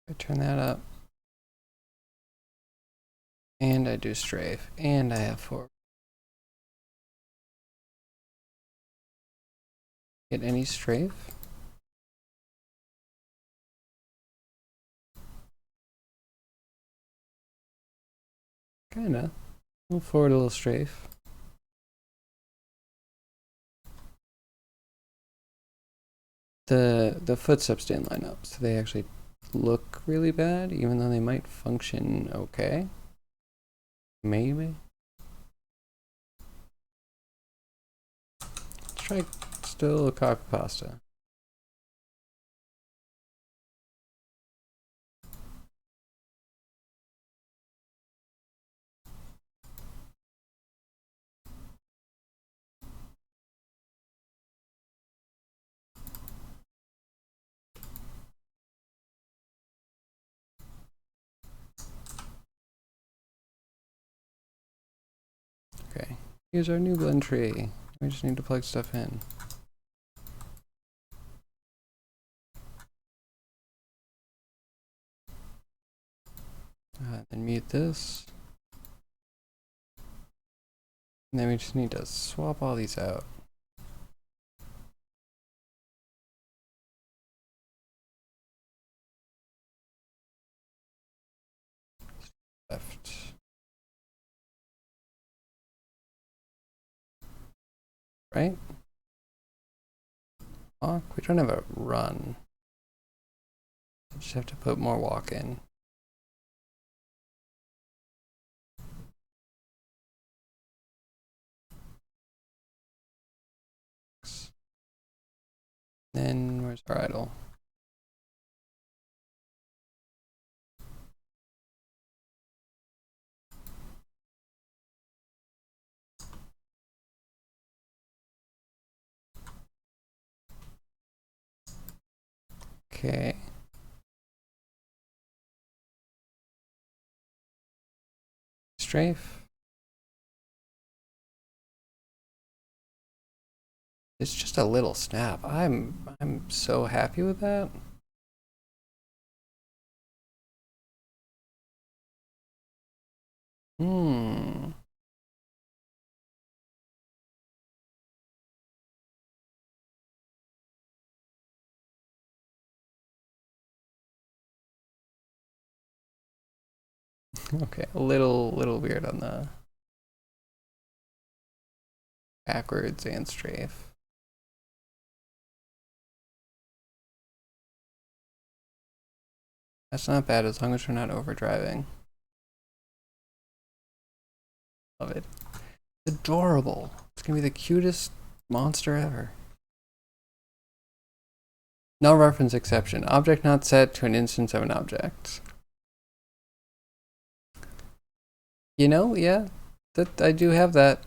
I turn that up. And I do strafe. And I have forward. Get any strafe? Kinda. We'll forward a little strafe. The footsteps didn't line up, so they actually look really bad, even though they might function okay. Maybe. Let's try still copy pasta. Okay, here's our new blend tree. We just need to plug stuff in. Then mute this. And then we just need to swap all these out. Left. Right? Walk? We don't have a run. I just have to put more walk in. Then where's our idle? Okay. Strafe. It's just a little snap. I'm so happy with that. Hmm. Okay, a little weird on the backwards and strafe. That's not bad as long as we're not overdriving. Love it. It's adorable. It's gonna be the cutest monster ever. No reference exception. Object not set to an instance of an object. You know, yeah, that I do have that.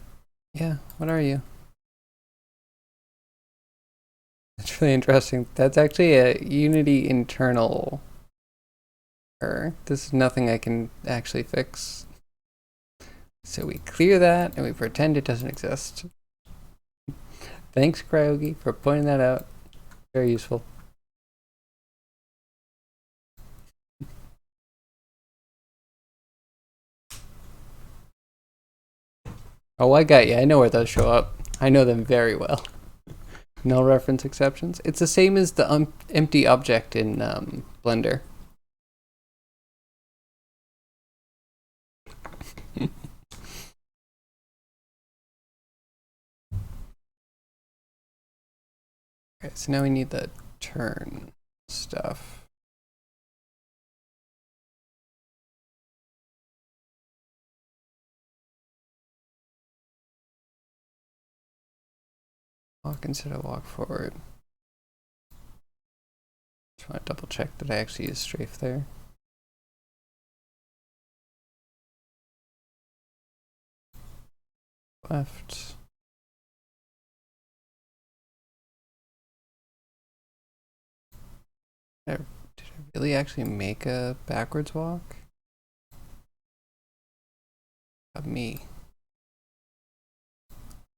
Yeah, what are you? That's really interesting. That's actually a Unity internal error. This is nothing I can actually fix. So we clear that and we pretend it doesn't exist. Thanks, Cryogi, for pointing that out. Very useful. Oh, I got you. I know where those show up. I know them very well. Null reference exceptions. It's the same as the empty object in Blender. Okay, so now we need the turn stuff. Walk instead of walk forward. Just want to double check that I actually use strafe there. Left. Did I really actually make a backwards walk? Of me.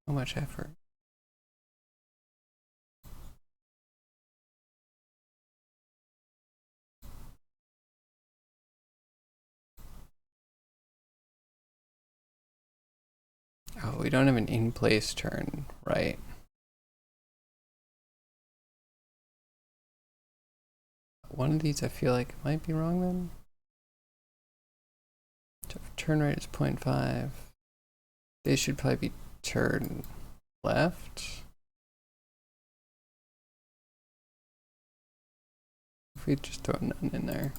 So much effort. Oh, we don't have an in-place turn, right? One of these I feel like might be wrong then. Turn right is 0.5. They should probably be turn left. If we just throw none in there.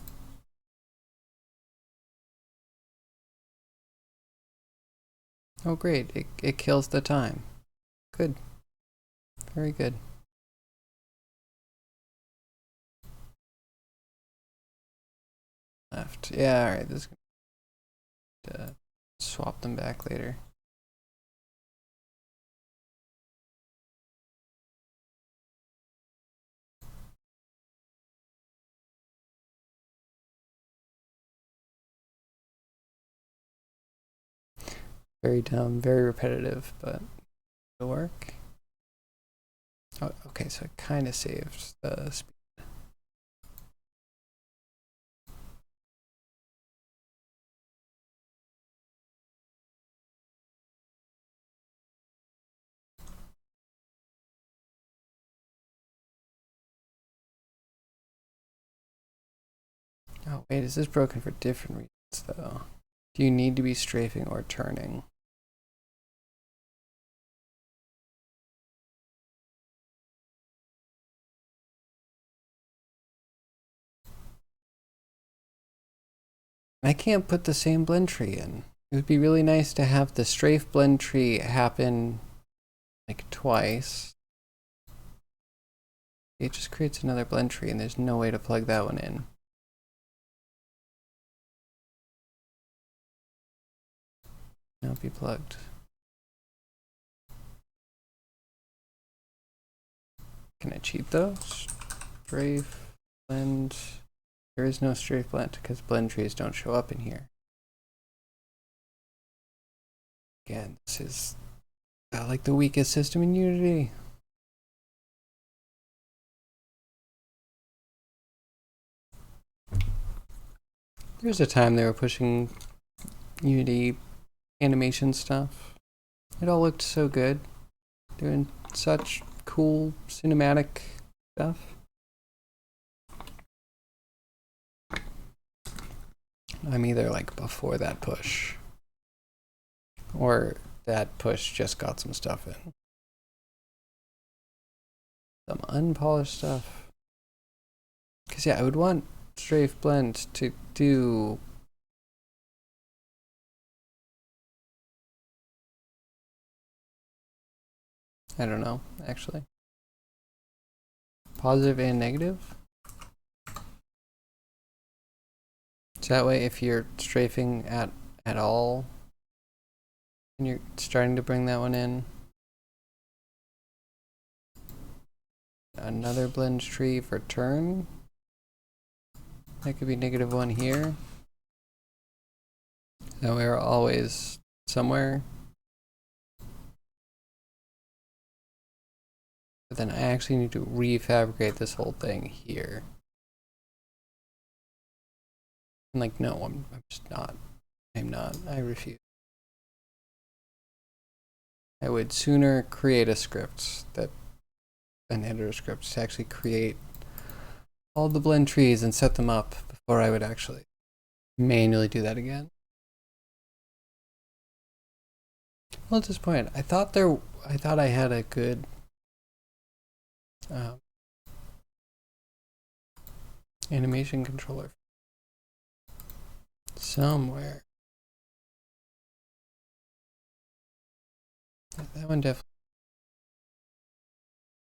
Oh great, it kills the time. Good. Very good. Left. Yeah, alright, this is gonna swap them back later. Very dumb, very repetitive, but it'll work. Oh, okay, so it kind of saved the speed. Oh wait, is this broken for different reasons though? Do you need to be strafing or turning? I can't put the same blend tree in. It would be really nice to have the strafe blend tree happen like twice. It just creates another blend tree and there's no way to plug that one in. Now be plugged. Can I cheat though? Strafe blend. There is no strafe blend because blend trees don't show up in here. Again, this is like the weakest system in Unity. There's a time they were pushing Unity animation stuff. It all looked so good. Doing such cool cinematic stuff. I'm either like before that push or that push just got some stuff in. Some unpolished stuff. Because yeah, I would want strafe blend to do? I don't know, actually. Positive and negative? So that way if you're strafing at all and you're starting to bring that one in, another blend tree for turn. That could be -1 here. Now we're always somewhere. But then I actually need to refabricate this whole thing here. I'm like, no, I'm just not. I'm not. I refuse. I would sooner create a script an editor script to actually create all the blend trees and set them up before I would actually manually do that again. Well, at this point, I thought I had a good animation controller somewhere. That one definitely